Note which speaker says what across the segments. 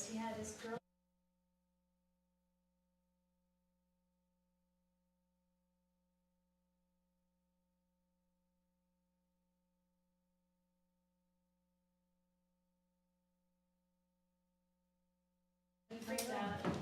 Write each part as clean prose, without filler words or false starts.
Speaker 1: was he had his girl. He freaked out and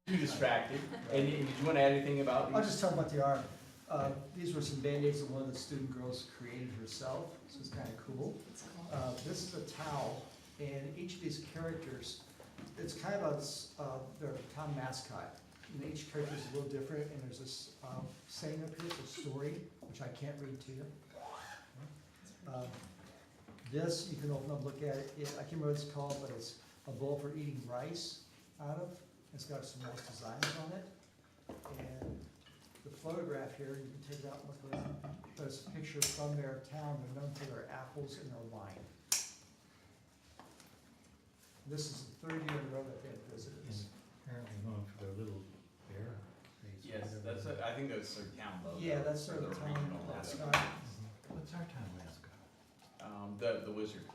Speaker 2: Too distracted. And did you want to add anything about
Speaker 3: I'll
Speaker 2: these?
Speaker 3: just talk about the art. These were some Band-Aids that one of the student girls created herself, so it's kind of cool. This is a towel, and each of these characters, it's kind of their town mascot. And each character is a little different, and there's this saying up here, it's a story, which I can't read to you. This, you can open up, look at it. I can't remember what it's called, but it's a bowl for eating rice out of. It's got some nice designs on it. And the photograph here, you can take it out and look at it. But it's a picture from their town. They're known for their apples and their wine. This is the third year in a row that they have visited us.
Speaker 4: Apparently known for their little bear face.
Speaker 2: Yes, that's I think that's their town logo.
Speaker 3: Yeah, that's
Speaker 2: or
Speaker 3: their town
Speaker 2: regional logo.
Speaker 3: mascot.
Speaker 4: What's our town mascot?
Speaker 2: The wizard.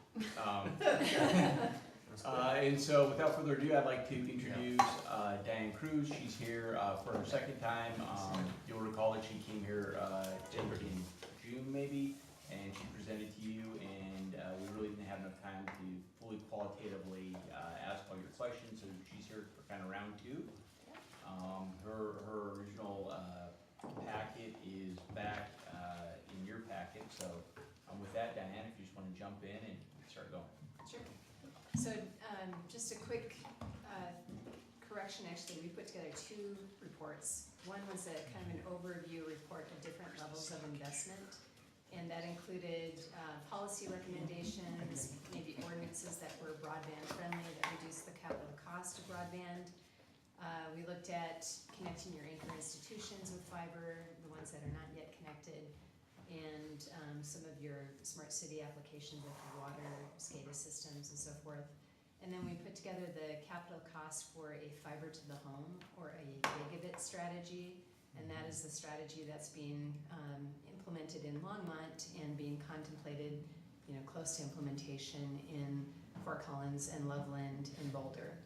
Speaker 2: And so without further ado, I'd like to introduce Diane Cruz. She's here for her second time. You'll recall that she came here in June maybe, and she presented to you, and we really didn't have enough time to fully qualitatively ask all your questions, so she's here for kind of round two. Her original packet is back in your packet, so with that, Diane, if you just want to jump in and start going.
Speaker 1: Sure. So, just a quick correction, actually, we put together two reports. One was a kind of an overview report of different levels of investment, and that included policy recommendations, maybe ordinances that were broadband friendly, that reduced the capital cost of broadband. We looked at connecting your anchor institutions with fiber, the ones that are not yet connected, and some of your smart city applications like your water, SCADA systems, and so forth. And then we put together the capital cost for a fiber to the home or a gigabit strategy, and that is the strategy that's being implemented in Longmont and being contemplated, close to implementation in Fort Collins and Loveland and Boulder.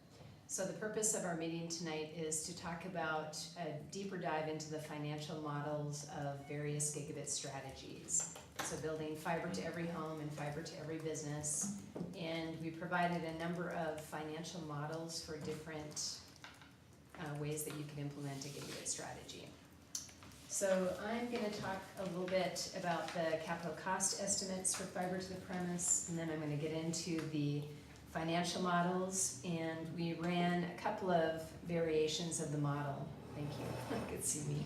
Speaker 1: So the purpose of our meeting tonight is to talk about a deeper dive into the financial models of various gigabit strategies. So building fiber to every home and fiber to every business. And we provided a number of financial models for different ways that you can implement a gigabit strategy. So I'm going to talk a little bit about the capital cost estimates for fiber to the premise, and then I'm going to get into the financial models, and we ran a couple of variations of the model. Thank you. You could see me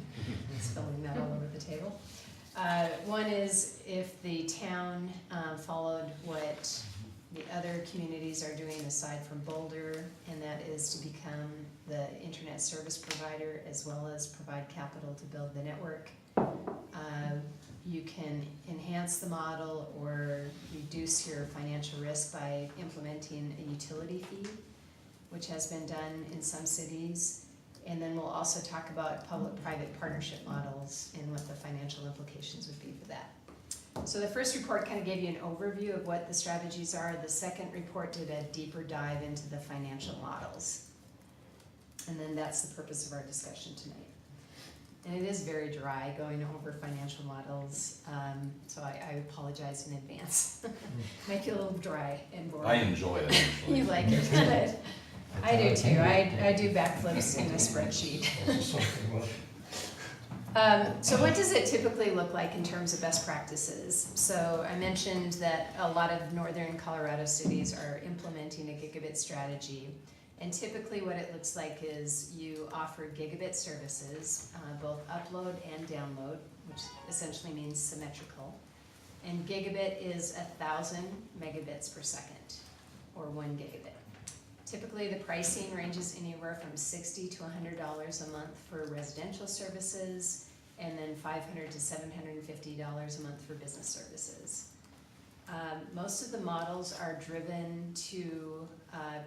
Speaker 1: spilling that all over the table. One is if the town followed what the other communities are doing aside from Boulder, and that is to become the internet service provider as well as provide capital to build the network. You can enhance the model or reduce your financial risk by implementing a utility fee, which has been done in some cities. And then we'll also talk about public-private partnership models and what the financial implications would be for that. So the first report kind of gave you an overview of what the strategies are. The second report did a deeper dive into the financial models. And then that's the purpose of our discussion tonight. And it is very dry going over financial models, so I apologize in advance. Might get a little dry and boring.
Speaker 5: I enjoy it, actually.
Speaker 1: You like it, good. I do too. I do backflips in a spreadsheet. So what does it typically look like in terms of best practices? So I mentioned that a lot of northern Colorado cities are implementing a gigabit strategy. And typically what it looks like is you offer gigabit services, both upload and download, which essentially means symmetrical. And gigabit is 1,000 megabits per second, or 1 gigabit. Typically the pricing ranges anywhere from $60 to $100 a month for residential services, and then $500 to $750 a month for business services. Most of the models are driven to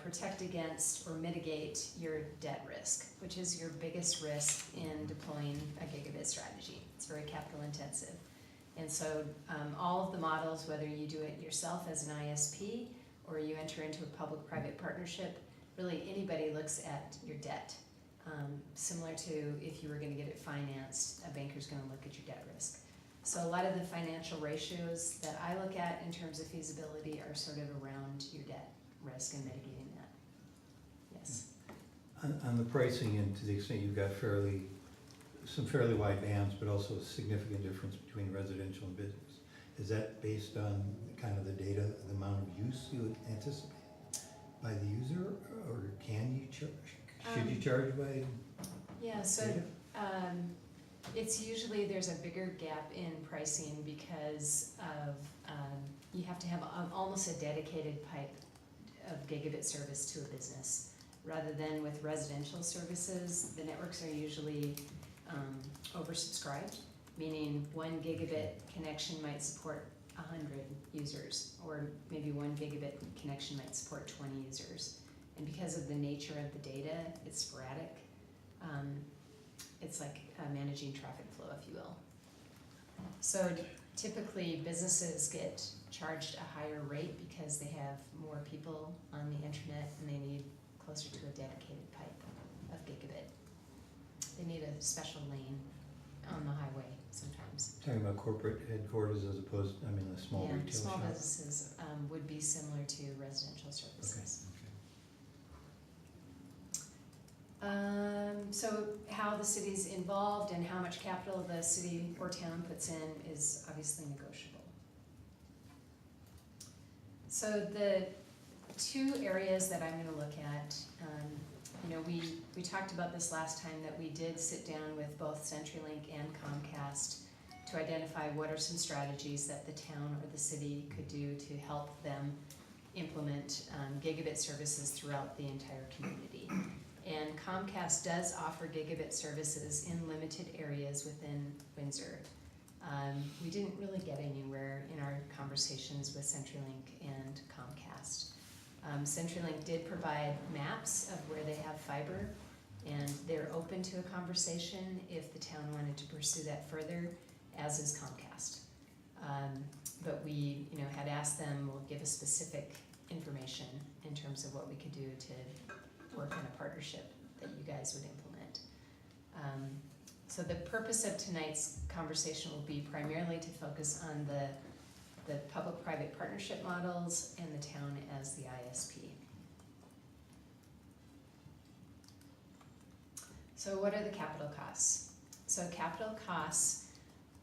Speaker 1: protect against or mitigate your debt risk, which is your biggest risk in deploying a gigabit strategy. It's very capital intensive. And so all of the models, whether you do it yourself as an ISP or you enter into a public-private partnership, really anybody looks at your debt. Similar to if you were going to get it financed, a banker's going to look at your debt risk. So a lot of the financial ratios that I look at in terms of feasibility are sort of around your debt risk and mitigating that. Yes.
Speaker 4: On the pricing, and to the extent you've got some fairly wide bands, but also a significant difference between residential and business. Is that based on kind of the data, the amount of use you would anticipate by the user, or can you charge? Should you charge by
Speaker 1: Yeah, so
Speaker 4: data?
Speaker 1: it's usually there's a bigger gap in pricing because of you have to have almost a dedicated pipe of gigabit service to a business, rather than with residential services. The networks are usually oversubscribed, meaning 1 gigabit connection might support 100 users, or maybe 1 gigabit connection might support 20 users. And because of the nature of the data, it's sporadic. It's like managing traffic flow, if you will. So typically businesses get charged a higher rate because they have more people on the internet and they need closer to a dedicated pipe of gigabit. They need a special lane. on the highway sometimes.
Speaker 4: Talking about corporate headquarters as opposed, I mean, a small
Speaker 1: Yeah,
Speaker 4: retail
Speaker 1: small
Speaker 4: shop.
Speaker 1: businesses would be similar to residential services. So how the city's involved and how much capital the city or town puts in is obviously negotiable. So the two areas that I'm gonna look at, we talked about this last time, that we did sit down with both CenturyLink and Comcast to identify what are some strategies that the town or the city could do to help them implement gigabit services throughout the entire community. And Comcast does offer gigabit services in limited areas within Windsor. We didn't really get anywhere in our conversations with CenturyLink and Comcast. CenturyLink did provide maps of where they have fiber, and they're open to a conversation if the town wanted to pursue that further, as is Comcast. But we, had asked them, we'll give us specific information in terms of what we could do to work on a partnership that you guys would implement. So the purpose of tonight's conversation will be primarily to focus on the public-private partnership models and the town as the ISP. So what are the capital costs? So capital costs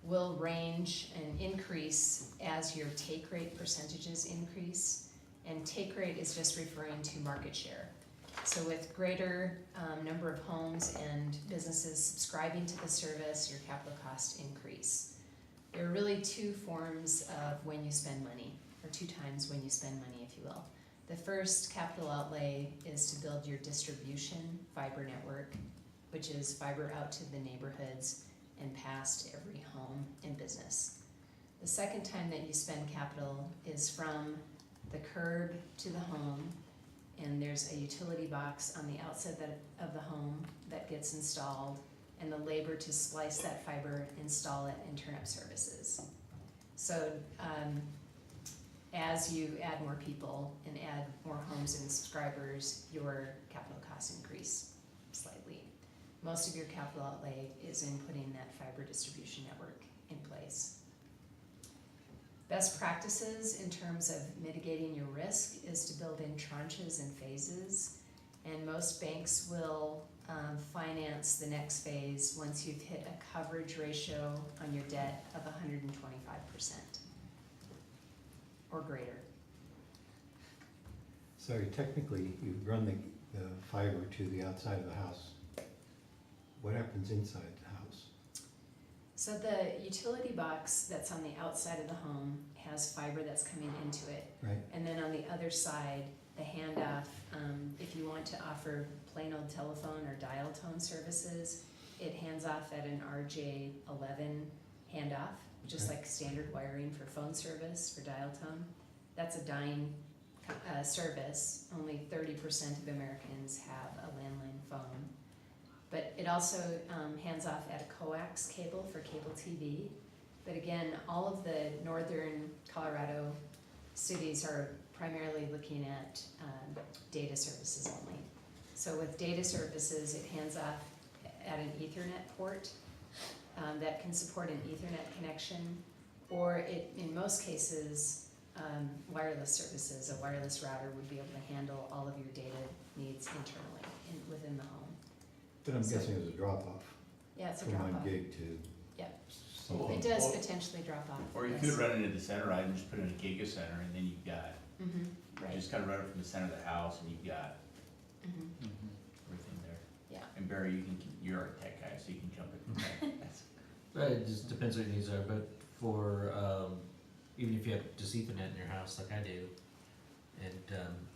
Speaker 1: will range and increase as your take rate percentages increase, and take rate is just referring to market share. So with greater number of homes and businesses subscribing to the service, your capital costs increase. There are really two forms of when you spend money, or two times when you spend money, if you will. The first capital outlay is to build your distribution fiber network, which is fiber out to the neighborhoods and past every home and business. The second time that you spend capital is from the curb to the home, and there's a utility box on the outside of the home that gets installed, and the labor to splice that fiber, install it, and turn up services. So as you add more people and add more homes and subscribers, your capital costs increase slightly. Most of your capital outlay is in putting that fiber distribution network in place. Best practices in terms of mitigating your risk is to build in tranches and phases, and most banks will finance the next phase once you've hit a coverage ratio on your debt of 125% or greater.
Speaker 4: So technically, you run the fiber to the outside of the house. What happens inside the house?
Speaker 1: So the utility box that's on the outside of the home has fiber that's coming into it.
Speaker 4: Right.
Speaker 1: And then on the other side, the handoff, if you want to offer plain old telephone or dial tone services, it hands off at an RJ11 handoff, just like standard wiring for phone service for dial tone. That's a dying service. Only 30% of Americans have a landline phone. But it also hands off at a coax cable for cable TV. But again, all of the northern Colorado cities are primarily looking at data services only. So with data services, it hands off at an Ethernet port that can support an Ethernet connection, or it, in most cases, wireless services. A wireless router would be able to handle all of your data needs internally within the home.
Speaker 4: But I'm guessing it's a drop-off.
Speaker 1: Yeah, it's a
Speaker 4: from
Speaker 1: drop-off.
Speaker 4: 1 gig to.
Speaker 1: Yep.
Speaker 4: something.
Speaker 1: It does
Speaker 2: Or-
Speaker 1: potentially drop off.
Speaker 2: Or you
Speaker 1: yes.
Speaker 2: could run it into the center, right, and just put it in a giga center, and then you've got,
Speaker 1: Mhm,
Speaker 2: you
Speaker 1: right.
Speaker 2: just kind of run it from the center of the house, and you've got
Speaker 1: Mhm,
Speaker 2: everything there.
Speaker 1: yeah.
Speaker 2: And Barry, you're a tech guy, so you can jump in.
Speaker 5: Right, it just depends what your needs are, but for, even if you have just Ethernet in your house like I do, and,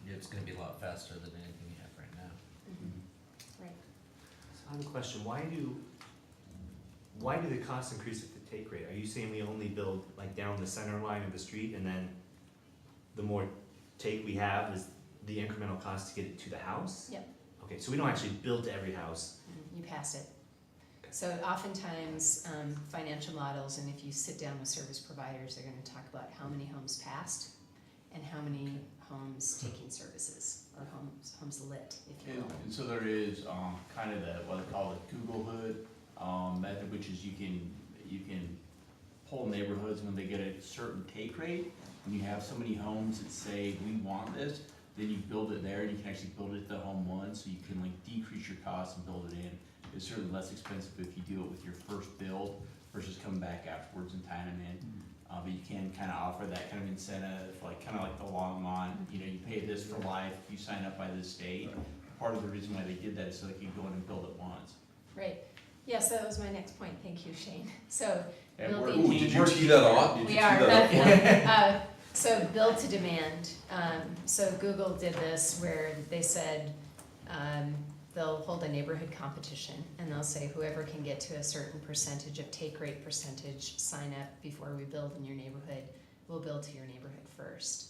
Speaker 5: it's gonna be a lot faster than anything you have right now.
Speaker 1: Mhm, right.
Speaker 6: So I have a question, why do the costs increase with the take rate? Are you saying we only build like down the center line of the street, and then the more take we have is the incremental cost to get it to the house?
Speaker 1: Yep.
Speaker 6: Okay, so we don't actually build to every house.
Speaker 1: You pass it. So oftentimes, financial models, and if you sit down with service providers, they're gonna talk about how many homes passed and how many homes taking services, or homes lit, if you will.
Speaker 2: And so there is kind of what they call the Google hood method, which is you can pull neighborhoods when they get a certain take rate. When you have so many homes that say, we want this, then you build it there, and you can actually build it to home one, so you can like decrease your costs and build it in. It's certainly less expensive if you do it with your first build versus coming back afterwards and tying them in. But you can kind of offer that kind of incentive, like kind of like the Longmont, you know, you pay this for life, if you sign up by this date. Part of the reason why they did that is so they could go in and build it once.
Speaker 1: Right, yes, that was my next point, thank you, Shane. So,
Speaker 2: And we're-
Speaker 1: building-
Speaker 7: Ooh, did you tee that off? Did you
Speaker 1: We
Speaker 7: tee
Speaker 1: are,
Speaker 7: that up?
Speaker 1: so build to demand, so Google did this where they said, they'll hold a neighborhood competition, and they'll say whoever can get to a certain percentage of take rate percentage, sign up before we build in your neighborhood, we'll build to your neighborhood first.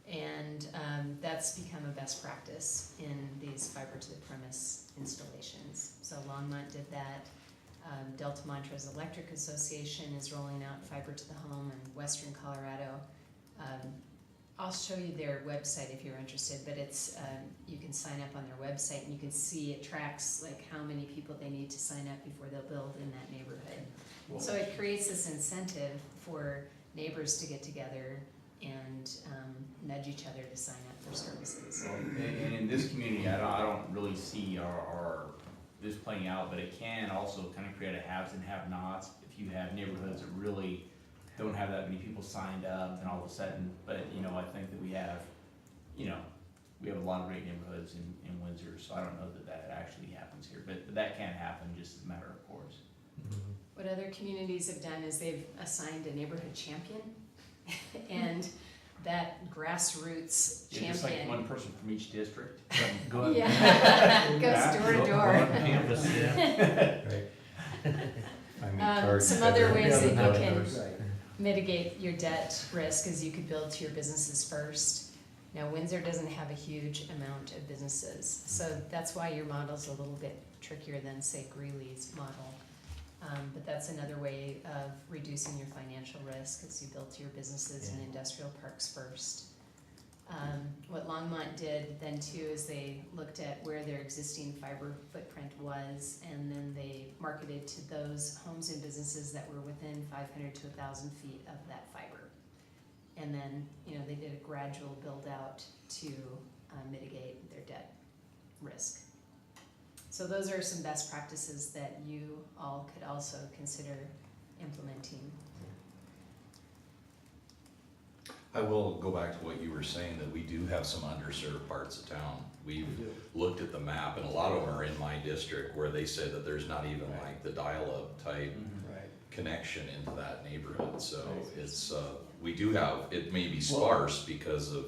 Speaker 1: And, that's become a best practice in these fiber to the premise installations. So Longmont did that. Delta Montrose Electric Association is rolling out fiber to the home in western Colorado. I'll show you their website if you're interested, but it's, you can sign up on their website and you can see it tracks like how many people they need to sign up before they'll build in that neighborhood. So it creates this incentive for neighbors to get together and nudge each other to sign up for services.
Speaker 2: And in this community, I don't really see this playing out, but it can also kind of create a haves and have-nots. If you have neighborhoods that really don't have that many people signed up, then all of a sudden, but, you know, I think that we have a lot of great neighborhoods in Windsor, so I don't know that actually happens here, but that can happen just as a matter of course.
Speaker 1: What other communities have done is they've assigned a neighborhood champion, and that grassroots
Speaker 2: Yeah, just like
Speaker 1: champion.
Speaker 2: one person from each district.
Speaker 5: Go out.
Speaker 1: Yeah, goes door to
Speaker 5: Go
Speaker 1: door.
Speaker 5: on campus, yeah.
Speaker 4: Right. I mean, charge
Speaker 1: Some
Speaker 4: each
Speaker 1: other
Speaker 4: other.
Speaker 1: ways that you
Speaker 5: Yeah,
Speaker 1: can
Speaker 3: Right.
Speaker 1: mitigate your debt risk is you could build to your businesses first. Now, Windsor doesn't have a huge amount of businesses, so that's why your model's a little bit trickier than, say, Greeley's model. But that's another way of reducing your financial risk, is you build to your businesses and
Speaker 5: Yeah.
Speaker 1: industrial parks first. What Longmont did then too is they looked at where their existing fiber footprint was, and then they marketed to those homes and businesses that were within 500 to 1,000 feet of that fiber. And then, you know, they did a gradual build out to mitigate their debt risk. So those are some best practices that you all could also consider implementing.
Speaker 7: I will go back to what you were saying, that we do have some underserved parts of town. We've looked at the map, and a lot of them are in my district, where they say that there's not even like the dial-up type
Speaker 3: Right.
Speaker 7: connection into that neighborhood, so it's, we do have, it may be sparse because of,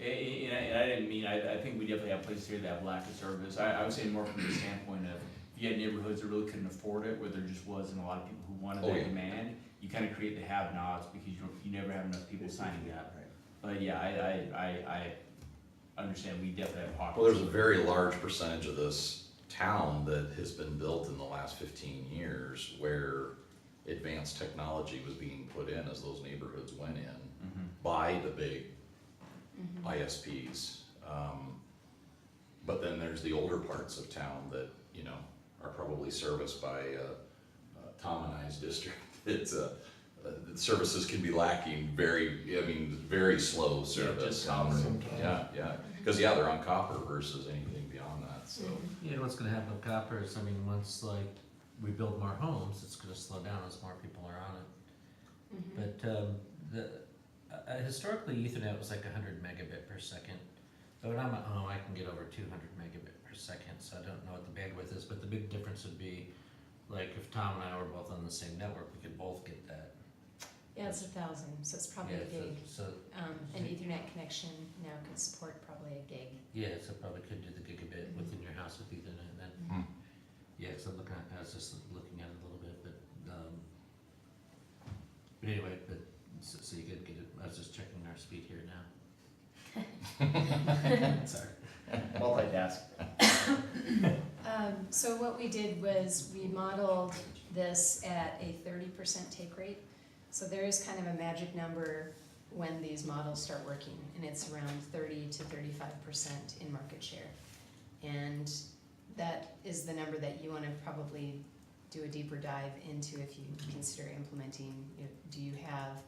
Speaker 2: And I didn't mean, I think we definitely have places here that have lack of service. I was saying more from the standpoint of, if you had neighborhoods that really couldn't afford it, where there just wasn't a lot of people who wanted
Speaker 7: Oh,
Speaker 2: that
Speaker 7: yeah.
Speaker 2: demand, you kind of create the have-nots because you never have enough people signing up.
Speaker 3: Right.
Speaker 2: But yeah, I understand, we definitely have pockets.
Speaker 7: well, there's a very large percentage of this town that has been built in the last 15 years where advanced technology was being put in as those neighborhoods went in
Speaker 2: Mhm.
Speaker 7: by the big
Speaker 1: Mhm.
Speaker 7: ISPs. But then there's the older parts of town that, you know, are probably serviced by Tom and I's district. It's, the services can be lacking very slow service.
Speaker 2: just copper.
Speaker 7: Yeah, because, yeah, they're on copper versus anything beyond that, so.
Speaker 5: Yeah, what's gonna happen with copper is, I mean, once like we build more homes, it's gonna slow down as more people are on it.
Speaker 1: Mhm.
Speaker 5: But historically, Ethernet was like 100 megabit per second. But when I'm at home, I can get over 200 megabit per second, so I don't know what the bandwidth is. But the big difference would be, like, if Tom and I were both on the same network, we could both get that.
Speaker 1: Yeah, it's 1,000, so it's probably a
Speaker 5: Yeah,
Speaker 1: gig.
Speaker 5: so
Speaker 1: An Ethernet connection now could support probably a gig.
Speaker 5: yeah, so probably could do the gigabit within your house with Ethernet then.
Speaker 7: Hmm.
Speaker 5: Yeah, cause I was just looking at it a little bit, but anyway, so you could get it, I was just checking our speed here now.
Speaker 2: Sorry. Multitask.
Speaker 1: So what we did was we modeled this at a 30% take rate. So there is kind of a magic number when these models start working, and it's around 30 to 35% in market share. And that is the number that you want to probably do a deeper dive into if you consider implementing, do you have,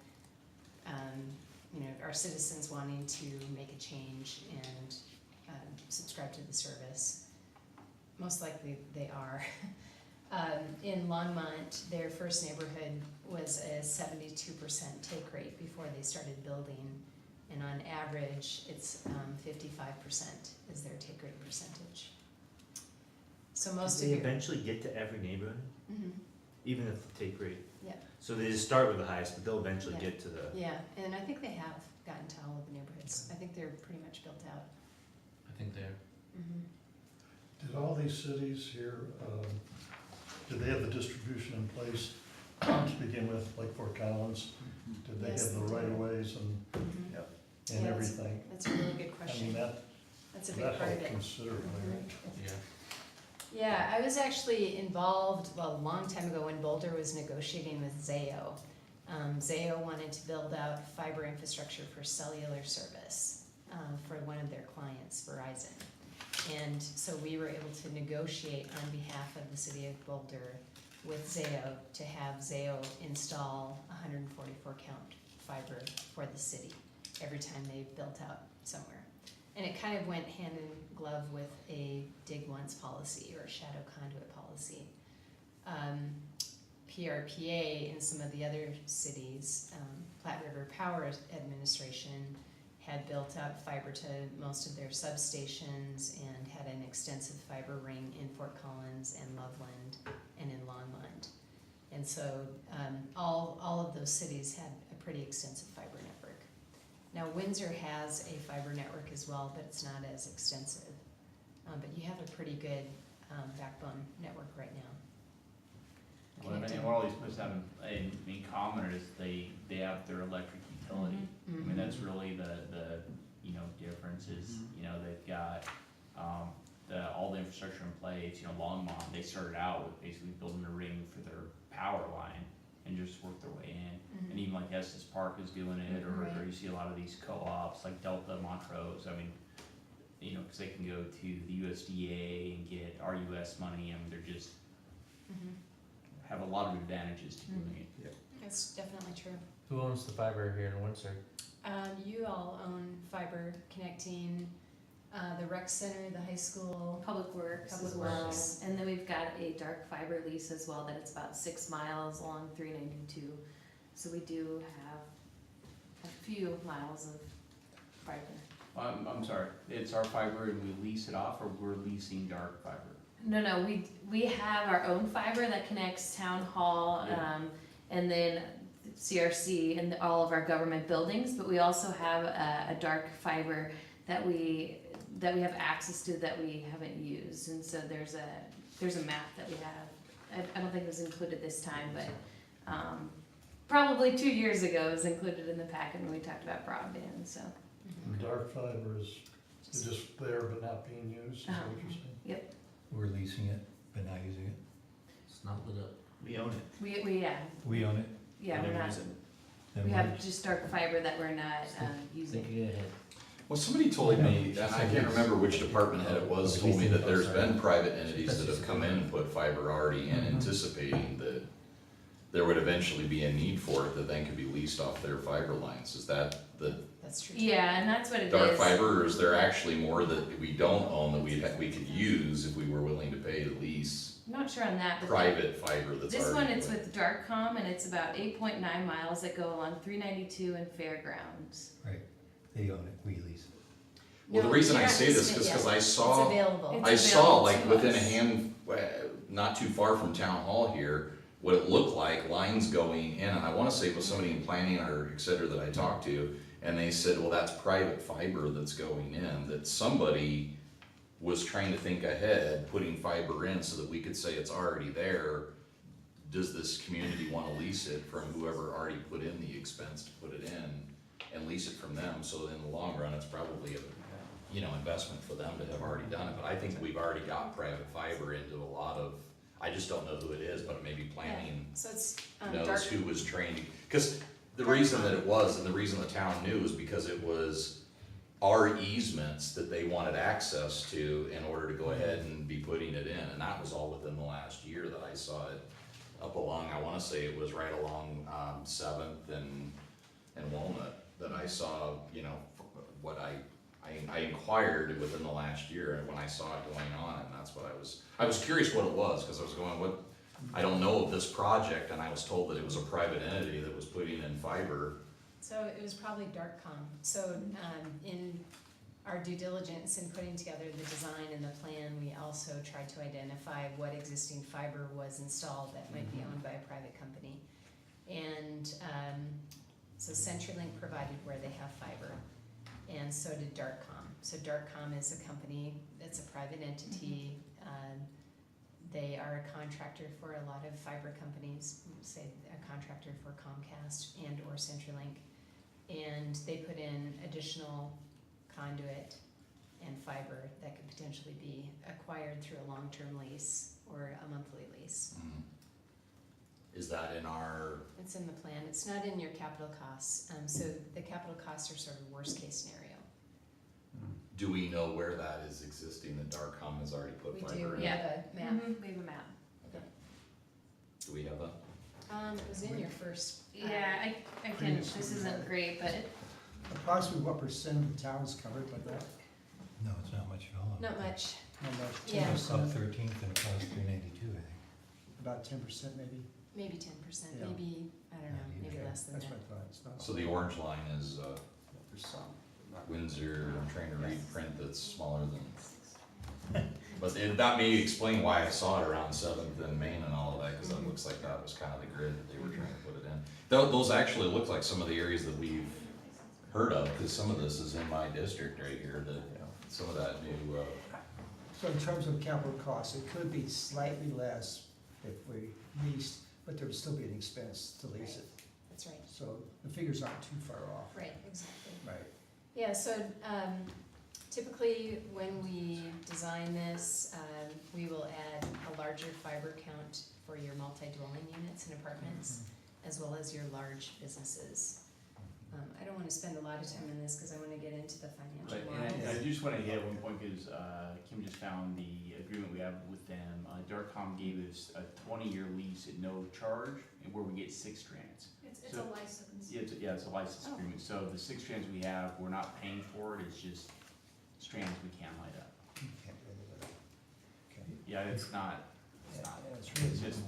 Speaker 1: are citizens wanting to make a change and subscribe to the service? Most likely they are. In Longmont, their first neighborhood was a 72% take rate before they started building, and on average, it's 55% is their take rate percentage. So most
Speaker 6: Do
Speaker 1: of
Speaker 6: they
Speaker 1: your,
Speaker 6: eventually get to every neighborhood,
Speaker 1: Mhm.
Speaker 6: even if the take rate?
Speaker 1: Yeah.
Speaker 6: So they just start with the highest, but they'll eventually
Speaker 1: Yeah.
Speaker 6: get to the.
Speaker 1: Yeah, and I think they have gotten to all of the neighborhoods. I think they're pretty much built out.
Speaker 5: I think they're,
Speaker 8: Did all these cities here, did they have the distribution in place to begin with, like Fort Collins? Did they
Speaker 1: Yes,
Speaker 8: have the
Speaker 1: they do.
Speaker 8: right of ways and
Speaker 1: Yeah,
Speaker 8: everything?
Speaker 1: that's a really good
Speaker 8: I mean,
Speaker 1: question. That's a big
Speaker 8: that
Speaker 1: part of
Speaker 8: helped
Speaker 1: it.
Speaker 8: considerably, right?
Speaker 5: yeah.
Speaker 1: Yeah, I was actually involved, well, a long time ago when Boulder was negotiating with Zayo. Zayo wanted to build out fiber infrastructure for cellular service for one of their clients, Verizon. And so we were able to negotiate on behalf of the city of Boulder with Zayo to have Zayo install 144 count fiber for the city every time they built out somewhere. And it kind of went hand in glove with a dig once policy or a shadow conduit policy. PRPA in some of the other cities, Platte River Power Administration had built out fiber to most of their substations and had an extensive fiber ring in Fort Collins and Loveland and in Longmont. And so all of those cities had a pretty extensive fiber network. Now Windsor has a fiber network as well, but it's not as extensive. But you have a pretty good backbone network right now.
Speaker 2: Well, and what all these places have in common is they have their electric utility. I mean, that's really the difference is, they've got, all the infrastructure in place, Longmont, they started out with basically building a ring for their power line and just worked their way in. And even like Estes Park is doing it, or
Speaker 1: Right.
Speaker 2: you see a lot of these co-ops like Delta, Montrose, I mean, cause they can go to the USDA and get RUS money, I mean, they're just, have a lot of advantages to doing it.
Speaker 1: That's definitely true.
Speaker 5: Who owns the fiber here in Windsor?
Speaker 1: You all own fiber connecting the rec center, the high school.
Speaker 9: Public Works as well, and then we've got a dark fiber lease as well, that it's about 6 miles along 392. So we do have a few miles of fiber.
Speaker 2: I'm sorry, it's our fiber and we lease it off, or we're leasing dark fiber?
Speaker 9: No, we have our own fiber that connects Town Hall,
Speaker 2: Yeah.
Speaker 9: and then CRC and all of our government buildings, but we also have a dark fiber that we have access to that we haven't used, and so there's a map that we have. I don't think it was included this time, but probably 2 years ago it was included in the packet when we talked about broadband, so.
Speaker 8: And dark fiber is just there but not being used, is that what you're saying?
Speaker 4: We're leasing it, but not using it.
Speaker 5: It's not lit up.
Speaker 6: We own it.
Speaker 9: We
Speaker 4: We own it.
Speaker 9: yeah,
Speaker 6: We
Speaker 9: we're
Speaker 6: never
Speaker 9: not,
Speaker 6: use it.
Speaker 4: then
Speaker 9: we
Speaker 4: we're-
Speaker 9: have just dark fiber that we're not using.
Speaker 5: Think ahead.
Speaker 7: Well, somebody told me, and I can't remember which department head it was, told me that there's been private entities that have come in and put fiber already in, anticipating that there would eventually be a need for it that then could be leased off their fiber lines. Is that the
Speaker 1: That's true.
Speaker 9: Yeah, and that's what it is.
Speaker 7: dark fiber, or is there actually more that we don't own that we could use if we were willing to pay to lease
Speaker 9: I'm not sure on that, but
Speaker 7: private fiber that's
Speaker 9: this
Speaker 7: already?
Speaker 9: one, it's with Darkcom, and it's about 8.9 miles that go along 392 and Fairgrounds.
Speaker 4: Right, they own it, we lease it.
Speaker 7: Well, the
Speaker 1: No,
Speaker 7: reason
Speaker 1: you're
Speaker 7: I
Speaker 1: not
Speaker 7: say this
Speaker 1: leasing it
Speaker 7: is because
Speaker 1: yet.
Speaker 7: I
Speaker 1: It's
Speaker 7: saw,
Speaker 1: available.
Speaker 9: It's
Speaker 7: I saw
Speaker 9: available
Speaker 7: like
Speaker 9: to
Speaker 7: within a
Speaker 9: us.
Speaker 7: hand, not too far from town hall here, what it looked like, lines going in, and I wanna say it was somebody in planning or et cetera that I talked to, and they said, well, that's private fiber that's going in, that somebody was trying to think ahead, putting fiber in so that we could say it's already there. Does this community wanna lease it from whoever already put in the expense to put it in and lease it from them, so in the long run, it's probably a, investment for them to have already done it, but I think we've already got private fiber into a lot of, I just don't know who it is, but maybe planning
Speaker 1: So it's dark.
Speaker 7: knows who was trained, cause the reason that it was, and the reason the town knew is because it was our easements that they wanted access to in order to go ahead and be putting it in, and that was all within the last year that I saw it up along, I wanna say it was right along, Seventh and Walnut, that I saw, you know, what I inquired within the last year, and when I saw it going on, and that's what I was curious what it was, cause I was going, what, I don't know of this project, and I was told that it was a private entity that was putting in fiber.
Speaker 1: So it was probably Darkcom. So in our due diligence in putting together the design and the plan, we also tried to identify what existing fiber was installed that might be owned by a private company. And so CenturyLink provided where they have fiber, and so did Darkcom. So Darkcom is a company that's a private entity. They are a contractor for a lot of fiber companies, say a contractor for Comcast and or CenturyLink. And they put in additional conduit and fiber that could potentially be acquired through a long-term lease or a monthly lease.
Speaker 7: Is that in our,
Speaker 1: It's in the plan. It's not in your capital costs. So the capital costs are sort of worst case scenario.
Speaker 7: do we know where that is existing, that Darkcom has already put
Speaker 1: We
Speaker 7: fiber
Speaker 1: do,
Speaker 7: in?
Speaker 1: we have a map.
Speaker 9: We have a map.
Speaker 7: Do we have that?
Speaker 1: It was in your first.
Speaker 9: Yeah, I can, this isn't great, but
Speaker 3: Approximately what percent of the town is covered by that?
Speaker 4: No, it's not much at all.
Speaker 1: Not much.
Speaker 3: How much?
Speaker 1: Yeah.
Speaker 4: It's up 13th and across 392, I think.
Speaker 3: About 10% maybe?
Speaker 1: Maybe 10%,
Speaker 3: Yeah.
Speaker 1: maybe, I don't know, maybe
Speaker 4: Okay.
Speaker 1: less than
Speaker 3: That's
Speaker 1: that.
Speaker 3: what I thought, it's not.
Speaker 7: So the orange line is,
Speaker 3: There's some.
Speaker 7: Windsor, I'm trying to read print that's smaller than, but that may explain why I saw it around Seventh and Main and all of that, cause that looks like that was kind of the grid that they were trying to put it in. Those actually look like some of the areas that we've heard of, cause some of this is in my district right here, that, some of that new,
Speaker 3: So in terms of capital costs, it could be slightly less if we leased, but there would still be an expense to lease it.
Speaker 1: That's right,
Speaker 3: So the figures aren't too far off.
Speaker 1: right, exactly.
Speaker 3: Right.
Speaker 1: Yeah, so typically when we design this, we will add a larger fiber count for your multi-dwelling units and apartments, as well as your large businesses. I don't wanna spend a lot of time on this, cause I wanna get into the financial
Speaker 2: But, and
Speaker 1: models.
Speaker 2: I just wanna hit one point, cause, Kim just found the agreement we have with them. Darkcom gave us a 20-year lease at no charge, and where we get 6 strands.
Speaker 1: It's
Speaker 2: So-
Speaker 1: a license.
Speaker 2: It's a license
Speaker 1: Oh.
Speaker 2: agreement, so the 6 strands we have, we're not paying for it, it's just strands we can light up.
Speaker 3: Can't do anything with it. Okay.
Speaker 2: Yeah, it's not,
Speaker 3: Yeah,
Speaker 2: it's
Speaker 3: it's really
Speaker 2: just,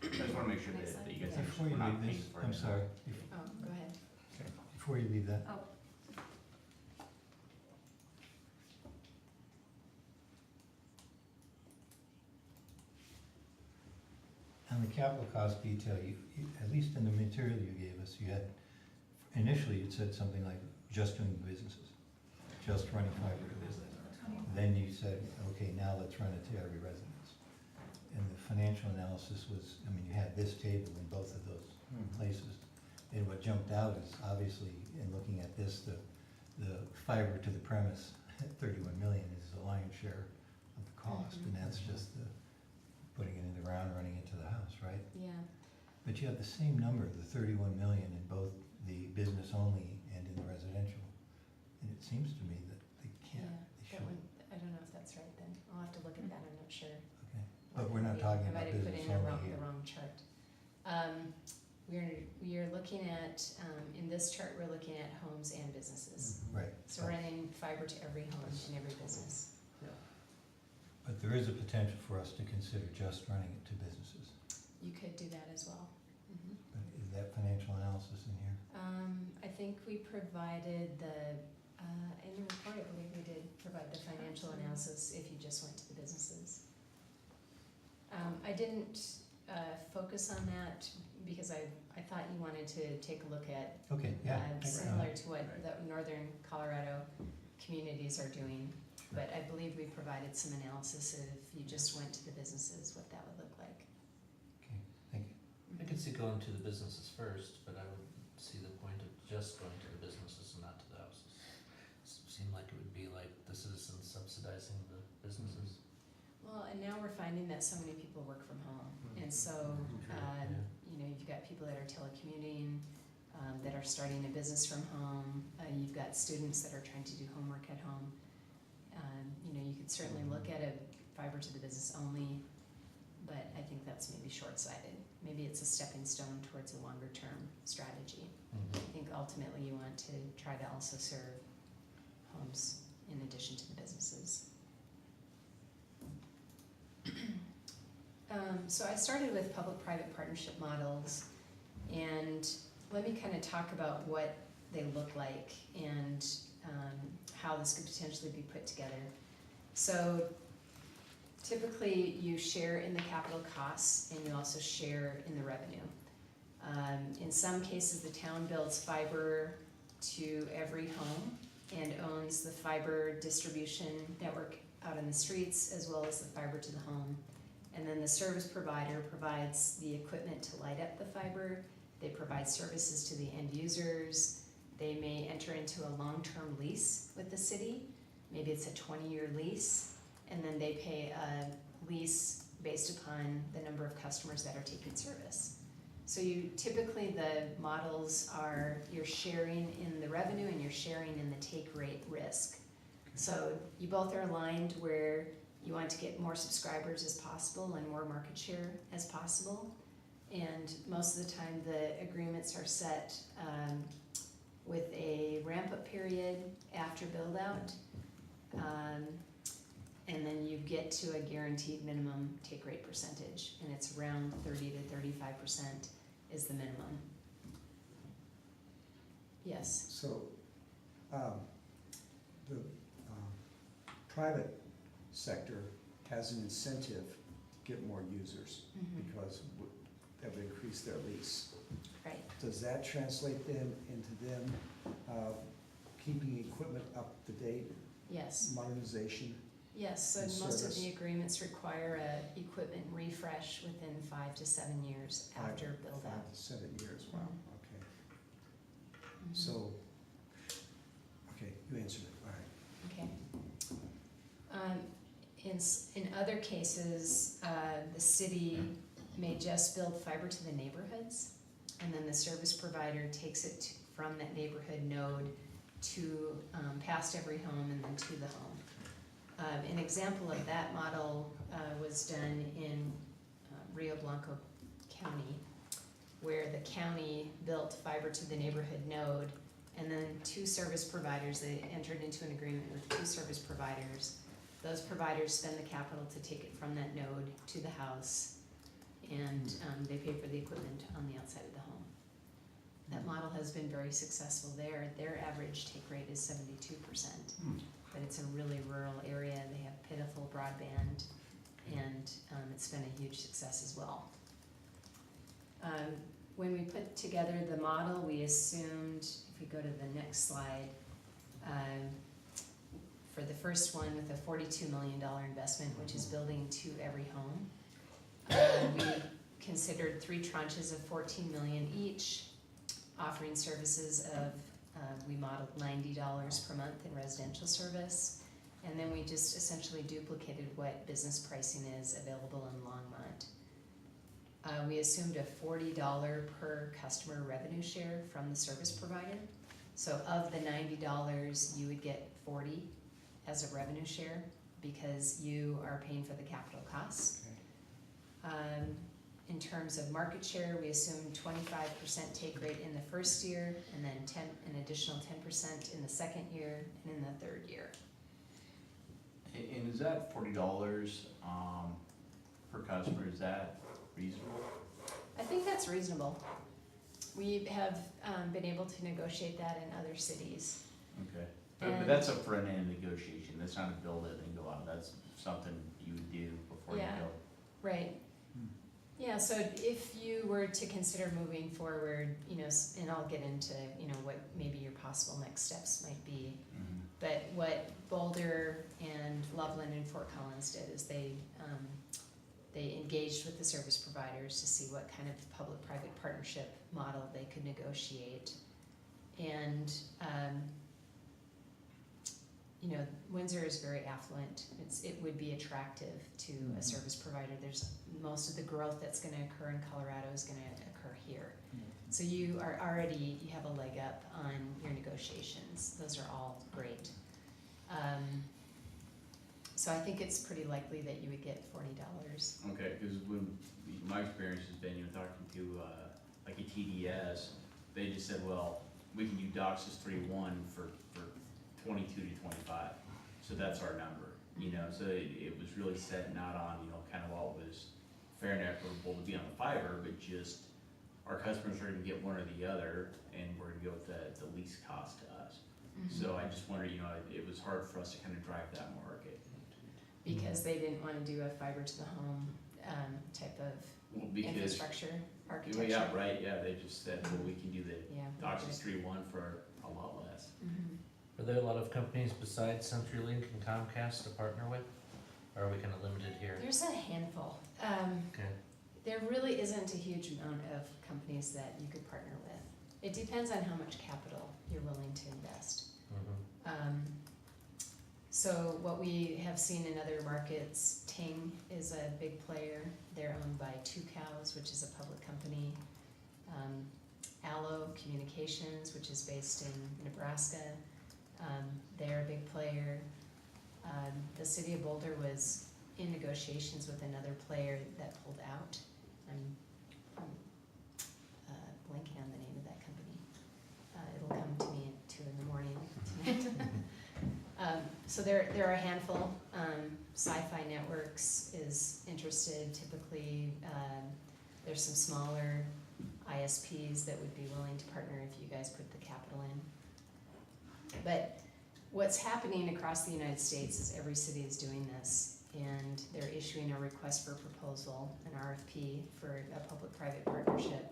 Speaker 2: I just wanna make sure
Speaker 1: Makes
Speaker 2: that you
Speaker 1: sense.
Speaker 2: guys
Speaker 4: Before
Speaker 2: understand,
Speaker 4: you
Speaker 2: we're not
Speaker 4: leave
Speaker 2: paying
Speaker 4: this,
Speaker 2: for it.
Speaker 4: I'm sorry,
Speaker 1: Oh, go ahead.
Speaker 4: before you leave that,
Speaker 9: oh,
Speaker 4: on the capital cost detail, at least in the material you gave us, you had, initially you said something like just doing businesses, just running fiber to business. Then you said, okay, now let's run it to every residence. And the financial analysis was, I mean, you had this table in both of those places. And what jumped out is obviously, in looking at this, the fiber to the premise at 31 million is the lion's share of the cost. And that's just the putting it in the ground, running it to the house, right?
Speaker 1: Yeah,
Speaker 4: But you have the same number, the 31 million in both the business only and in the residential. And it seems to me that they can't,
Speaker 1: yeah,
Speaker 4: they
Speaker 1: that
Speaker 4: shouldn't.
Speaker 1: one, I don't know if that's right then. I'll have to look at that, I'm not sure.
Speaker 4: Okay, but we're not talking about
Speaker 1: I might have put
Speaker 4: business
Speaker 1: in
Speaker 4: only
Speaker 1: the
Speaker 4: here.
Speaker 1: wrong chart. We're looking at, in this chart, we're looking at homes and businesses.
Speaker 4: Right.
Speaker 1: So running fiber to every home and every business.
Speaker 4: But there is a potential for us to consider just running it to businesses.
Speaker 1: You could do that as well. Mhm.
Speaker 4: But is that financial analysis in here?
Speaker 1: I think we provided in the report, I believe we did provide the financial analysis if you just went to the businesses. I didn't focus on that because I thought you wanted to take a look at
Speaker 4: Okay, yeah.
Speaker 1: similar to what the northern Colorado communities are doing. But I believe we provided some analysis if you just went to the businesses, what that would look like.
Speaker 4: Okay, thank you.
Speaker 5: I could see going to the businesses first, but I would see the point of just going to the businesses and not to the houses. Seemed like it would be like the citizens subsidizing the businesses.
Speaker 1: Well, and now we're finding that so many people work from home. And so,
Speaker 5: Yeah.
Speaker 1: you know, you've got people that are telecommuting, that are starting a business from home. You've got students that are trying to do homework at home. You know, you could certainly look at a fiber to the business only, but I think that's maybe short-sighted. Maybe it's a stepping stone towards a longer-term strategy. I think ultimately you want to try to also serve homes in addition to the businesses. So I started with public-private partnership models, and let me kind of talk about what they look like and how this could potentially be put together. So typically you share in the capital costs and you also share in the revenue. In some cases, the town builds fiber to every home and owns the fiber distribution network out in the streets as well as the fiber to the home. And then the service provider provides the equipment to light up the fiber. They provide services to the end users. They may enter into a long-term lease with the city. Maybe it's a 20-year lease, and then they pay a lease based upon the number of customers that are taking service. So you typically, the models are you're sharing in the revenue and you're sharing in the take rate risk. So you both are aligned where you want to get more subscribers as possible and more market share as possible. And most of the time the agreements are set with a ramp-up period after build-out. And then you get to a guaranteed minimum take rate percentage, and it's around 30 to 35% is the minimum. Yes?
Speaker 3: So, the private sector has an incentive to get more users because that would increase their lease.
Speaker 1: Right.
Speaker 3: Does that translate then into them keeping equipment up to date,
Speaker 1: Yes.
Speaker 3: modernization?
Speaker 1: Yes, so
Speaker 3: And
Speaker 1: most of
Speaker 3: service.
Speaker 1: the agreements require a equipment refresh within 5 to 7 years after build-out.
Speaker 3: 5 to 7 years, wow, okay.
Speaker 1: Mhm.
Speaker 3: So, okay, you answered it, all right.
Speaker 1: Okay. In other cases, the city may just build fiber to the neighborhoods, and then the service provider takes it from that neighborhood node to past every home and then to the home. An example of that model was done in Rio Blanco County, where the county built fiber to the neighborhood node, and then two service providers, they entered into an agreement with two service providers. Those providers spend the capital to take it from that node to the house, and they pay for the equipment on the outside of the home. That model has been very successful there. Their average take rate is 72%, but it's a really rural area. They have pitiful broadband, and it's been a huge success as well. When we put together the model, we assumed, if we go to the next slide, for the first one with a $42 million investment, which is building to every home, we considered 3 tranches of $14 million each, offering services of, we modeled $90 per month in residential service, and then we just essentially duplicated what business pricing is available in Longmont. We assumed a $40 per customer revenue share from the service provider. So of the $90, you would get 40 as a revenue share because you are paying for the capital costs.
Speaker 3: Okay.
Speaker 1: In terms of market share, we assumed 25% take rate in the first year, and then an additional 10% in the second year and in the third year.
Speaker 2: And is that $40 per customer, is that reasonable?
Speaker 1: I think that's reasonable. We have been able to negotiate that in other cities.
Speaker 2: Okay, but that's a front-end negotiation, that's not a build it and go out, that's something you would do before you
Speaker 1: Yeah.
Speaker 2: go.
Speaker 1: Right. Yeah, so if you were to consider moving forward, you know, and I'll get into, you know, what maybe your possible next steps might be. But what Boulder and Loveland and Fort Collins did is they engaged with the service providers to see what kind of public-private partnership model they could negotiate. And, you know, Windsor is very affluent. It would be attractive to a service provider. There's most of the growth that's gonna occur in Colorado is gonna occur here. So you are already, you have a leg up on your negotiations, those are all great. So I think it's pretty likely that you would get $40.
Speaker 2: Okay, because when, my experience has been, talking to, like a TDS, they just said, well, we can do DOCSIS 3.1 for 22 to 25, so that's our number, so it was really set not on, kind of what was fair and equitable to be on the fiber, but just our customers are gonna get one or the other, and we're gonna go with the least cost to us. So I just wondered, it was hard for us to kind of drive that market.
Speaker 1: Because they didn't wanna do a fiber to the home, type of
Speaker 2: Well, because,
Speaker 1: infrastructure, architecture.
Speaker 2: yeah, right, yeah, they just said, well, we can do the
Speaker 1: Yeah.
Speaker 2: DOCSIS 3.1 for a lot less.
Speaker 1: Mhm.
Speaker 5: Are there a lot of companies besides CenturyLink and Comcast to partner with? Or are we kind of limited here?
Speaker 1: There's a handful.
Speaker 5: Okay.
Speaker 1: There really isn't a huge amount of companies that you could partner with. It depends on how much capital you're willing to invest.
Speaker 5: Mhm.
Speaker 1: So what we have seen in other markets, Ting is a big player. They're owned by Two Cows, which is a public company. Allo Communications, which is based in Nebraska, they're a big player. The city of Boulder was in negotiations with another player that pulled out. I'm blanking on the name of that company. It'll come to me at 2 in the morning tonight. So there are a handful. Sci-Fi Networks is interested. Typically, there's some smaller ISPs that would be willing to partner if you guys put the capital in. But what's happening across the United States is every city is doing this, and they're issuing a request for proposal, an RFP for a public-private partnership.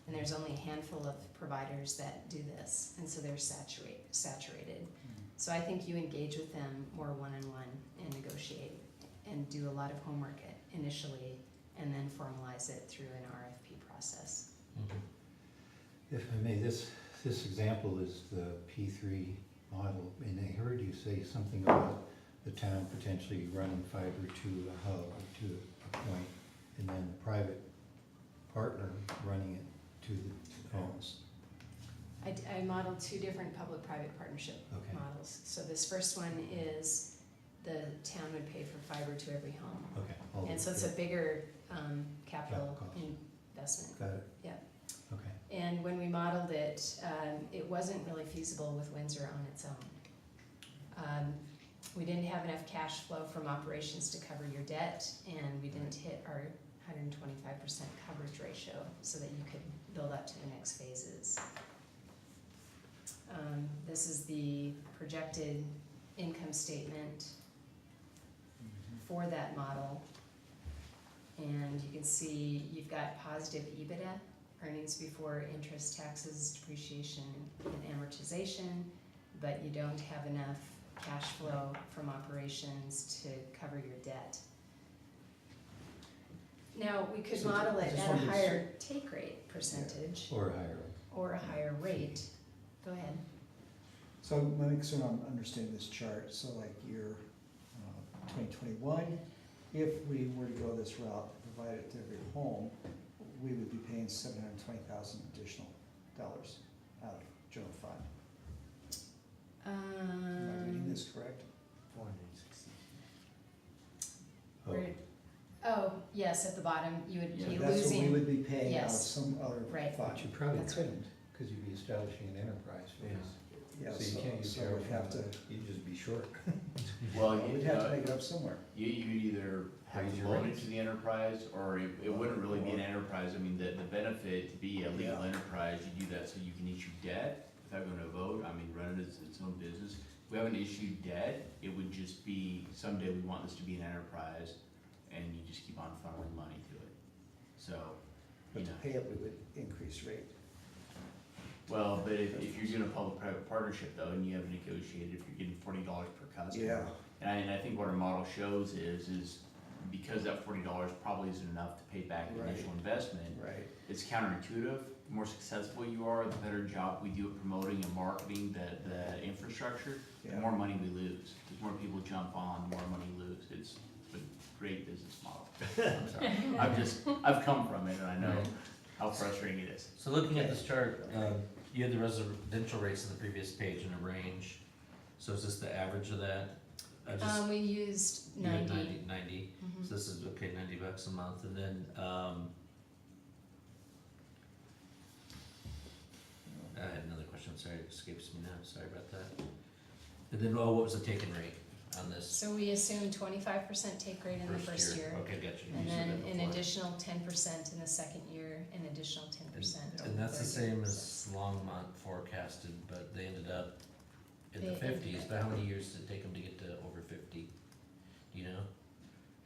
Speaker 1: And there's only a handful of providers that do this, and so they're saturated. So I think you engage with them more one-on-one and negotiate and do a lot of homework initially, and then formalize it through an RFP process.
Speaker 5: Mhm.
Speaker 4: If I may, this example is the P3 model, and I heard you say something about the town potentially running fiber to a hub or to a point, and then the private partner running it to the homes.
Speaker 1: I modeled 2 different public-private partnership
Speaker 4: Okay.
Speaker 1: models. So this first one is the town would pay for fiber to every home.
Speaker 4: Okay. all
Speaker 1: And
Speaker 4: those,
Speaker 1: so it's a
Speaker 4: yeah.
Speaker 1: bigger capital
Speaker 4: cost.
Speaker 1: investment.
Speaker 4: Got it.
Speaker 1: Yeah.
Speaker 4: Okay.
Speaker 1: And when we modeled it, it wasn't really feasible with Windsor on its own. We didn't have enough cash flow from operations to cover your debt, and we didn't hit our 125% coverage ratio so that you could build up to the next phases. This is the projected income statement for that model. And you can see you've got positive EBITDA, earnings before interest, taxes, depreciation, and amortization, but you don't have enough cash flow from operations to cover your debt. Now, we could
Speaker 3: So
Speaker 1: model
Speaker 3: I
Speaker 1: it
Speaker 3: just
Speaker 1: at a
Speaker 3: wanted to
Speaker 1: higher take rate percentage
Speaker 4: Or higher.
Speaker 1: or a higher rate. Go ahead.
Speaker 10: So my concern on understanding this chart, so like year 2021, if we were to go this route, provide it to every home, we would be paying $720,000 additional dollars out of general fund. Am I reading this correct?
Speaker 6: 460.
Speaker 4: Oh,
Speaker 1: Where- Oh, yes, at the bottom, you would be
Speaker 10: That's what we
Speaker 1: losing,
Speaker 10: would be paying out of
Speaker 1: yes.
Speaker 10: some other
Speaker 1: Right.
Speaker 10: fund.
Speaker 4: but you probably
Speaker 1: That's
Speaker 4: couldn't, because you'd be establishing an enterprise phase.
Speaker 10: Yeah,
Speaker 4: So you can't use
Speaker 10: so
Speaker 4: general
Speaker 10: we'd have
Speaker 4: fund,
Speaker 10: to,
Speaker 4: you'd just be short.
Speaker 2: Well,
Speaker 10: we'd have to make it up somewhere.
Speaker 2: you could either have
Speaker 4: Raise
Speaker 2: to
Speaker 4: your
Speaker 2: loan it
Speaker 4: rates.
Speaker 2: to the enterprise, or it wouldn't really be an enterprise. I mean, the benefit to be a legal
Speaker 10: Yeah.
Speaker 2: enterprise, you do that so you can issue debt without going to vote. I mean, run it as its own business. If we haven't issued debt, it would just be, someday we want this to be an enterprise, and you just keep on funneling money to it. So, you
Speaker 10: But to
Speaker 2: know,
Speaker 10: pay it, we would increase rate.
Speaker 2: well, but if you're doing a public-private partnership though, and you have negotiated, if you're getting $40 per customer.
Speaker 10: Yeah.
Speaker 2: And I think what our model shows is because that $40 probably isn't enough to pay back the
Speaker 10: Right.
Speaker 2: initial investment,
Speaker 10: Right.
Speaker 2: it's counterintuitive. The more successful you are, the better job we do at promoting and marketing the infrastructure, the
Speaker 10: Yeah.
Speaker 2: more money we lose. The more people jump on, the more money we lose. It's a great business model. I'm sorry. I've come from it, and I know. how frustrating it is.
Speaker 5: So looking at this chart, you had the residential rates in the previous page in a range. So is this the average of that? I just-
Speaker 1: We used
Speaker 5: you had
Speaker 1: 90.
Speaker 5: 90.
Speaker 1: Mhm.
Speaker 5: So this is, okay, $90 a month, and then, I had another question, sorry, it escapes me now, sorry about that. And then, what was the take-in rate on this?
Speaker 1: So we assumed 25% take rate in the first year.
Speaker 5: Okay, gotcha. You
Speaker 1: And
Speaker 5: said
Speaker 1: then
Speaker 5: that
Speaker 1: an
Speaker 5: before.
Speaker 1: additional 10% in the second year, an additional 10% over
Speaker 5: And that's the
Speaker 1: 30
Speaker 5: same
Speaker 1: years.
Speaker 5: as Longmont forecasted, but they ended up in the
Speaker 1: They ended
Speaker 5: 50s, but how many years did it take them to get to over 50? Do you know?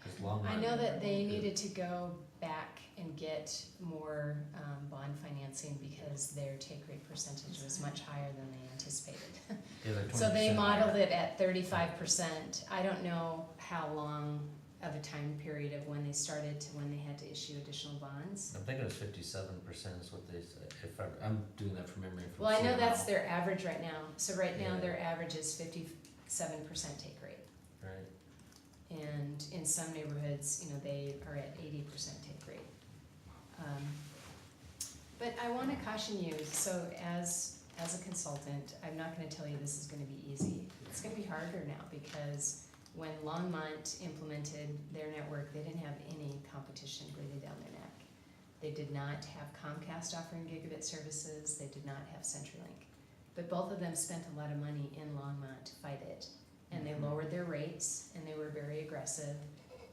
Speaker 5: 'Cause Longmont.
Speaker 1: I know that they needed to go back and get more bond financing because their take rate percentage was much higher than they anticipated.
Speaker 5: Yeah, like
Speaker 1: So they
Speaker 5: 20%
Speaker 1: modeled
Speaker 5: higher.
Speaker 1: it at 35%. I don't know how long of a time period of when they started to when they had to issue additional bonds.
Speaker 5: I'm thinking it was 57% is what they said, if I'm doing that from memory. From
Speaker 1: Well, I know that's
Speaker 5: CML.
Speaker 1: their average right now. So right now,
Speaker 5: Yeah.
Speaker 1: their average is 57% take rate.
Speaker 5: Right,
Speaker 1: And in some neighborhoods, you know, they are at 80% take rate. But I wanna caution you, so as a consultant, I'm not gonna tell you this is gonna be easy. It's gonna be harder now because when Longmont implemented their network, they didn't have any competition breathing down their neck. They did not have Comcast offering gigabit services, they did not have CenturyLink. But both of them spent a lot of money in Longmont to fight it. And they lowered their rates and they were very aggressive.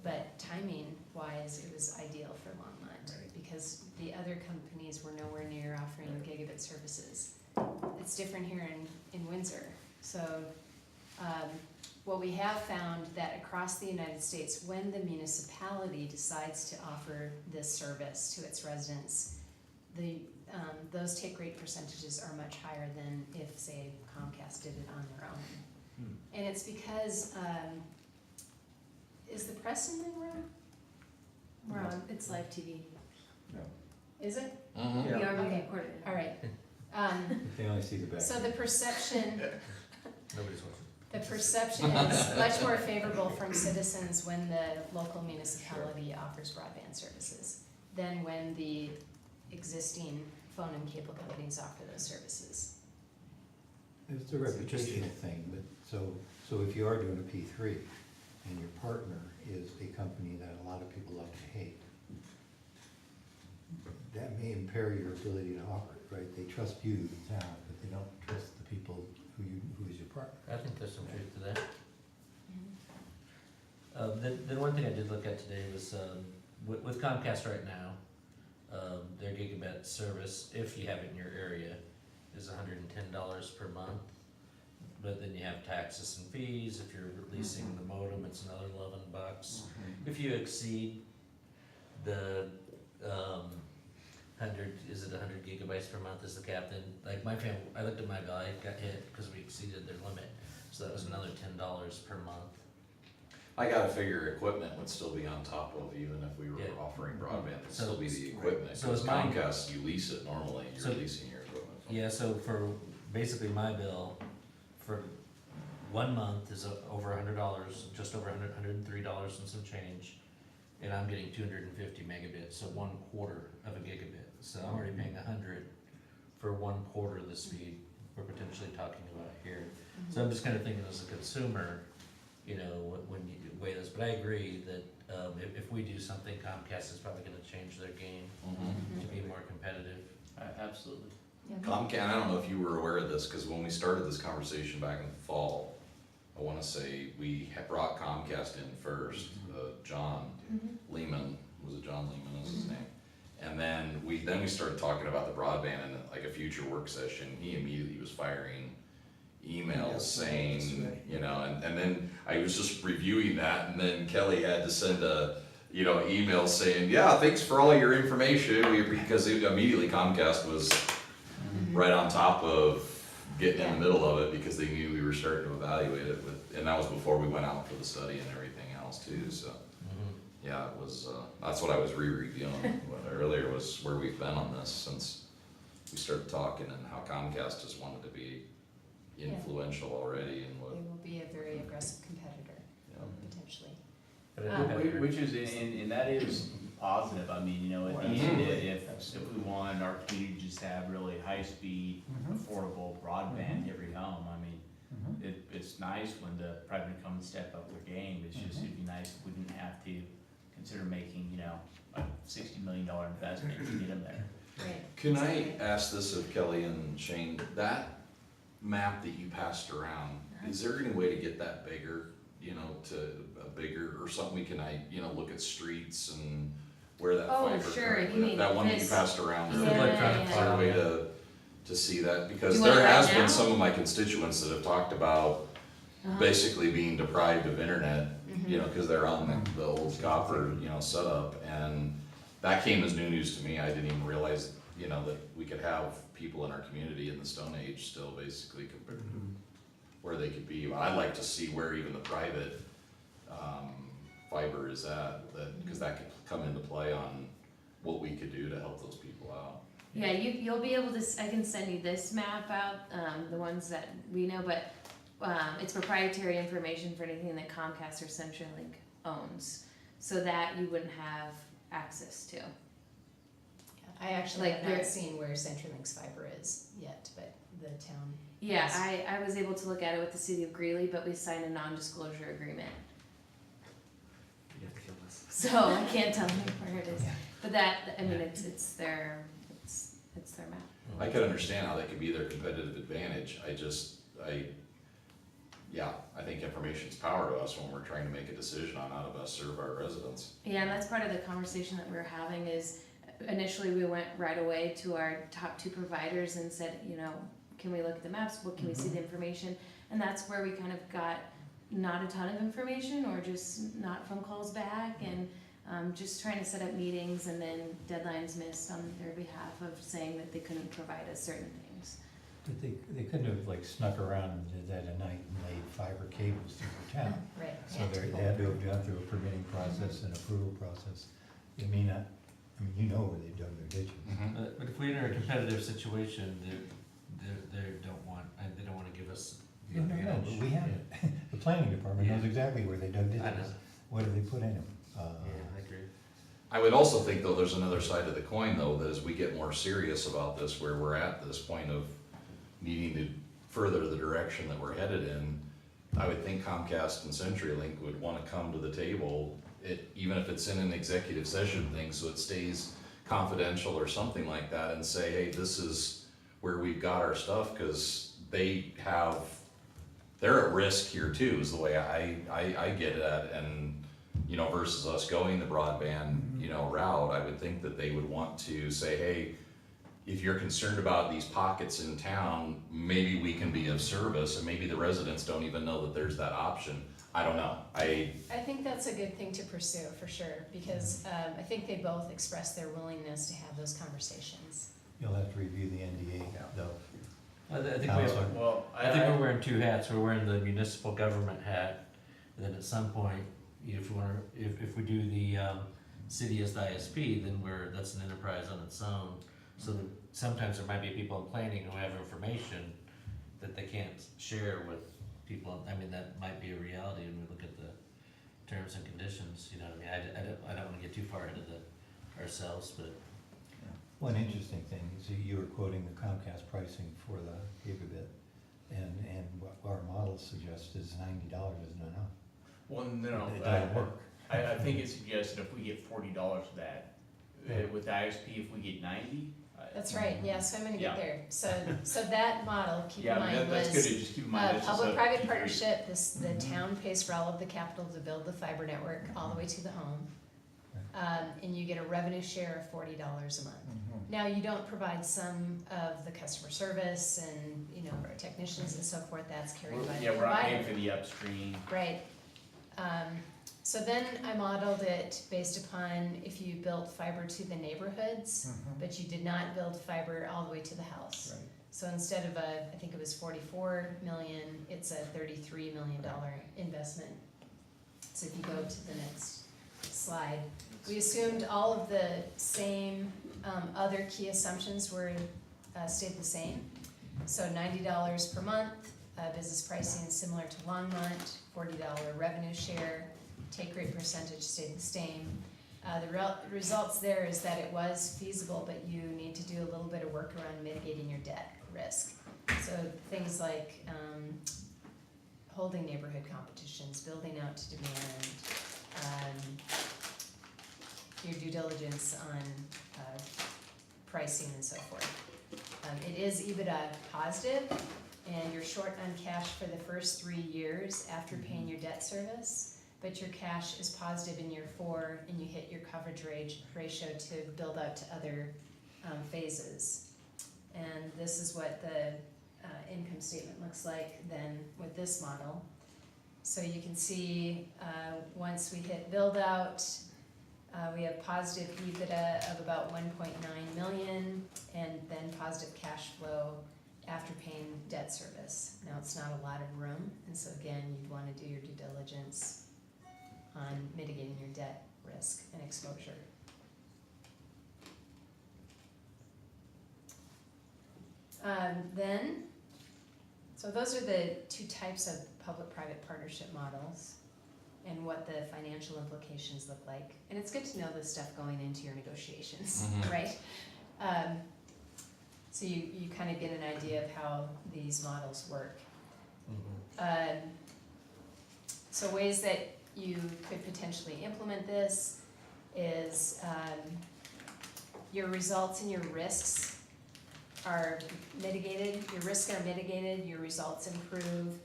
Speaker 1: But timing wise, it was ideal for Longmont because the other companies were nowhere near offering gigabit services. It's different here in Windsor. So what we have found that across the United States, when the municipality decides to offer this service to its residents, those take rate percentages are much higher than if, say, Comcast did it on their own. And it's because, is the press in the room?
Speaker 9: We're on, it's live TV.
Speaker 1: Is it?
Speaker 7: Mhm.
Speaker 9: We are being
Speaker 1: Okay.
Speaker 9: recorded.
Speaker 1: All right.
Speaker 4: They only see the back.
Speaker 1: So the perception
Speaker 5: nobody's watching.
Speaker 1: The perception is much more favorable from citizens when the local municipality offers broadband services than when the existing phone and cable companies offer those services.
Speaker 4: It's a reputational thing, but so if you are doing a P3 and your partner is a company that a lot of people love to hate, that may impair your ability to operate, right? They trust you, the town, but they don't trust the people who is your partner.
Speaker 5: I think there's some truth to that. The one thing I did look at today was, with Comcast right now, their gigabit service, if you have it in your area, is $110 per month. But then you have taxes and fees, if you're leasing the modem, it's another $11. If you exceed the, 100 gigabytes per month is the cap, then, like my family, I looked at my bill, I got hit because we exceeded their limit, so that was another $10 per month.
Speaker 7: I gotta figure equipment would still be on top of, even if we were
Speaker 5: Yeah.
Speaker 7: offering broadband, it'd
Speaker 5: So-
Speaker 7: still be the equipment.
Speaker 5: so
Speaker 7: Cause
Speaker 5: is mine-
Speaker 7: Comcast, you lease it normally, you're
Speaker 5: So-
Speaker 7: leasing your equipment.
Speaker 5: Yeah, so for basically my bill, for 1 month is over $100, just over $103 and some change. And I'm getting 250 megabits, so 1/4 of a gigabit. So I'm already paying 100 for 1/4 of the speed we're potentially talking about here. So I'm just kind of thinking as a consumer, you know, when you weigh this, but I agree that if we do something, Comcast is probably gonna change their game to be more competitive.
Speaker 2: Absolutely.
Speaker 7: Comcast, I don't know if you were aware of this, cause when we started this conversation back in the fall, I wanna say we had brought Comcast in first, John Lehman, was it John Lehman is his name? And then we started talking about the broadband and like a future work session, he immediately was firing emails
Speaker 10: Yes,
Speaker 7: saying,
Speaker 10: that's right.
Speaker 7: you know, and then I was just reviewing that and then Kelly had to send a, you know, email saying, yeah, thanks for all your information, because immediately Comcast was right on top of getting in the middle of it because they knew we were starting to evaluate it with, and that was before we went out for the study and everything else too, so. Yeah, it was, that's what I was re-reviewing earlier was where we've been on this since we started talking and how Comcast has wanted to be influential already and what,
Speaker 1: They will be a very aggressive competitor,
Speaker 7: you know.
Speaker 1: potentially.
Speaker 5: But I do have-
Speaker 2: Which is, and that is positive. I mean, you know, at the end,
Speaker 3: Absolutely.
Speaker 2: if we want our community to just have really high-speed, affordable broadband to every home, I mean, it's nice when the private come and step up their game. It's just, it'd be nice if we didn't have to consider making, you know, a $60 million investment to get them there.
Speaker 1: Right.
Speaker 7: Can I ask this of Kelly and Shane, that map that you passed around, is there any way to get that bigger, you know, to a bigger, or something we can, you know, look at streets and where that
Speaker 9: Oh,
Speaker 7: fiber
Speaker 9: sure, you
Speaker 7: currently-
Speaker 9: mean
Speaker 7: that one that you
Speaker 9: this-
Speaker 7: passed around?
Speaker 9: Yeah,
Speaker 7: Is there
Speaker 5: Electronic
Speaker 7: Is there a
Speaker 5: file.
Speaker 7: way to see that? Because
Speaker 9: You want
Speaker 7: there
Speaker 9: it right
Speaker 7: has
Speaker 9: now?
Speaker 7: been some of my constituents that have talked about
Speaker 9: Uh-huh.
Speaker 7: basically being deprived of internet, you know, cause they're on the old copper, you know, setup, and that came as new news to me. I didn't even realize, you know, that we could have people in our community in the Stone Age still basically compared to where they could be. I'd like to see where even the private, fiber is at, cause that could come into play on what we could do to help those people out.
Speaker 9: Yeah, you'll be able to, I can send you this map out, the ones that we know, but, it's proprietary information for anything that Comcast or CenturyLink owns, so that you wouldn't have access to.
Speaker 1: I actually
Speaker 9: Like
Speaker 1: have not
Speaker 9: there-
Speaker 1: seen where CenturyLink's fiber is yet, but the town.
Speaker 9: Yeah,
Speaker 1: Yes.
Speaker 9: I was able to look at it with the city of Greeley, but we signed a non-disclosure agreement,
Speaker 6: You have to kill us.
Speaker 9: so I can't tell you where it is. But that, I mean, it's their map.
Speaker 7: I could understand how that could be their competitive advantage, I think information's power to us when we're trying to make a decision on how to best serve our residents.
Speaker 9: Yeah, and that's part of the conversation that we were having is, initially we went right away to our top 2 providers and said, you know, can we look at the maps, what can we see the information? And that's where we kind of got not a ton of information, or just not phone calls back, and just trying to set up meetings, and then deadlines missed on their behalf of saying that they couldn't provide us certain things.
Speaker 4: But they couldn't have like snuck around and did that at night and laid fiber cables through the town.
Speaker 1: Right.
Speaker 4: So they had to have gone through a permitting process and approval process. It may not, I mean, you know where they dug their ditches.
Speaker 5: But if we enter a competitive situation, they don't want to give us the
Speaker 4: No,
Speaker 5: advantage.
Speaker 4: but we have it. The planning department knows
Speaker 5: Yeah.
Speaker 4: exactly where they dug
Speaker 5: I know.
Speaker 4: ditches. What did they put in them?
Speaker 5: Yeah, I agree.
Speaker 7: I would also think though, there's another side of the coin though, that as we get more serious about this, where we're at this point of needing to further the direction that we're headed in, I would think Comcast and CenturyLink would wanna come to the table, even if it's in an executive session thing, so it stays confidential or something like that, and say, hey, this is where we've got our stuff, cause they're at risk here too, is the way I get at, and, you know, versus us going the broadband, you know, route, I would think that they would want to say, hey, if you're concerned about these pockets in town, maybe we can be of service, and maybe the residents don't even know that there's that option. I don't know,
Speaker 1: I think that's a good thing to pursue, for sure, because I think they both expressed their willingness to have those conversations.
Speaker 4: You'll have to review the NDA though.
Speaker 5: I think we
Speaker 4: Counselor.
Speaker 5: have,
Speaker 2: Well,
Speaker 5: I think we're wearing 2 hats. We're wearing the municipal government hat, and then at some point, if we do the city as the ISP, then that's an enterprise on its own. So sometimes there might be people in planning who have information that they can't share with people. I mean, that might be a reality when we look at the terms and conditions, you know what I mean? I don't wanna get too far into ourselves, but.
Speaker 4: One interesting thing is that you were quoting the Comcast pricing for the gigabit, and what our model suggests is $90 isn't enough.
Speaker 2: Well, no,
Speaker 4: It doesn't work.
Speaker 2: I think it suggested if we get $40 for that, with the ISP, if we get 90.
Speaker 1: That's right, yeah, so I'm gonna
Speaker 2: Yeah.
Speaker 1: get there. So that model, keep in
Speaker 2: Yeah, I mean,
Speaker 1: mind,
Speaker 2: that's good
Speaker 1: was
Speaker 2: to just keep in mind. that's just a
Speaker 1: public-private
Speaker 2: keep it-
Speaker 1: partnership, the town pays for all of the capital to build the fiber network all the way to the home. And you get a revenue share of $40 a month. Now, you don't provide some of the customer service and, you know, technicians and so forth, that's carried by the
Speaker 2: Yeah, we're not paying
Speaker 1: provider.
Speaker 2: for the upstream.
Speaker 1: Right. So then I modeled it based upon if you built fiber to the neighborhoods, but you did not build fiber all the way to the house.
Speaker 3: Right.
Speaker 1: So instead of I think it was 44 million, it's a $33 million investment. So if you go to the next slide, we assumed all of the same other key assumptions were stayed the same. So $90 per month, business pricing is similar to Longmont, $40 revenue share, take rate percentage stayed the same. The results there is that it was feasible, but you need to do a little bit of work around mitigating your debt risk. So things like holding neighborhood competitions, building out to demand, your due diligence on pricing and so forth. It is EBITDA positive, and you're short on cash for the first 3 years after paying your debt service, but your cash is positive in year 4, and you hit your coverage ratio to build out to other phases. And this is what the income statement looks like then with this model. So you can see once we hit build out, we have positive EBITDA of about 1.9 million, and then positive cash flow after paying debt service. Now, it's not a lot of room, and so again, you'd want to do your due diligence on mitigating your debt risk and exposure. So those are the 2 types of public-private partnership models and what the financial implications look like. And it's good to know this stuff going into your negotiations, right? So you kind of get an idea of how these models work. So ways that you could potentially implement this is your results and your risks are mitigated, your risks are mitigated, your results improve.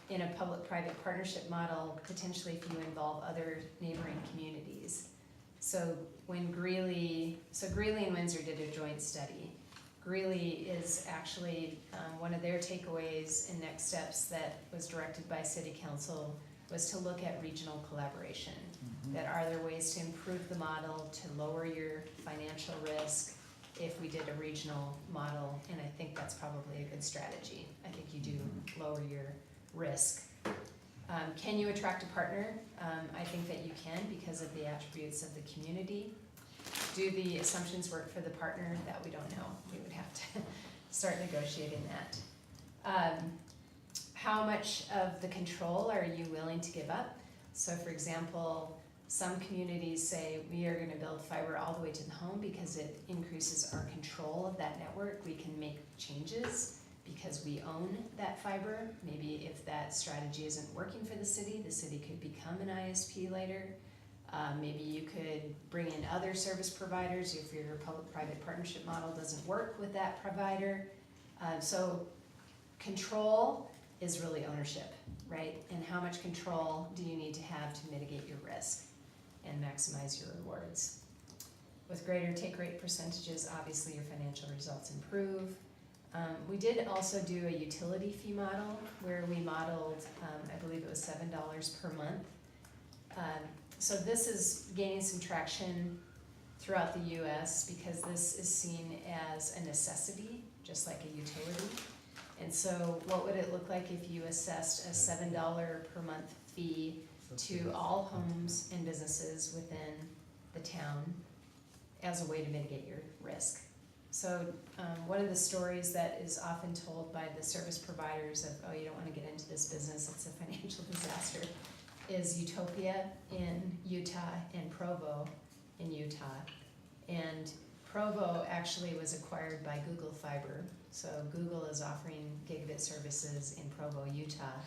Speaker 1: In a public-private partnership model, potentially if you involve other neighboring communities. So when Greeley and Windsor did a joint study. Greeley is actually one of their takeaways and next steps that was directed by City Council was to look at regional collaboration. That are there ways to improve the model, to lower your financial risk if we did a regional model, and I think that's probably a good strategy. I think you do lower your risk. Can you attract a partner? I think that you can because of the attributes of the community. Do the assumptions work for the partner? That we don't know. We would have to start negotiating that. How much of the control are you willing to give up? So for example, some communities say we are going to build fiber all the way to the home because it increases our control of that network. We can make changes because we own that fiber. Maybe if that strategy isn't working for the city could become an ISP later. Maybe you could bring in other service providers if your public-private partnership model doesn't work with that provider. So control is really ownership, right? And how much control do you need to have to mitigate your risk and maximize your rewards? With greater take rate percentages, obviously your financial results improve. We did also do a utility fee model where we modeled, I believe it was $7 per month. So this is gaining some traction throughout the US because this is seen as a necessity, just like a utility. And so what would it look like if you assessed a $7 per month fee to all homes and businesses within the town as a way to mitigate your risk? So one of the stories that is often told by the service providers of, oh, you don't want to get into this business, it's a financial disaster, is Utopia in Utah and Provo in Utah. And Provo actually was acquired by Google Fiber. So Google is offering gigabit services in Provo, Utah.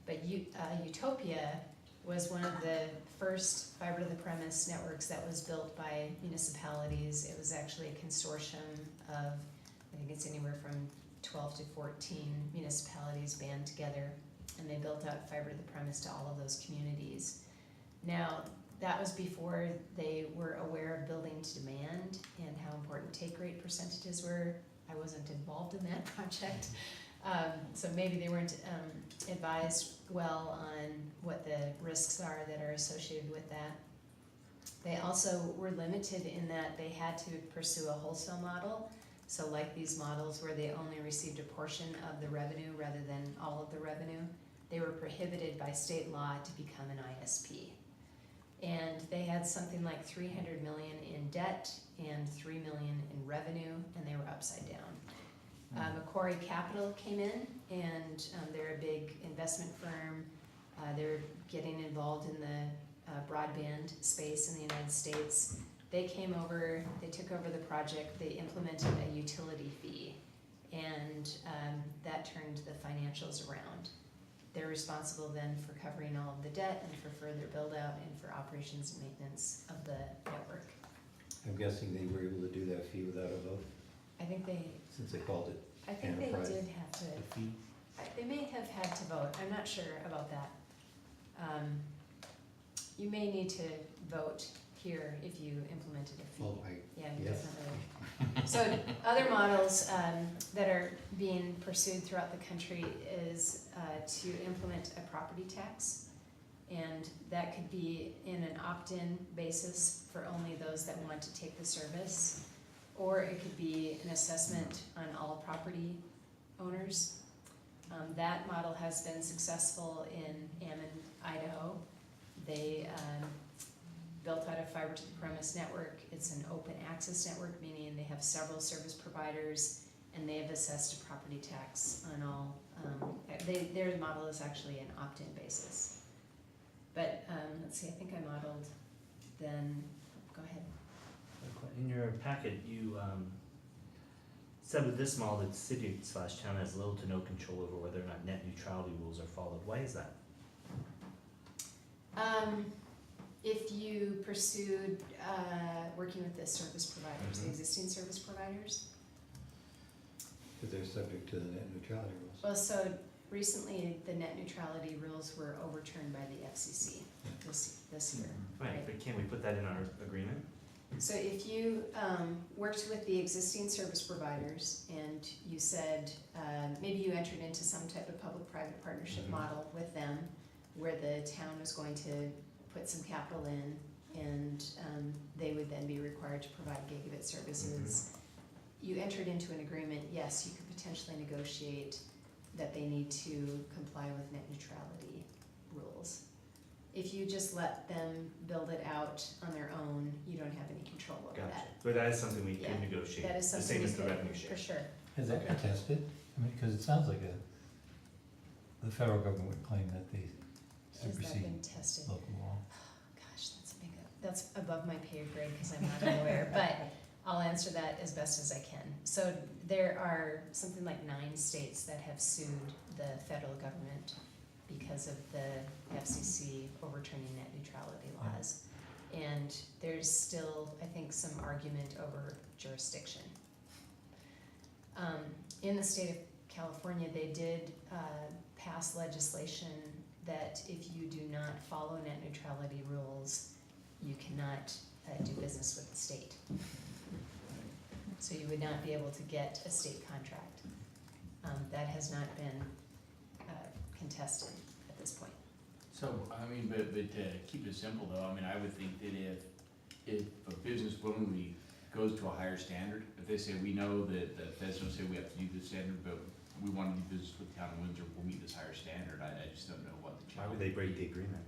Speaker 1: But Utopia was one of the first fiber to the premise networks that was built by municipalities. It was actually a consortium of, I think it's anywhere from 12 to 14 municipalities band together, and they built out fiber to the premise to all of those communities. Now, that was before they were aware of building to demand and how important take rate percentages were. I wasn't involved in that project. So maybe they weren't advised well on what the risks are that are associated with that. They also were limited in that they had to pursue a wholesale model. So like these models where they only received a portion of the revenue rather than all of the revenue, they were prohibited by state law to become an ISP. And they had something like 300 million in debt and 3 million in revenue, and they were upside down. Macquarie Capital came in, and they're a big investment firm. They're getting involved in the broadband space in the United States. They came over, they took over the project, they implemented a utility fee, and that turned the financials around. They're responsible then for covering all of the debt and for further build out and for operations and maintenance of the network.
Speaker 4: I'm guessing they were able to do that fee without a vote,
Speaker 1: I think they,
Speaker 4: since they called it
Speaker 1: I think they
Speaker 4: enterprise.
Speaker 1: did have to,
Speaker 2: The fee?
Speaker 1: they may have had to vote, I'm not sure about that. You may need to vote here if you implemented a fee.
Speaker 4: Oh,
Speaker 1: Yeah,
Speaker 4: yes.
Speaker 1: definitely. So other models that are being pursued throughout the country is to implement a property tax. And that could be in an opt-in basis for only those that want to take the service. Or it could be an assessment on all property owners. That model has been successful in Ammon, Idaho. They built out a fiber to the premise network. It's an open access network, meaning they have several service providers and they have assessed a property tax on all. Their model is actually an opt-in basis. But let's see, I think I modeled then, go ahead.
Speaker 6: In your packet, you said with this model that city/town has little to no control over whether or not net neutrality rules are followed. Why is that?
Speaker 1: If you pursued working with the service providers, the existing service providers.
Speaker 4: Because they're subject to the net neutrality rules.
Speaker 1: Well, so recently, the net neutrality rules were overturned by the FCC this year.
Speaker 6: Right, but can't we put that in our agreement?
Speaker 1: So if you worked with the existing service providers and you said, maybe you entered into some type of public-private partnership model with them where the town was going to put some capital in and they would then be required to provide gigabit services. You entered into an agreement, yes, you could potentially negotiate that they need to comply with net neutrality rules. If you just let them build it out on their own, you don't have any control over
Speaker 6: Gotcha.
Speaker 1: that.
Speaker 6: But that is something we
Speaker 1: Yeah,
Speaker 6: can negotiate,
Speaker 1: That is
Speaker 6: the
Speaker 1: something
Speaker 6: same
Speaker 1: you
Speaker 6: as the
Speaker 1: could,
Speaker 6: revenue share.
Speaker 1: for sure.
Speaker 4: Has that been tested? I mean, because it sounds like the federal government would claim that they
Speaker 1: Has that
Speaker 4: supersede
Speaker 1: been tested?
Speaker 4: local law.
Speaker 1: Gosh, that's above my pay grade because I'm not aware, but I'll answer that as best as I can. So there are something like 9 states that have sued the federal government because of the FCC overturning net neutrality laws. And there's still, I think, some argument over jurisdiction. In the state of California, they did pass legislation that if you do not follow net neutrality rules, you cannot do business with the state. So you would not be able to get a state contract. That has not been contested at this point.
Speaker 2: So, I mean, but to keep it simple though, I mean, I would think that if a business willingly goes to a higher standard, if they say, we know that the feds don't say we have to do this standard, but we want to do business with the town of Windsor, we'll meet this higher standard, I just don't know what the
Speaker 6: Why
Speaker 2: challenge.
Speaker 6: would they break the agreement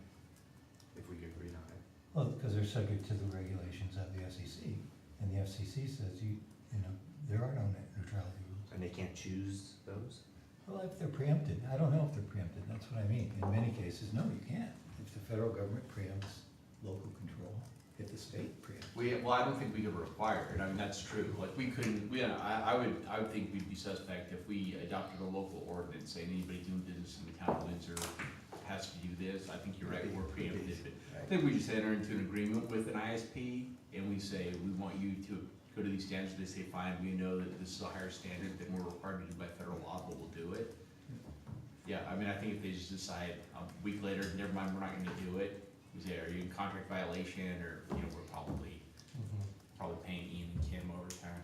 Speaker 6: if we agreed on it?
Speaker 4: Well, because they're subject to the regulations of the FCC, and the FCC says you know, there are no net neutrality rules.
Speaker 6: And they can't choose those?
Speaker 4: Well, if they're preempted, I don't know if they're preempted, that's what I mean. In many cases, no, you can't. If the federal government preempts local control, if the state preempts.
Speaker 2: Well, I don't think we could require it, I mean, that's true, like, we couldn't, I would think we'd be suspect if we adopted a local ordinance saying anybody doing business in the town of Windsor has to do this, I think you're right, we're preempted, but I think we just enter into an agreement with an ISP, and we say, we want you to go to these standards, they say, fine, we know that this is a higher standard than we're required to do by federal law, but we'll do it. Yeah, I mean, I think if they just decide a week later, never mind, we're not gonna do it, we say, are you in contract violation, or, you know, we're probably paying Ian and Kim overtime.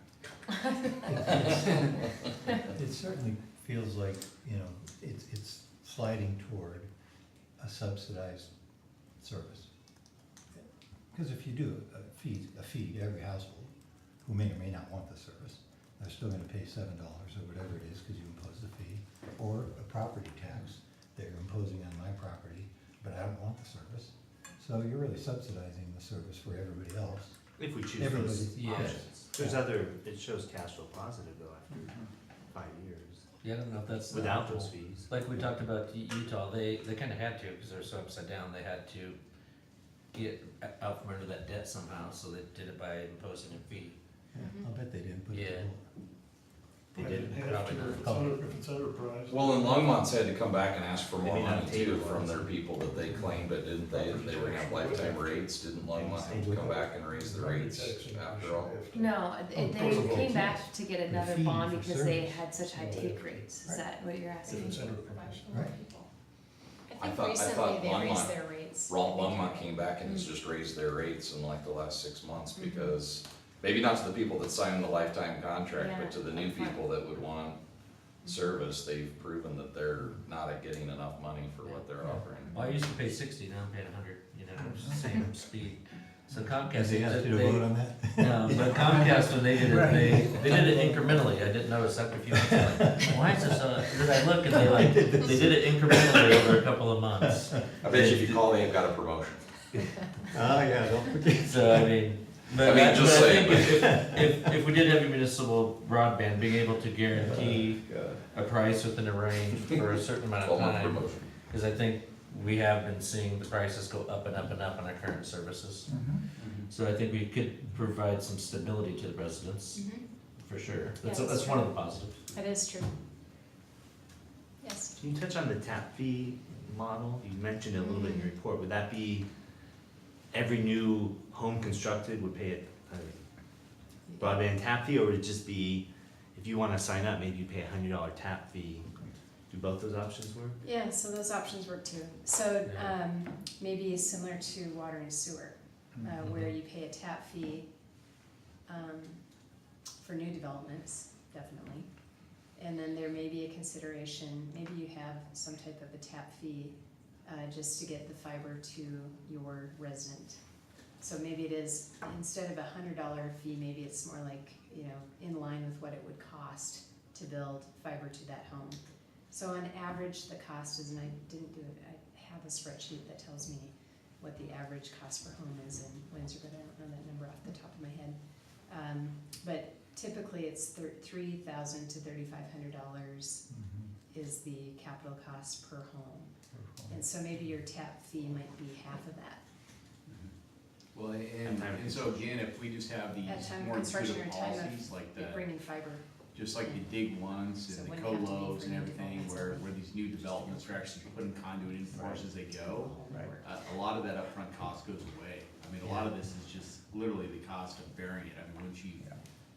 Speaker 4: It certainly feels like, you know, it's sliding toward a subsidized service. Because if you do a fee to every household, who may or may not want the service, they're still gonna pay $7 or whatever it is, because you impose the fee, or a property tax that you're imposing on my property, but I don't want the service. So you're really subsidizing the service for everybody else.
Speaker 6: If we choose
Speaker 4: Everybody-
Speaker 6: those
Speaker 5: Yeah.
Speaker 6: options. There's it shows cash flow positive though after 5 years,
Speaker 5: Yeah, I don't know if that's. the
Speaker 6: without
Speaker 5: actual-
Speaker 6: those fees.
Speaker 5: Like we talked about Utah, they kind of had to, because they're so upside down, they had to get out from under that debt somehow, so they did it by imposing a fee.
Speaker 4: I'll bet they didn't put it.
Speaker 5: Yeah. They
Speaker 8: They
Speaker 5: didn't,
Speaker 8: have
Speaker 5: probably
Speaker 8: to,
Speaker 5: not.
Speaker 8: if it's under- if it's enterprise.
Speaker 7: Well, and Longmont's had to come back and ask for
Speaker 6: They
Speaker 7: more
Speaker 6: may not
Speaker 7: money
Speaker 6: take
Speaker 7: too
Speaker 6: it.
Speaker 7: from their people that they claimed, but didn't they, they were gonna have lifetime rates, didn't Longmont have to come back and raise the rates after all?
Speaker 9: No,
Speaker 4: Oh,
Speaker 9: they came back to get another
Speaker 4: fee
Speaker 9: bond
Speaker 4: for
Speaker 9: because they
Speaker 4: service.
Speaker 9: had such high take rates. Is that what you're
Speaker 8: If
Speaker 9: asking?
Speaker 8: it's enterprise.
Speaker 4: Right.
Speaker 1: I think
Speaker 7: I
Speaker 1: recently
Speaker 7: thought
Speaker 1: they raised
Speaker 7: Longmont-
Speaker 1: their rates.
Speaker 7: Longmont came back and has just raised their rates in like the last 6 months because, maybe not to the people that signed the lifetime contract,
Speaker 9: Yeah,
Speaker 7: but to the new
Speaker 9: upfront.
Speaker 7: people that would want service, they've proven that they're not getting enough money for what they're offering.
Speaker 5: Well, I used to pay 60, now I'm paying 100, you know, same speed. So Comcast,
Speaker 4: They asked you to
Speaker 5: they-
Speaker 4: vote on that?
Speaker 5: no, but Comcast, when they did it, they did it incrementally, I didn't notice after a few months, I'm like, why is this, then I look and they did it incrementally over a couple of months.
Speaker 7: I bet you if you call, they've got a promotion.
Speaker 4: Ah, yeah, don't forget.
Speaker 5: So, I mean, but
Speaker 7: I mean,
Speaker 5: I
Speaker 7: just saying,
Speaker 5: think if we did have municipal broadband, being able to guarantee a price within a range for a certain amount of
Speaker 7: 12-month
Speaker 5: time,
Speaker 7: promotion.
Speaker 5: because I think we have been seeing the prices go up and up and up on our current services. So I think we could provide some stability to the residents,
Speaker 1: Mhm.
Speaker 5: for sure.
Speaker 1: Yeah,
Speaker 5: That's,
Speaker 1: that's
Speaker 5: that's one of the positives.
Speaker 1: That is true. Yes.
Speaker 6: Can you touch on the tap fee model? You mentioned it a little bit in your report. Would that be every new home constructed would pay a broadband tap fee, or would it just be, if you wanna sign up, maybe you pay $100 tap fee? Do both those options work?
Speaker 1: Yeah, so those options work too. So,
Speaker 5: Yeah.
Speaker 1: maybe similar to water and sewer, where you pay a tap fee, for new developments, definitely. And then there may be a consideration, maybe you have some type of a tap fee, just to get the fiber to your resident. So maybe it is, instead of $100 fee, maybe it's more like, you know, in line with what it would cost to build fiber to that home. So on average, the cost is, and I didn't do it, I have a spreadsheet that tells me what the average cost per home is in Windsor, but I don't know that number off the top of my head. But typically it's $3,000 to $3,500 is the capital cost per home. And so maybe your tap fee might be half of that.
Speaker 2: Well, and so again, if we just have these
Speaker 1: At time of
Speaker 2: more
Speaker 1: construction
Speaker 2: intuitive
Speaker 1: or time of
Speaker 2: policies, like the,
Speaker 1: bringing fiber.
Speaker 2: just like the dig ones
Speaker 1: So it
Speaker 2: and the
Speaker 1: wouldn't have to be
Speaker 2: colos
Speaker 1: for
Speaker 2: and
Speaker 1: new
Speaker 2: everything,
Speaker 1: developments.
Speaker 2: where these new developments are actually putting conduit in for us as they go,
Speaker 3: Right.
Speaker 2: a lot of that upfront cost goes away. I mean, a lot of this is just literally the cost of burying it. I mean,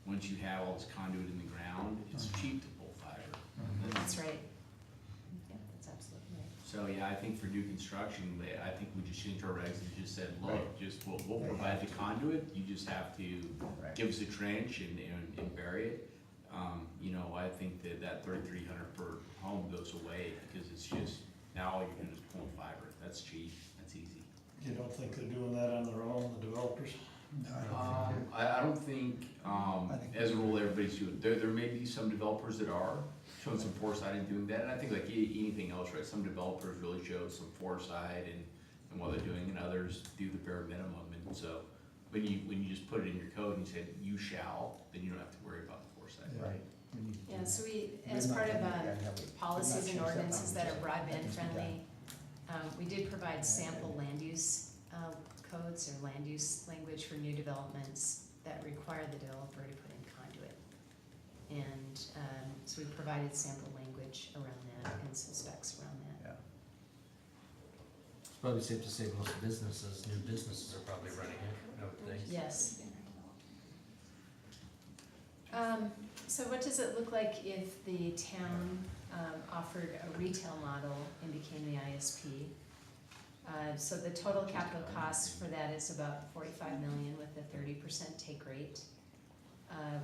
Speaker 2: once you have all this conduit in the ground, it's cheap to pull fiber.
Speaker 1: That's right. Yeah, that's absolutely right.
Speaker 2: So, yeah, I think for new construction, I think we just changed our regs and just said, look, just, we'll provide the conduit, you just have to give us a trench and bury it. You know, I think that 3,300 per home goes away, because it's just, now all you're doing is pulling fiber, that's cheap, that's easy.
Speaker 8: You don't think they're doing that on their own, the developers?
Speaker 2: I don't think, as a rule, everybody's doing, there may be some developers that are showing some foresight in doing that, and I think like anything else, right, some developers really show some foresight in what they're doing, and others do the bare minimum, and so, when you just put it in your code and you say, you shall, then you don't have to worry about the foresight.
Speaker 10: Right.
Speaker 1: Yeah, so we, as part of, policies and ordinances that are broadband friendly, we did provide sample land use, codes or land use language for new developments that require the developer to put in conduit. And, so we provided sample language around that and some specs around that.
Speaker 5: It's probably safe to say most businesses, new businesses are probably running it, I would think.
Speaker 1: Yes. So what does it look like if the town offered a retail model and became the ISP? So the total capital cost for that is about $45 million with a 30% take rate.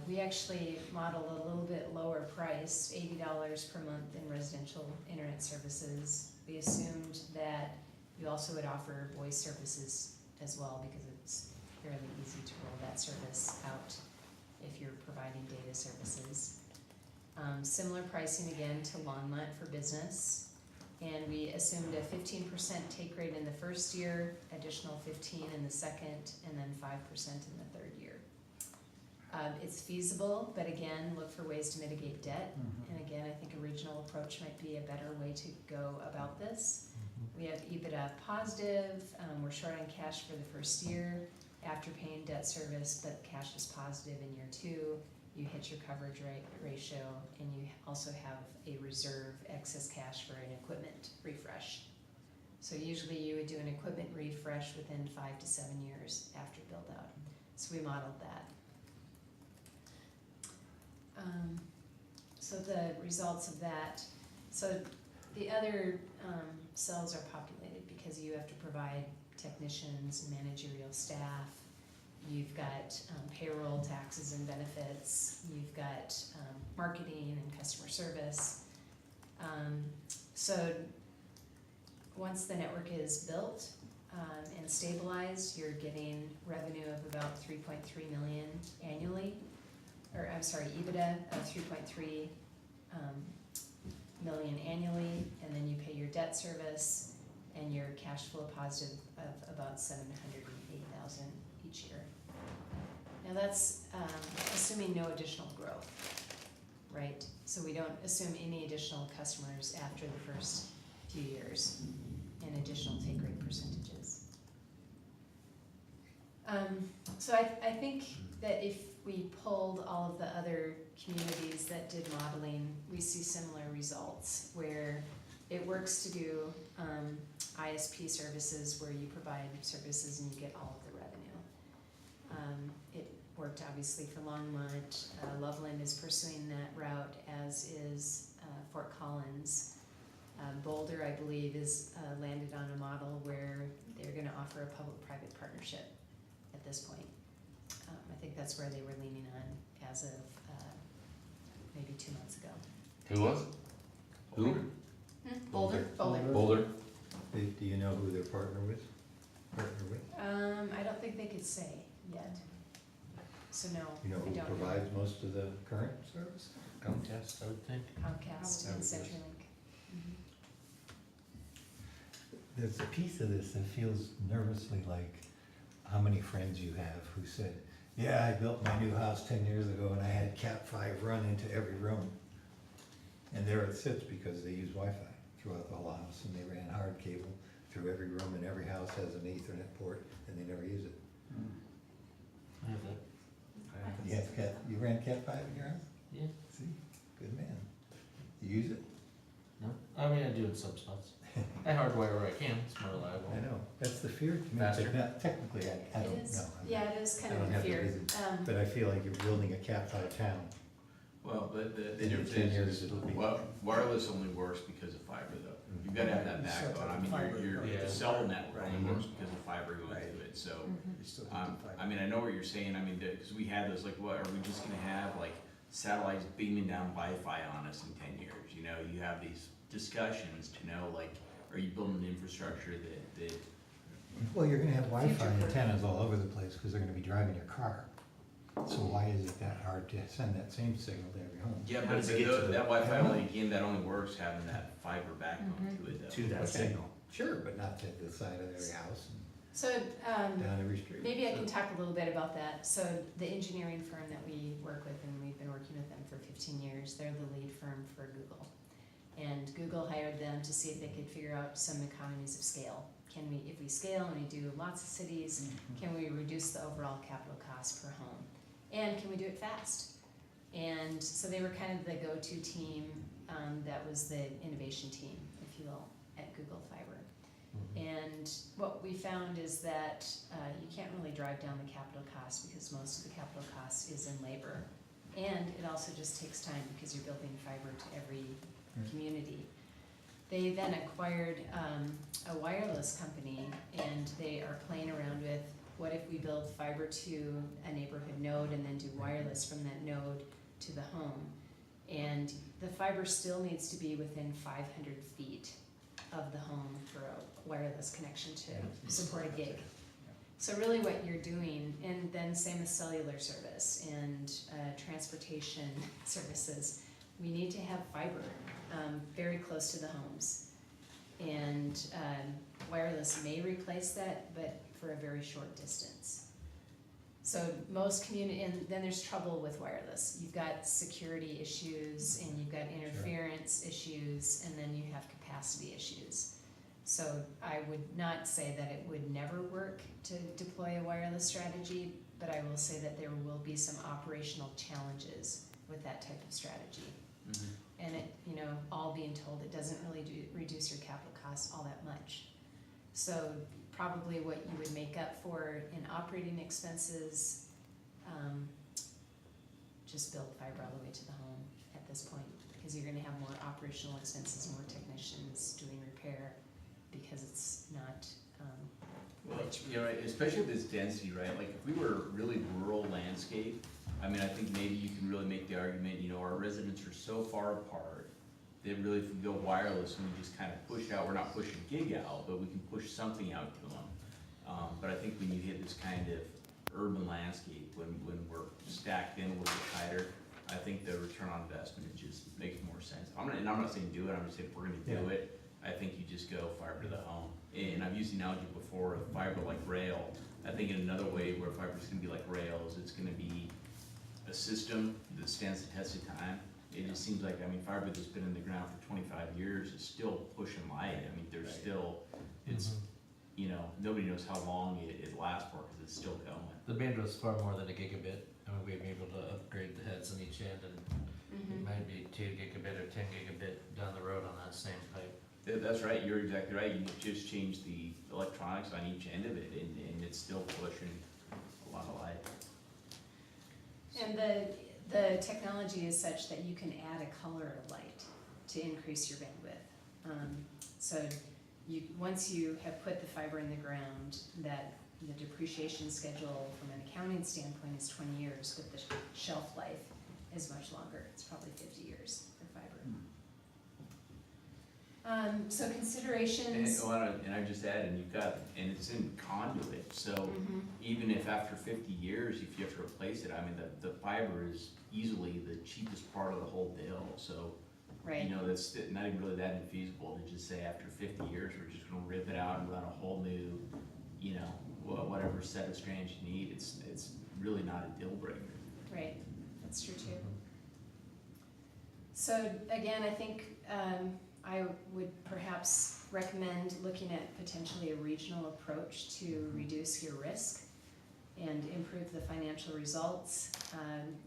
Speaker 1: We actually modeled a little bit lower price, $80 per month in residential internet services. We assumed that you also would offer voice services as well, because it's fairly easy to roll that service out if you're providing data services. Similar pricing again to Longmont for business. And we assumed a 15% take rate in the first year, additional 15 in the second, and then 5% in the third year. It's feasible, but again, look for ways to mitigate debt. And again, I think a regional approach might be a better way to go about this. We have EBITDA positive, we're short on cash for the first year after paying debt service, but cash is positive in year 2. You hit your coverage ratio, and you also have a reserve excess cash for an equipment refresh. So usually you would do an equipment refresh within 5 to 7 years after build out. So we modeled that. So the results of that, so the other cells are populated because you have to provide technicians and managerial staff. You've got payroll, taxes and benefits. You've got marketing and customer service. So once the network is built and stabilized, you're getting revenue of about 3.3 million annually, or I'm sorry, EBITDA of 3.3 million annually, and then you pay your debt service and your cash flow positive of about 708,000 each year. Now that's assuming no additional growth, right? So we don't assume any additional customers after the first few years and additional take rate percentages. So I think that if we pulled all of the other communities that did modeling, we see similar results where it works to do ISP services where you provide services and you get all of the revenue. It worked obviously for Longmont. Loveland is pursuing that route, as is Fort Collins. Boulder, I believe, is landed on a model where they're going to offer a public-private partnership at this point. I think that's where they were leaning on as of maybe 2 months ago.
Speaker 7: Who was? Who?
Speaker 1: Boulder.
Speaker 7: Boulder?
Speaker 4: Do you know who they're partner with?
Speaker 1: I don't think they could say yet. So no,
Speaker 4: You know
Speaker 1: I
Speaker 4: who
Speaker 1: don't
Speaker 4: provides most of the current service?
Speaker 5: Comcast, I would think.
Speaker 1: Comcast and CenturyLink.
Speaker 4: There's a piece of this that feels nervously like how many friends you have who said, yeah, I built my new house 10 years ago and I had Cat 5 run into every room. And there it sits because they use Wi-Fi throughout the whole house, and they ran hard cable through every room, and every house has an Ethernet port, and they never use it.
Speaker 5: I have that.
Speaker 4: You ran Cat 5 in your house?
Speaker 5: Yeah.
Speaker 4: See, good man. You use it?
Speaker 5: No, I mean, I do in some spots. I hardwire where I can, it's more reliable.
Speaker 4: I know, that's the fear to me.
Speaker 5: Faster.
Speaker 4: But technically, I
Speaker 1: It
Speaker 4: don't
Speaker 1: is,
Speaker 4: know.
Speaker 1: yeah, it is kind
Speaker 4: I
Speaker 1: of
Speaker 4: don't
Speaker 1: a
Speaker 4: have the
Speaker 1: fear.
Speaker 4: reason. But I feel like you're building a Cat 5 town.
Speaker 2: Well, but the
Speaker 4: In
Speaker 2: difference
Speaker 4: 10 years,
Speaker 2: is,
Speaker 4: it'll be-
Speaker 2: well, wireless only works because of fiber though. You've gotta have that
Speaker 3: You still
Speaker 2: backbone.
Speaker 3: have
Speaker 2: I mean,
Speaker 3: fiber,
Speaker 2: your
Speaker 5: right.
Speaker 2: the cell network only
Speaker 4: Right.
Speaker 2: works because of fiber going
Speaker 3: Right.
Speaker 2: to it, so.
Speaker 3: You still have to
Speaker 2: I mean, I know what you're saying, I mean, because we had those, like, what, are we just gonna have, like, satellites beaming down Wi-Fi on us in 10 years? You know, you have these discussions to know, like, are you building an infrastructure that
Speaker 4: Well, you're gonna have Wi-Fi
Speaker 1: Future-proof.
Speaker 4: antennas all over the place, because they're gonna be driving your car. So why is it that hard to send that same signal to every home?
Speaker 2: yeah,
Speaker 6: How
Speaker 2: but
Speaker 6: does it get to the-
Speaker 2: that Wi-Fi only, again, that only works having that fiber backbone to it, though.
Speaker 6: To that
Speaker 4: Okay.
Speaker 6: signal.
Speaker 4: Sure, but not to the side of every house
Speaker 1: So,
Speaker 4: and down every street.
Speaker 1: maybe I can talk a little bit about that. So the engineering firm that we work with, and we've been working with them for 15 years, they're the lead firm for Google. And Google hired them to see if they could figure out some economies of scale. Can we, if we scale and we do lots of cities, can we reduce the overall capital cost per home? And can we do it fast? And so they were kind of the go-to team, that was the innovation team, if you will, at Google Fiber. And what we found is that you can't really drive down the capital cost because most of the capital cost is in labor. And it also just takes time because you're building fiber to every community. They then acquired a wireless company, and they are playing around with, what if we build fiber to a neighborhood node and then do wireless from that node to the home? And the fiber still needs to be within 500 feet of the home for a wireless connection to support a gig. So really what you're doing, and then same with cellular service and transportation services, we need to have fiber very close to the homes. And wireless may replace that, but for a very short distance. So most community, and then there's trouble with wireless. You've got security issues, and you've got interference issues, and then you have capacity issues. So I would not say that it would never work to deploy a wireless strategy, but I will say that there will be some operational challenges with that type of strategy. And it, you know, all being told, it doesn't really reduce your capital costs all that much. So probably what you would make up for in operating expenses, just build fiber all the way to the home at this point, because you're gonna have more operational expenses, more technicians doing repair, because it's not,
Speaker 2: Well, you know, especially with this density, right, like if we were really rural landscape, I mean, I think maybe you can really make the argument, you know, our residents are so far apart that really if we go wireless and we just kind of push out, we're not pushing gig out, but we can push something out to them. But I think when you hit this kind of urban landscape, when we're stacked in a little bit tighter, I think the return on investment just makes more sense. I'm not saying do it, I'm just saying if we're gonna do it, I think you just go fiber to the home. And I've used the analogy before of fiber like rail. I think in another way where fiber's gonna be like rails, it's gonna be a system that stands the test of time. It just seems like, I mean, fiber that's been in the ground for 25 years is still pushing light. I mean, there's still, it's, you know, nobody knows how long it lasts for because it's still going.
Speaker 5: The bandwidth's far more than a gigabit. I mean, we've been able to upgrade the heads on each end, and it might be 2 gigabit or 10 gigabit down the road on that same pipe.
Speaker 2: That's right, you're exactly right. You just change the electronics on each end of it and it's still pushing a lot of light.
Speaker 1: and the technology is such that you can add a color of light to increase your bandwidth. So once you have put the fiber in the ground, that the depreciation schedule from an accounting standpoint is 20 years, but the shelf life is much longer. It's probably 50 years for fiber. So considerations.
Speaker 2: And I just added, and you've got, and it's in conduit, so even if after 50 years, if you have to replace it, I mean, the fiber is easily the cheapest part of the whole bill, so.
Speaker 1: Right.
Speaker 2: You know, that's not even really that infeasible to just say after 50 years, we're just gonna rip it out and run a whole new, you know, whatever set of strands you need. It's really not a deal breaker.
Speaker 1: Right, that's true too. So again, I think I would perhaps recommend looking at potentially a regional approach to reduce your risk and improve the financial results.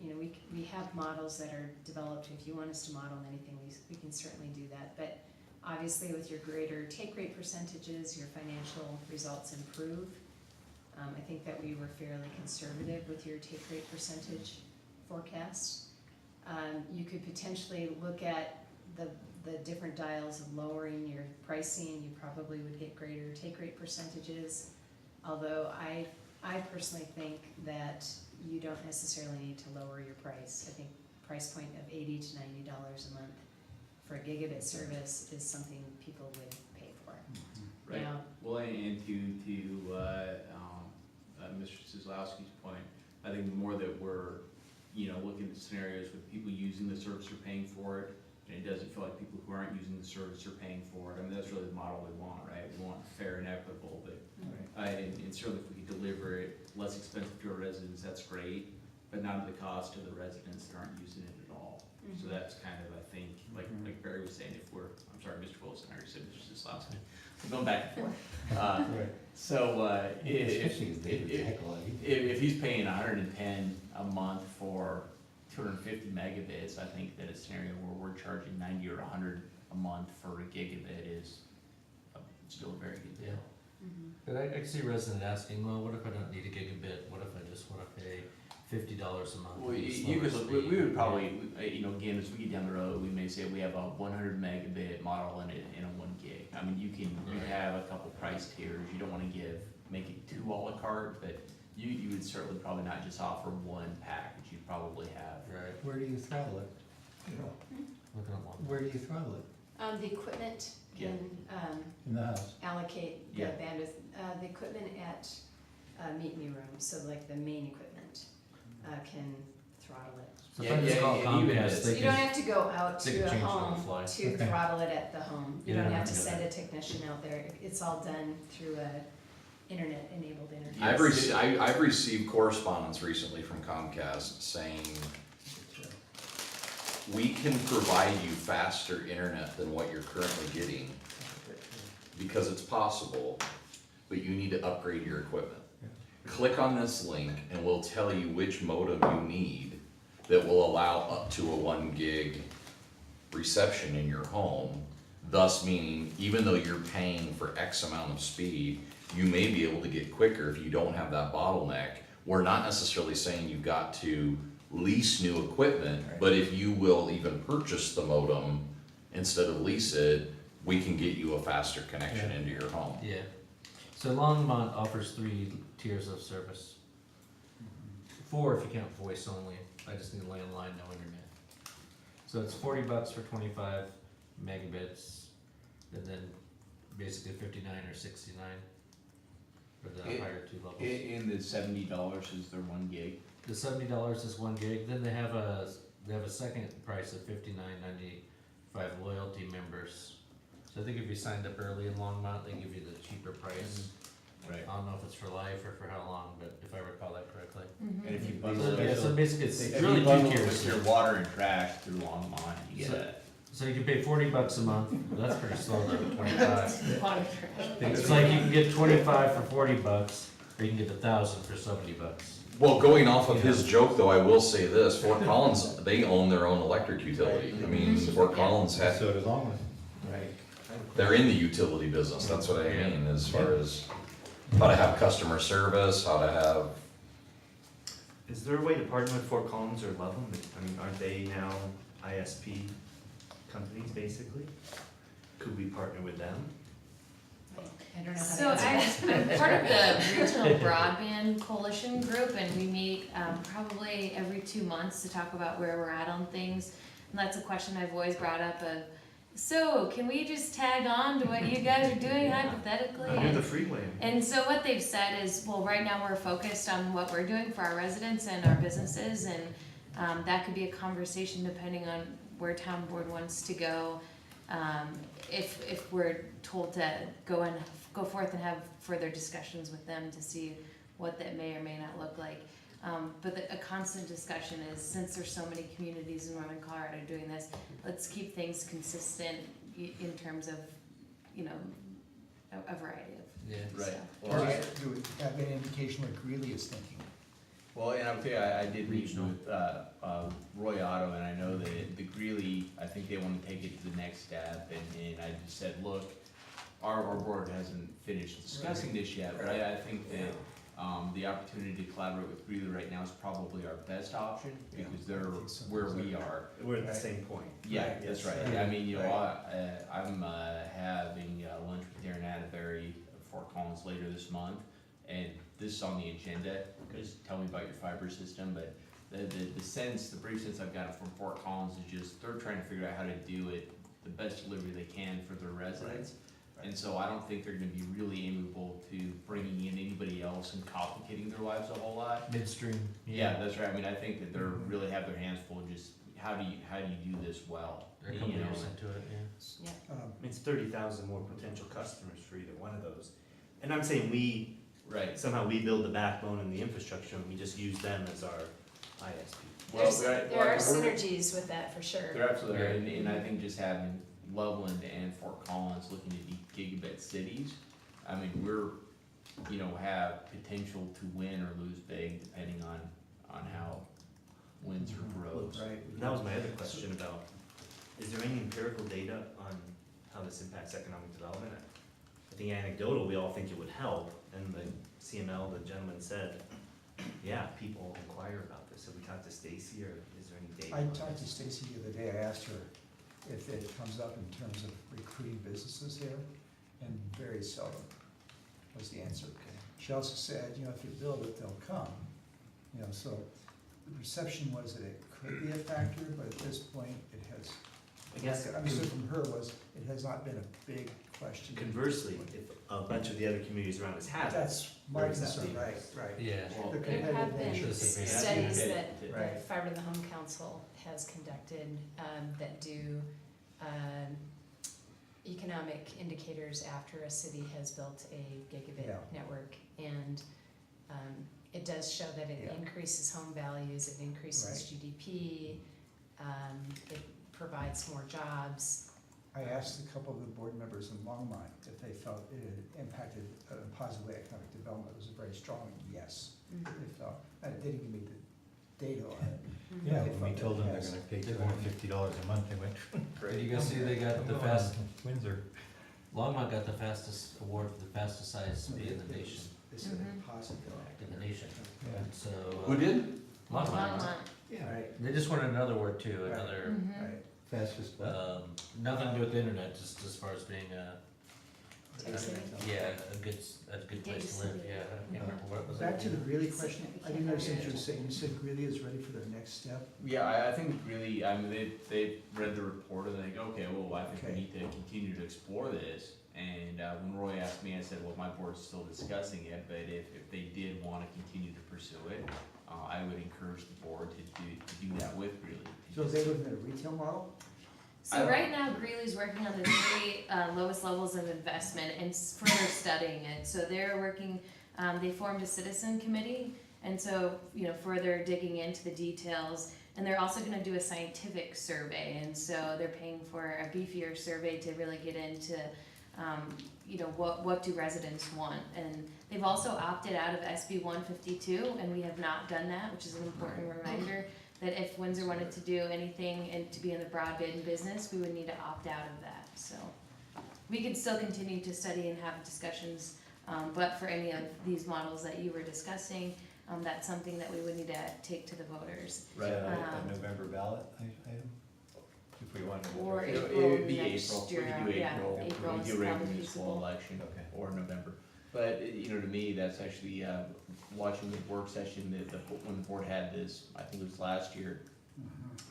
Speaker 1: You know, we have models that are developed. If you want us to model anything, we can certainly do that. But obviously with your greater take rate percentages, your financial results improve. I think that we were fairly conservative with your take rate percentage forecast. You could potentially look at the different dials of lowering your pricing. You probably would get greater take rate percentages. Although I personally think that you don't necessarily need to lower your price. I think price point of $80 to $90 a month for a gigabit service is something people would pay for.
Speaker 2: Right.
Speaker 1: Now,
Speaker 2: Well, and to Mr. Sizlowski's point, I think the more that we're, you know, looking at scenarios with people using the service or paying for it, and it doesn't feel like people who aren't using the service are paying for it. I mean, that's really the model we want, right? We want fair and equitable, but and certainly if we could deliver it less expensive to our residents, that's great, but not at the cost of the residents that aren't using it at all. So that's kind of, I think, like Barry was saying, if we're, I'm sorry, Mr. Wilson, I already said Mr. Sizlowski. We're going back and forth. So if he's paying 110 a month for 250 megabits, I think that a scenario where we're charging 90 or 100 a month for a gigabit is still a very good deal.
Speaker 5: But I can see a resident asking, well, what if I don't need a gigabit? What if I just wanna pay $50 a month?
Speaker 2: Well,
Speaker 5: for the
Speaker 2: you could
Speaker 5: slower
Speaker 2: look, we
Speaker 5: speed?
Speaker 2: would probably, you know, again, as we get down the road, we may say we have a 100 megabit model and a 1 gig. I mean, you have a couple price tiers. You don't wanna make it too a la carte, but you would certainly probably not just offer one package. You'd probably have.
Speaker 5: Right,
Speaker 4: Where do you throttle it?
Speaker 5: looking at one.
Speaker 4: Where do you throttle it?
Speaker 1: the equipment can
Speaker 4: In the house?
Speaker 1: allocate the
Speaker 2: Yeah.
Speaker 1: bandwidth. The equipment at meet me room, so like the main equipment can throttle it.
Speaker 5: So
Speaker 2: Yeah,
Speaker 5: if I just
Speaker 2: yeah,
Speaker 5: call
Speaker 2: and even
Speaker 5: Comcast,
Speaker 2: if
Speaker 1: So
Speaker 5: they
Speaker 1: you don't
Speaker 5: can,
Speaker 1: have to go out
Speaker 5: they
Speaker 1: to
Speaker 5: can
Speaker 1: a
Speaker 5: change it on the
Speaker 1: home
Speaker 5: fly.
Speaker 1: to
Speaker 4: Okay.
Speaker 1: throttle it at the home. You
Speaker 5: You
Speaker 1: don't have to
Speaker 5: do
Speaker 1: send
Speaker 5: that.
Speaker 1: a technician out there. It's all done through a internet-enabled interface.
Speaker 7: I've received correspondence recently from Comcast saying, we can provide you faster internet than what you're currently getting. because it's possible, but you need to upgrade your equipment. Click on this link and we'll tell you which modem you need that will allow up to a 1 gig reception in your home. Thus meaning, even though you're paying for X amount of speed, you may be able to get quicker if you don't have that bottleneck. We're not necessarily saying you've got to lease new equipment, but if you will even purchase the modem instead of lease it, we can get you a faster connection into your home.
Speaker 5: Yeah. So Longmont offers 3 tiers of service. 4 if you count voice only. I just need landline, no internet. So it's $40 for 25 megabits, and then basically 59 or 69 for the higher 2 levels.
Speaker 2: And the $70 is their 1 gig.
Speaker 5: The $70 is 1 gig. Then they have a second price of $59.95 loyalty members. So I think if you signed up early in Longmont, they give you the cheaper price.
Speaker 2: Right.
Speaker 5: I don't know if it's for life or for how long, but if I recall that correctly.
Speaker 2: And if you
Speaker 9: Mhm.
Speaker 2: bundle
Speaker 5: So, yeah,
Speaker 2: it,
Speaker 5: so basically it's
Speaker 2: if
Speaker 5: really
Speaker 2: you
Speaker 5: 2
Speaker 2: bundle it
Speaker 5: tiers.
Speaker 2: with your water and trash through Longmont, you
Speaker 5: So-
Speaker 2: get it.
Speaker 5: So you can pay $40 a month. Well, that's pretty slow though, 25.
Speaker 9: Water trash.
Speaker 5: It's like you can get 25 for $40, or you can get 1,000 for $70.
Speaker 7: Well, going off of his joke though, I will say this, Fort Collins, they own their own electric utility. I mean, Fort Collins had,
Speaker 4: So does Longmont.
Speaker 2: Right.
Speaker 7: they're in the utility business, that's what I mean, as far as how to have customer service, how to have,
Speaker 6: Is there a way to partner with Fort Collins or Loveland? I mean, aren't they now ISP companies, basically? Could we partner with them?
Speaker 1: I don't know how to
Speaker 9: So
Speaker 1: answer that.
Speaker 9: I'm part of the Regional Broadband Coalition group, and we meet probably every 2 months to talk about where we're at on things. And that's a question I've always brought up of, so can we just tag on to what you guys are doing hypothetically?
Speaker 6: Under the freeway.
Speaker 9: And so what they've said is, well, right now we're focused on what we're doing for our residents and our businesses, and that could be a conversation depending on where town board wants to go. If we're told to go forth and have further discussions with them to see what that may or may not look like. But a constant discussion is, since there's so many communities in northern Colorado doing this, let's keep things consistent in terms of, you know, a variety of
Speaker 5: Yeah.
Speaker 2: Right.
Speaker 9: stuff.
Speaker 2: Well, I-
Speaker 10: Do we have any indication what Greeley is thinking?
Speaker 2: Well, and I'll tell you, I did meet
Speaker 5: Regional.
Speaker 2: with Roy Otto, and I know that the Greeley, I think they want to take it to the next step, and I just said, look, our board hasn't finished discussing this yet, but I think that the opportunity to collaborate with Greeley right now is probably our best option, because they're
Speaker 10: I think so.
Speaker 2: where we are.
Speaker 6: We're at the same point.
Speaker 2: Yeah,
Speaker 10: Right,
Speaker 2: that's
Speaker 10: yes.
Speaker 2: right. I mean, you know,
Speaker 10: Right.
Speaker 2: I'm having lunch with Darren Atterbury of Fort Collins later this month, and this is on the agenda, because tell me about your fiber system, but the brief sense I've gotten from Fort Collins is just, they're trying to figure out how to do it the best delivery they can for their residents. And so I don't think they're gonna be really amenable to bringing in anybody else and complicating their lives a whole lot.
Speaker 5: Midstream.
Speaker 2: Yeah, that's right. I mean, I think that they're really have their hands full, just how do you do this well?
Speaker 5: They're a
Speaker 2: You
Speaker 5: couple
Speaker 2: know,
Speaker 5: years into it, yeah.
Speaker 6: It's 30,000 more potential customers for either one of those. And I'm saying
Speaker 2: Right.
Speaker 6: somehow we build the backbone and the infrastructure, and we just use them as our ISP.
Speaker 2: Well,
Speaker 1: There are synergies with that, for sure.
Speaker 2: There absolutely are, and I think just having Loveland and Fort Collins looking to be gigabit cities, I mean, have potential to win or lose big depending on how Windsor grows.
Speaker 10: Right.
Speaker 6: And that was my other question about, is there any empirical data on how this impacts economic development? I think anecdotal, we all think it would help, and the CML, the gentleman said, yeah, people inquire about this. Have we talked to Stacy, or is there any data?
Speaker 10: I
Speaker 6: on
Speaker 10: talked to
Speaker 6: this?
Speaker 10: Stacy the other day, I asked her if it comes up in terms of recruiting businesses here, and very seldom was the answer. She also said, if you build it, they'll come, so the perception was that it could be a factor, but at this point, it has,
Speaker 6: I guess,
Speaker 10: I understood from her was, it has not been a big question.
Speaker 6: conversely, if a bunch of the other communities around us have it,
Speaker 10: That's my
Speaker 6: Where does that
Speaker 10: concern,
Speaker 6: leave
Speaker 10: right,
Speaker 6: us?
Speaker 10: right.
Speaker 5: Yeah.
Speaker 2: Well,
Speaker 10: The
Speaker 1: There have
Speaker 10: competitive
Speaker 1: been
Speaker 10: nature.
Speaker 1: studies that the
Speaker 10: Right.
Speaker 1: Fiber to the Home Council has conducted that do economic indicators after a city has built a gigabit
Speaker 10: Yeah.
Speaker 1: network. And it does show that it
Speaker 10: Yeah.
Speaker 1: increases home values, it increases
Speaker 10: Right.
Speaker 1: GDP, it provides more jobs.
Speaker 10: I asked a couple of the board members in Longmont if they felt it had impacted positively economic development. It was a very strong yes. They felt, they didn't give me the data on it.
Speaker 4: Yeah,
Speaker 10: They
Speaker 4: when we
Speaker 10: felt
Speaker 4: told
Speaker 10: it
Speaker 4: them they're
Speaker 10: has.
Speaker 4: gonna pay $250 a month, they went.
Speaker 5: Did you guys see they got the
Speaker 4: "Oh,
Speaker 5: fast,
Speaker 4: Windsor.
Speaker 5: Longmont got the fastest award for the fastest sized speed in the nation,
Speaker 10: They said
Speaker 9: Mhm.
Speaker 10: positive.
Speaker 5: in the nation.
Speaker 4: Yeah.
Speaker 5: So.
Speaker 7: Who did?
Speaker 5: Longmont.
Speaker 4: Yeah,
Speaker 10: Right,
Speaker 5: They just won another award too,
Speaker 10: Right.
Speaker 5: another,
Speaker 10: right.
Speaker 4: fastest what?
Speaker 5: nothing to do with the internet, just as far as being
Speaker 1: Tech city?
Speaker 5: yeah, a good place to live,
Speaker 1: City.
Speaker 5: yeah, I can't remember what it was.
Speaker 10: Back to the Greeley
Speaker 1: It's
Speaker 10: question, I
Speaker 1: significant.
Speaker 10: didn't understand what you were saying. You said Greeley is ready for their next step?
Speaker 2: Yeah, I think really, I mean, they read the report and they go, okay, well, I think we
Speaker 10: Okay.
Speaker 2: need to continue to explore this. And when Roy asked me, I said, well, my board's still discussing it, but if they did wanna continue to pursue it, I would encourage the board to do that with Greeley.
Speaker 10: So they looking at a retail model?
Speaker 9: So right now, Greeley's working on the three lowest levels of investment and further studying it. So they're working, they formed a citizen committee, and so, you know, further digging into the details. And they're also gonna do a scientific survey, and so they're paying for a beefier survey to really get into, you know, what do residents want? And they've also opted out of SB 152, and we have not done that, which is an important reminder that if Windsor wanted to do anything and to be in the broadband business, we would need to opt out of that, so. We could still continue to study and have discussions, but for any of these models that you were discussing, that's something that we would need to take to the voters.
Speaker 4: Is that
Speaker 9: Um,
Speaker 4: a November ballot item? If we wanted to.
Speaker 9: Or
Speaker 2: It
Speaker 9: April
Speaker 2: would be
Speaker 9: next
Speaker 2: April, we
Speaker 9: year,
Speaker 2: could do
Speaker 9: yeah,
Speaker 2: April,
Speaker 9: April
Speaker 2: we
Speaker 9: is
Speaker 2: could do a
Speaker 9: probably
Speaker 2: municipal
Speaker 9: feasible.
Speaker 2: election,
Speaker 4: Okay.
Speaker 2: or November. But, you know, to me, that's actually, watching the work session when the board had this, I think it was last year,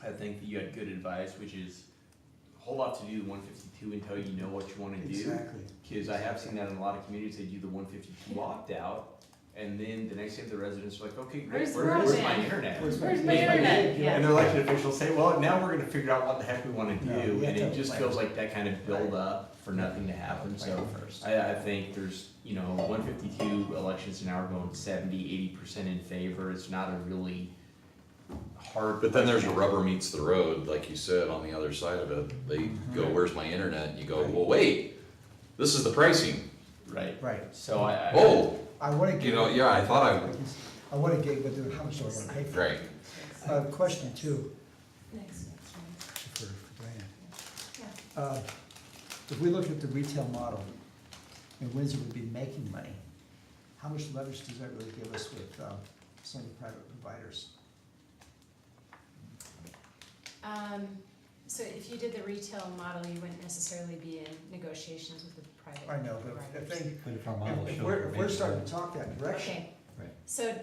Speaker 2: I think that you had good advice, which is hold off to do the 152 until you know what you wanna do.
Speaker 10: Exactly.
Speaker 2: Cause I have seen that in a lot of communities, they do the 152 opt-out, and then the next day the residents are like, okay, great,
Speaker 9: Where's the
Speaker 2: where's my
Speaker 9: broadband?
Speaker 2: internet?
Speaker 10: Where's
Speaker 9: Where's my
Speaker 2: Yeah.
Speaker 9: internet? Yeah.
Speaker 2: And the elected officials say, well, now we're gonna figure out what the heck we wanna do,
Speaker 10: No, we have
Speaker 2: and it
Speaker 10: to
Speaker 2: just
Speaker 10: plan.
Speaker 2: feels like that kind of build up for nothing to happen, so.
Speaker 10: First.
Speaker 2: I think there's, you know, 152 elections now are going 70-80% in favor, it's not a really hard.
Speaker 7: But then there's a rubber meets the road, like you said, on the other side of it. They go, where's my internet? And you go, well, wait, this is the pricing.
Speaker 2: Right,
Speaker 10: Right.
Speaker 2: so I.
Speaker 7: Oh,
Speaker 10: I wanna give.
Speaker 7: you know, yeah, I thought
Speaker 10: I wanna give, but then how much do I wanna pay for it?
Speaker 7: right.
Speaker 10: Question two,
Speaker 9: Next.
Speaker 10: for Diane. If we look at the retail model, and Windsor would be making money, how much leverage does that really give us with some of the private providers?
Speaker 1: So if you did the retail model, you wouldn't necessarily be in negotiations with the private
Speaker 10: I know, but if
Speaker 1: providers.
Speaker 10: they,
Speaker 4: But if our model
Speaker 10: if
Speaker 4: shows.
Speaker 10: we're
Speaker 4: making
Speaker 10: starting
Speaker 4: money-
Speaker 10: to talk that direction.
Speaker 1: Okay.
Speaker 4: Right.
Speaker 1: So,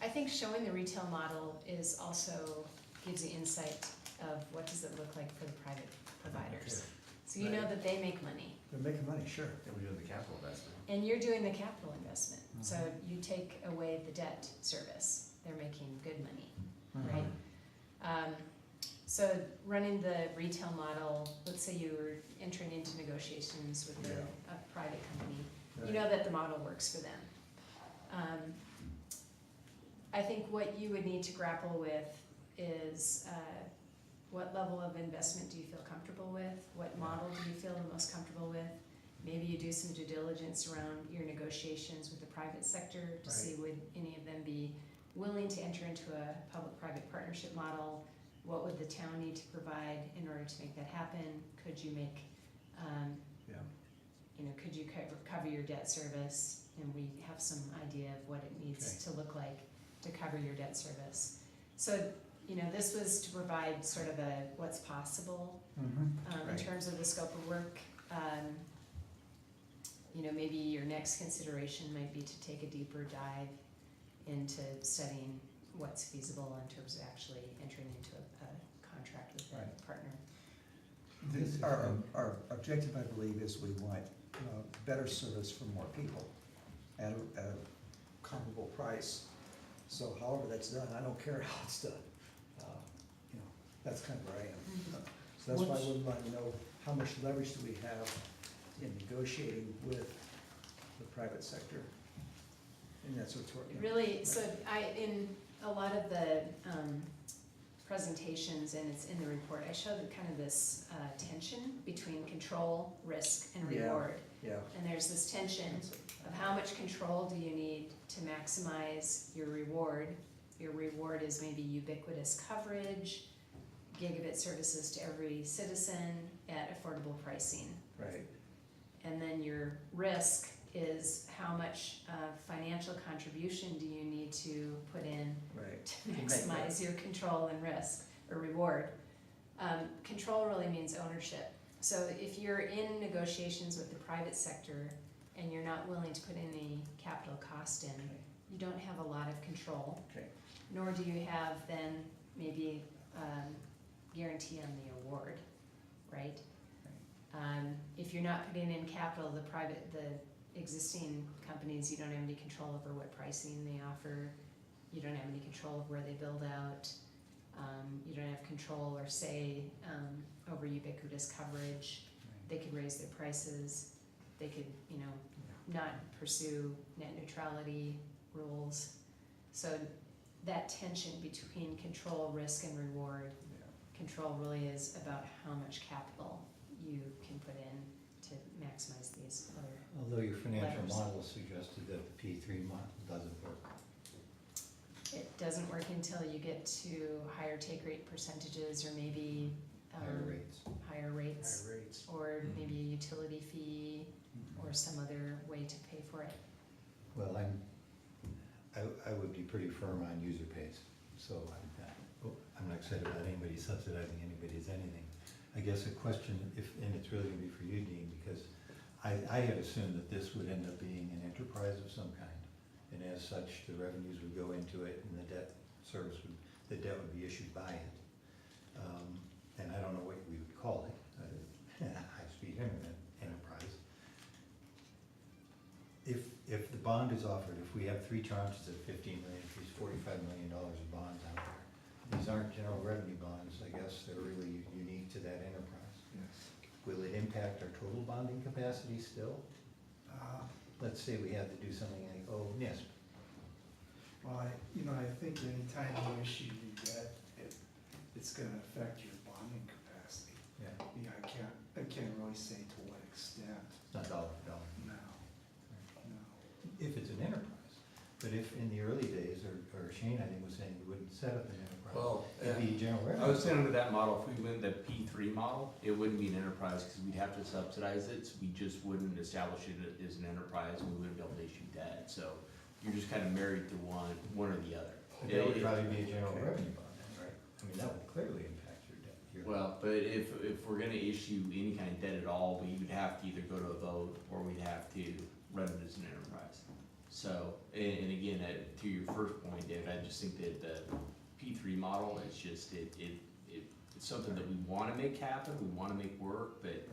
Speaker 1: I think showing the retail model is also gives you insight of what does it look like for the private providers. So you know
Speaker 10: Right.
Speaker 1: that they make money,
Speaker 10: They're making money, sure.
Speaker 6: Then we're doing the capital investment.
Speaker 1: and you're doing the capital investment. So you take away the debt service, they're making good money, right? So running the retail model, let's say you were entering into negotiations with a private company, you know that the model works for them. I think what you would need to grapple with is, what level of investment do you feel comfortable with? What model do you feel the most comfortable with? Maybe you do some due diligence around your negotiations with the private sector to see would any of them be willing to enter into a public-private partnership model? What would the town need to provide in order to make that happen? Could you make, you know, could you cover your debt service? And we have some idea of what it needs to look like to cover your debt service. So, you know, this was to provide sort of a what's possible in terms of the scope of work. You know, maybe your next consideration might be to take a deeper dive into studying what's feasible in terms of actually entering into a contract with a partner.
Speaker 10: Our objective, I believe, is we want better service for more people at a comparable price. So however that's done, I don't care how it's done. You know, that's kind of where I am. So that's why I would want to know how much leverage do we have in negotiating with the private sector? And that's what's working.
Speaker 1: Really, so in a lot of the presentations, and it's in the report, I showed kind of this tension between control, risk, and
Speaker 10: Yeah.
Speaker 1: reward.
Speaker 10: Yeah.
Speaker 1: And there's this tension of how much control do you need to maximize your reward. Your reward is maybe ubiquitous coverage, gigabit services to every citizen at affordable pricing.
Speaker 10: Right.
Speaker 1: And then your risk is how much financial contribution do you need to put in
Speaker 10: Right.
Speaker 1: to maximize your control and risk or reward. Control really means ownership. So if you're in negotiations with the private sector and you're not willing to put any capital cost in, you don't have a lot of control.
Speaker 10: Okay.
Speaker 1: Nor do you have then maybe guarantee on the award, right? If you're not putting in capital, the existing companies, you don't have any control over what pricing they offer. You don't have any control of where they build out. You don't have control or say over ubiquitous coverage. They could raise their prices. They could, not pursue net neutrality rules. So that tension between control, risk, and reward, control really is about how much capital you can put in to maximize these other.
Speaker 4: Although your financial
Speaker 1: Levers.
Speaker 4: model suggested that the P3 model doesn't work.
Speaker 1: It doesn't work until you get to higher take rate percentages or maybe
Speaker 4: Higher rates.
Speaker 1: higher rates,
Speaker 10: Higher rates.
Speaker 1: or maybe a utility fee or some other way to pay for it.
Speaker 4: Well, I would be pretty firm on user pays, so I'm not excited about anybody subsidizing anybody's anything. I guess a question, and it's really gonna be for you, Dean, because I had assumed that this would end up being an enterprise of some kind. And as such, the revenues would go into it and the debt would be issued by it. And I don't know what we would call it, high-speed internet enterprise. If the bond is offered, if we have 3 tranches of 15 million, there's $45 million of bonds out there. These aren't general revenue bonds, I guess they're really unique to that enterprise.
Speaker 10: Yes.
Speaker 4: Will it impact our total bonding capacity still? Let's say we had to do something like, NISP.
Speaker 11: Well, I think anytime you issue new debt, it's gonna affect your bonding capacity.
Speaker 4: Yeah.
Speaker 11: I can't really say to what extent.
Speaker 4: It's not dollar for dollar.
Speaker 11: No.
Speaker 4: If it's an enterprise, but if in the early days, or Shane, I think was saying, we wouldn't set up an enterprise.
Speaker 2: Well,
Speaker 4: It'd be general revenue.
Speaker 2: I was saying under that model, if we went the P3 model, it wouldn't be an enterprise because we'd have to subsidize it, so we just wouldn't establish it as an enterprise and we wouldn't be able to issue debt, so you're just kind of married to one or the other.
Speaker 4: But that would
Speaker 2: It-
Speaker 4: probably be a general
Speaker 10: Okay.
Speaker 4: revenue bond, then, right? I mean, that would clearly impact your debt.
Speaker 2: Well, but if we're gonna issue any kind of debt at all, we would have to either go to a vote or we'd have to run it as an enterprise. So, and again, to your first point, David, I just think that the P3 model is just, it's something that we wanna make happen, we wanna make work, but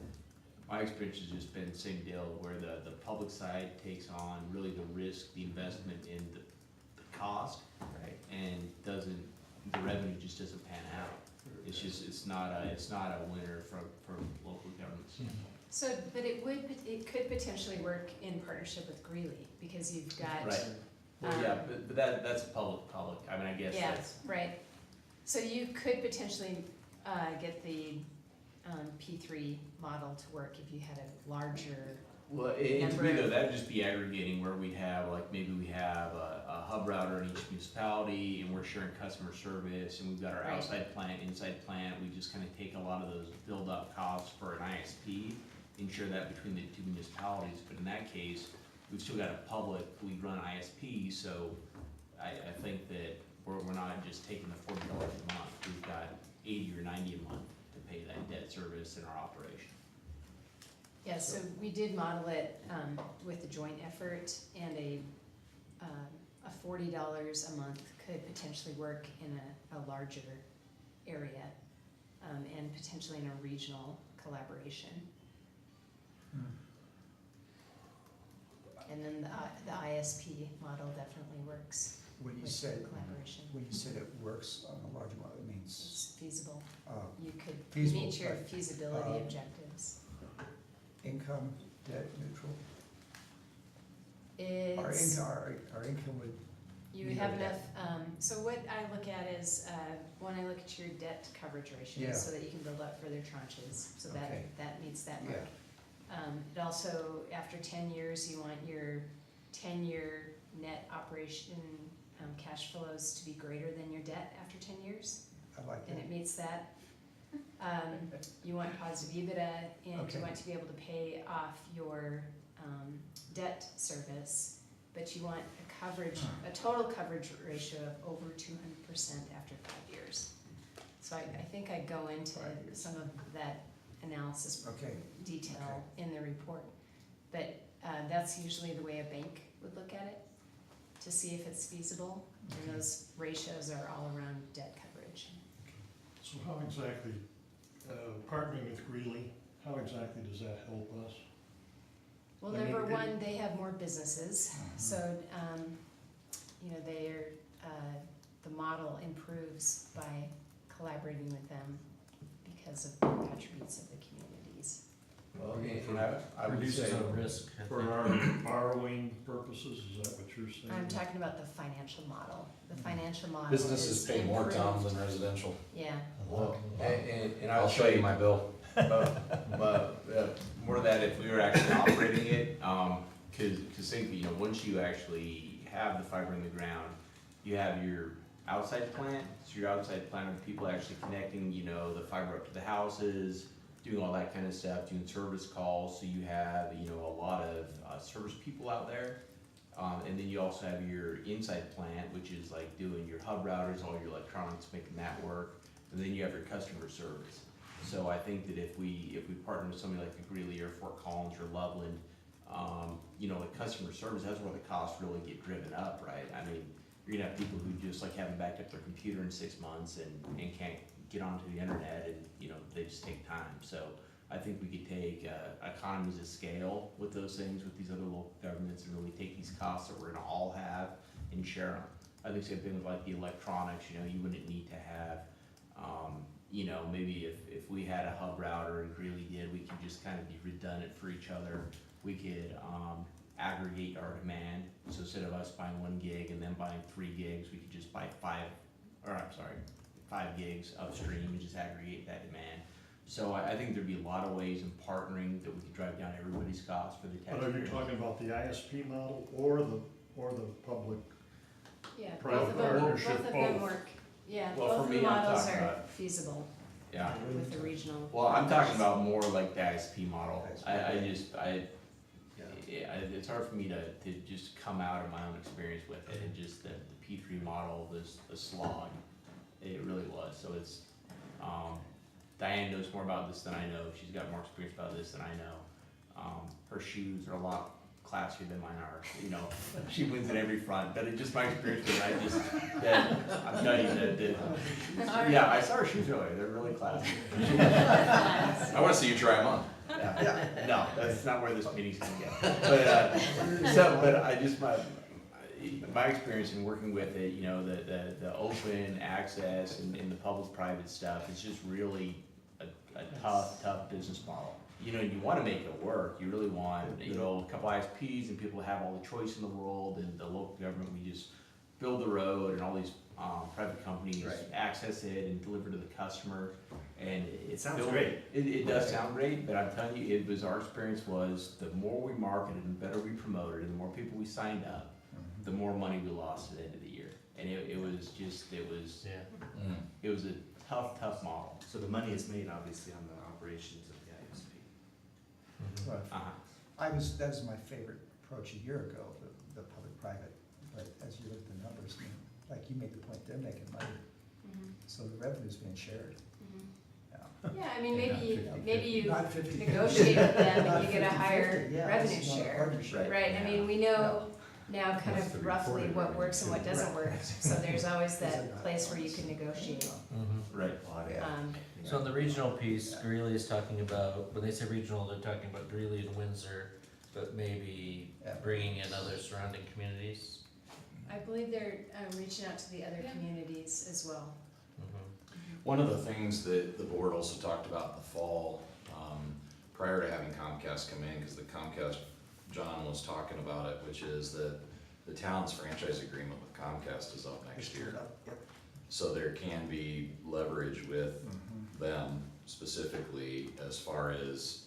Speaker 2: my experience has just been the same deal, where the public side takes on really the risk, the investment in the cost,
Speaker 1: Right.
Speaker 2: and the revenue just doesn't pan out. It's just, it's not a winner for local governments.
Speaker 1: So, but it could potentially work in partnership with Greeley, because you've got.
Speaker 2: Right. Well, yeah, but that's public, I mean, I guess
Speaker 1: Yeah,
Speaker 2: that's,
Speaker 1: right. So you could potentially get the P3 model to work if you had a larger,
Speaker 2: well, and to
Speaker 1: Number
Speaker 2: me
Speaker 1: of-
Speaker 2: though, that'd just be aggregating where we'd have, like, maybe we have a hub router in each municipality, and we're sharing customer service, and we've got our
Speaker 1: Right.
Speaker 2: outside plant, inside plant, we just kinda take a lot of those build-up costs for an ISP, and share that between the 2 municipalities, but in that case, we've still got a public, we run ISP, so I think that we're not just taking the $40 a month, we've got 80 or 90 a month to pay that debt service in our operation.
Speaker 1: yeah, so we did model it with a joint effort, and a $40 a month could potentially work in a larger area, and potentially in a regional collaboration. And then the ISP model definitely works
Speaker 10: When you
Speaker 1: with
Speaker 10: said,
Speaker 1: collaboration.
Speaker 10: when you said it works on a large amount, it means,
Speaker 1: It's feasible.
Speaker 10: uh,
Speaker 1: You could
Speaker 10: Feasible,
Speaker 1: meet your
Speaker 10: but,
Speaker 1: feasibility objectives.
Speaker 10: income, debt neutral. Our
Speaker 1: It's,
Speaker 10: income, our income would
Speaker 1: You have enough, so what I look at is, one, I look at your debt coverage ratio,
Speaker 10: Yeah.
Speaker 1: so that you can build up further tranches, so that,
Speaker 10: Okay.
Speaker 1: that meets that
Speaker 10: Yeah.
Speaker 1: mark. It also, after 10 years, you want your 10-year net operation, cash flows to be greater than your debt after 10 years,
Speaker 10: I like
Speaker 1: and
Speaker 10: that.
Speaker 1: it meets that. You want positive EBITDA, and
Speaker 10: Okay.
Speaker 1: you want to be able to pay off your, debt service, but you want a coverage, a total coverage ratio of over 200% after 5 years. So I think I go into
Speaker 10: 5 years.
Speaker 1: some of that analysis
Speaker 10: Okay,
Speaker 1: detail in the report. But that's usually the way a bank would look at it, to see if it's feasible, and those ratios are all around debt coverage.
Speaker 8: So how exactly, partnering with Greeley, how exactly does that help us?
Speaker 1: Well,
Speaker 6: I mean,
Speaker 1: number
Speaker 6: it-
Speaker 1: one, they have more businesses, so, you know, they're, the model improves by collaborating with them because of the attributes of the communities.
Speaker 7: Well, and I would
Speaker 5: Reduces
Speaker 7: say,
Speaker 5: our risk. I
Speaker 8: For
Speaker 5: think.
Speaker 8: our borrowing purposes, is that what you're saying?
Speaker 1: I'm talking about the financial model. The financial model
Speaker 7: businesses
Speaker 1: is
Speaker 7: pay more, Tom,
Speaker 1: improved.
Speaker 7: than residential.
Speaker 1: Yeah,
Speaker 2: Well, and
Speaker 7: I'll show you my bill.
Speaker 2: but more that if we were actually operating it, cause think, you know, once you actually have the fiber in the ground, you have your outside plant, so your outside plant are the people actually connecting, you know, the fiber up to the houses, doing all that kind of stuff, doing service calls, so you have, you know, a lot of, service people out there. And then you also have your inside plant, which is like doing your hub routers, all your electronics, making that work, and then you have your customer service. So I think that if we partner with somebody like the Greeley or Fort Collins or Loveland, you know, the customer service, that's where the costs really get driven up, right? I mean, you're gonna have people who just like haven't backed up their computer in 6 months and can't get onto the internet, and, you know, they just take time. So I think we could take economies of scale with those things, with these other local governments, and really take these costs that we're gonna all have and share them. I think same thing with like the electronics, you know, you wouldn't need to have, you know, maybe if we had a hub router and Greeley did, we could just kind of be redundant for each other. We could aggregate our demand, so instead of us buying 1 gig and then buying 3 gigs, we could just buy 5 gigs upstream and just aggregate that demand. So I think there'd be a lot of ways in partnering that we could drive down everybody's costs for the
Speaker 8: But are you
Speaker 2: taxpayers.
Speaker 8: talking about the ISP model or the public?
Speaker 1: yeah,
Speaker 8: Private
Speaker 1: both of them,
Speaker 8: partnership,
Speaker 1: both of them
Speaker 8: both.
Speaker 1: work, yeah,
Speaker 2: Well,
Speaker 1: both
Speaker 2: for
Speaker 1: of the
Speaker 2: me, I'm
Speaker 1: models
Speaker 2: talking
Speaker 1: are
Speaker 2: about-
Speaker 1: feasible
Speaker 2: Yeah.
Speaker 1: with the regional.
Speaker 2: Well, I'm talking about more like the ISP model.
Speaker 10: ISP.
Speaker 2: Yeah, it's hard for me to just come out of my own experience with it, and just the P3 model was a slog. It really was, so it's, Diane knows more about this than I know, she's got more experience about this than I know. Her shoes are a lot classier than mine are, you know, she wins at every front, but it's just my experience with it, I'm telling you that, yeah, I saw her shoes earlier, they're really classy.
Speaker 7: I wanna see you try them on.
Speaker 2: Yeah, no, that's not where this meeting's gonna get. But I just, my experience in working with it, you know, the open access and the public-private stuff, it's just really a tough business model. You know, you wanna make it work, you really want, you know, a couple ISPs and people have all the choice in the world, and the local government, we just build the road, and all these, private companies
Speaker 10: Right.
Speaker 2: access it and deliver to the customer, and
Speaker 6: It sounds
Speaker 2: still-
Speaker 6: great.
Speaker 2: It does sound great, but I'm telling you, it was, our experience was, the more we marketed and the better we promoted and the more people we signed up, the more money we lost at the end of the year. And it was just,
Speaker 5: Yeah.
Speaker 2: it was a tough model.
Speaker 6: So the money is made obviously on the operations of the ISP.
Speaker 10: Well,
Speaker 2: Uh-huh.
Speaker 10: that was my favorite approach a year ago, the public-private, but as you look at the numbers, I mean, like you made the point, they're making money,
Speaker 1: Mhm,
Speaker 10: so the revenue's being shared.
Speaker 1: mhm.
Speaker 10: Yeah.
Speaker 1: Yeah, I mean,
Speaker 10: Yeah,
Speaker 1: maybe you
Speaker 10: Not 50/50.
Speaker 1: negotiate with them
Speaker 10: Not
Speaker 1: and you get a
Speaker 10: 50/50,
Speaker 1: higher
Speaker 10: yeah,
Speaker 1: revenue
Speaker 10: it's not a
Speaker 1: share.
Speaker 10: partnership.
Speaker 1: Right, I mean, we know now kind of roughly what works and what doesn't work, so there's always that place where you can negotiate.
Speaker 2: Right.
Speaker 5: So in the regional piece, Greeley is talking about, when they say regional, they're talking about Greeley and Windsor, but maybe
Speaker 10: Yeah.
Speaker 5: bringing in other surrounding communities.
Speaker 1: I believe they're reaching out to the other communities as well.
Speaker 7: One of the things that the board also talked about in the fall, prior to having Comcast come in, because the Comcast, John was talking about it, which is that the town's franchise agreement with Comcast is up next year.
Speaker 3: Yep.
Speaker 7: So there can be leverage with
Speaker 3: Mhm.
Speaker 7: them specifically as far as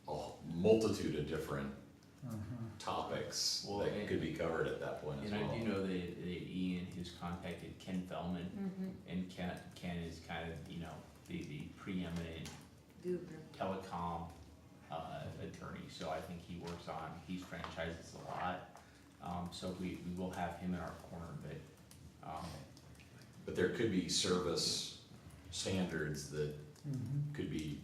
Speaker 7: a multitude of different
Speaker 3: Mhm.
Speaker 7: topics
Speaker 2: Well,
Speaker 7: that
Speaker 2: and-
Speaker 7: could be covered at that point as
Speaker 2: And I
Speaker 7: well.
Speaker 2: do know that Ian has contacted Ken Feldman,
Speaker 9: Mm-hmm.
Speaker 2: and Ken is kind of, you know, the preeminent telecom, attorney, so I think he's franchised this a lot. So we will have him in our corner, but,
Speaker 7: But there could be service standards that
Speaker 3: Mhm.
Speaker 7: could be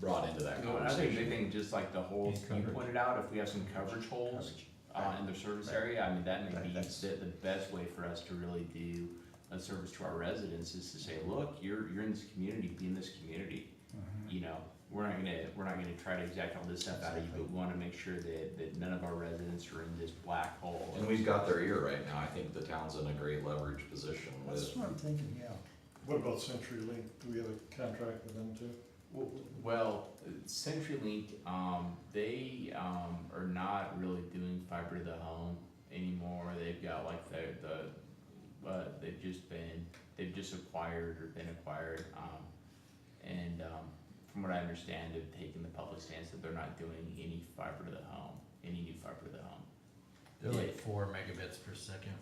Speaker 7: brought into that
Speaker 2: you know, and I think the
Speaker 7: conversation.
Speaker 2: thing, just like the holes
Speaker 4: Yeah,
Speaker 2: you
Speaker 4: coverage.
Speaker 2: pointed out, if we have some coverage holes, in the service area, I mean, that may
Speaker 3: Right,
Speaker 2: be
Speaker 3: that's-
Speaker 2: the best way for us to really do a service to our residents, is to say, look, you're in this community, be in this community.
Speaker 3: Mhm.
Speaker 2: You know, we're not gonna try to exact all this stuff out of you, but we wanna make sure that none of our residents are in this black hole.
Speaker 7: And we've got their ear right now. I think the town's in a great leverage position
Speaker 3: That's
Speaker 7: with,
Speaker 3: what I'm thinking, yeah.
Speaker 8: What about CenturyLink? Do we have a contract with them too?
Speaker 2: Well, CenturyLink, they, are not really doing fiber to the home anymore. They've got like they've just acquired or been acquired, and, from what I understand, they've taken the public stance that they're not doing any fiber to the home, any new fiber to the home.
Speaker 5: They're like 4 megabits per second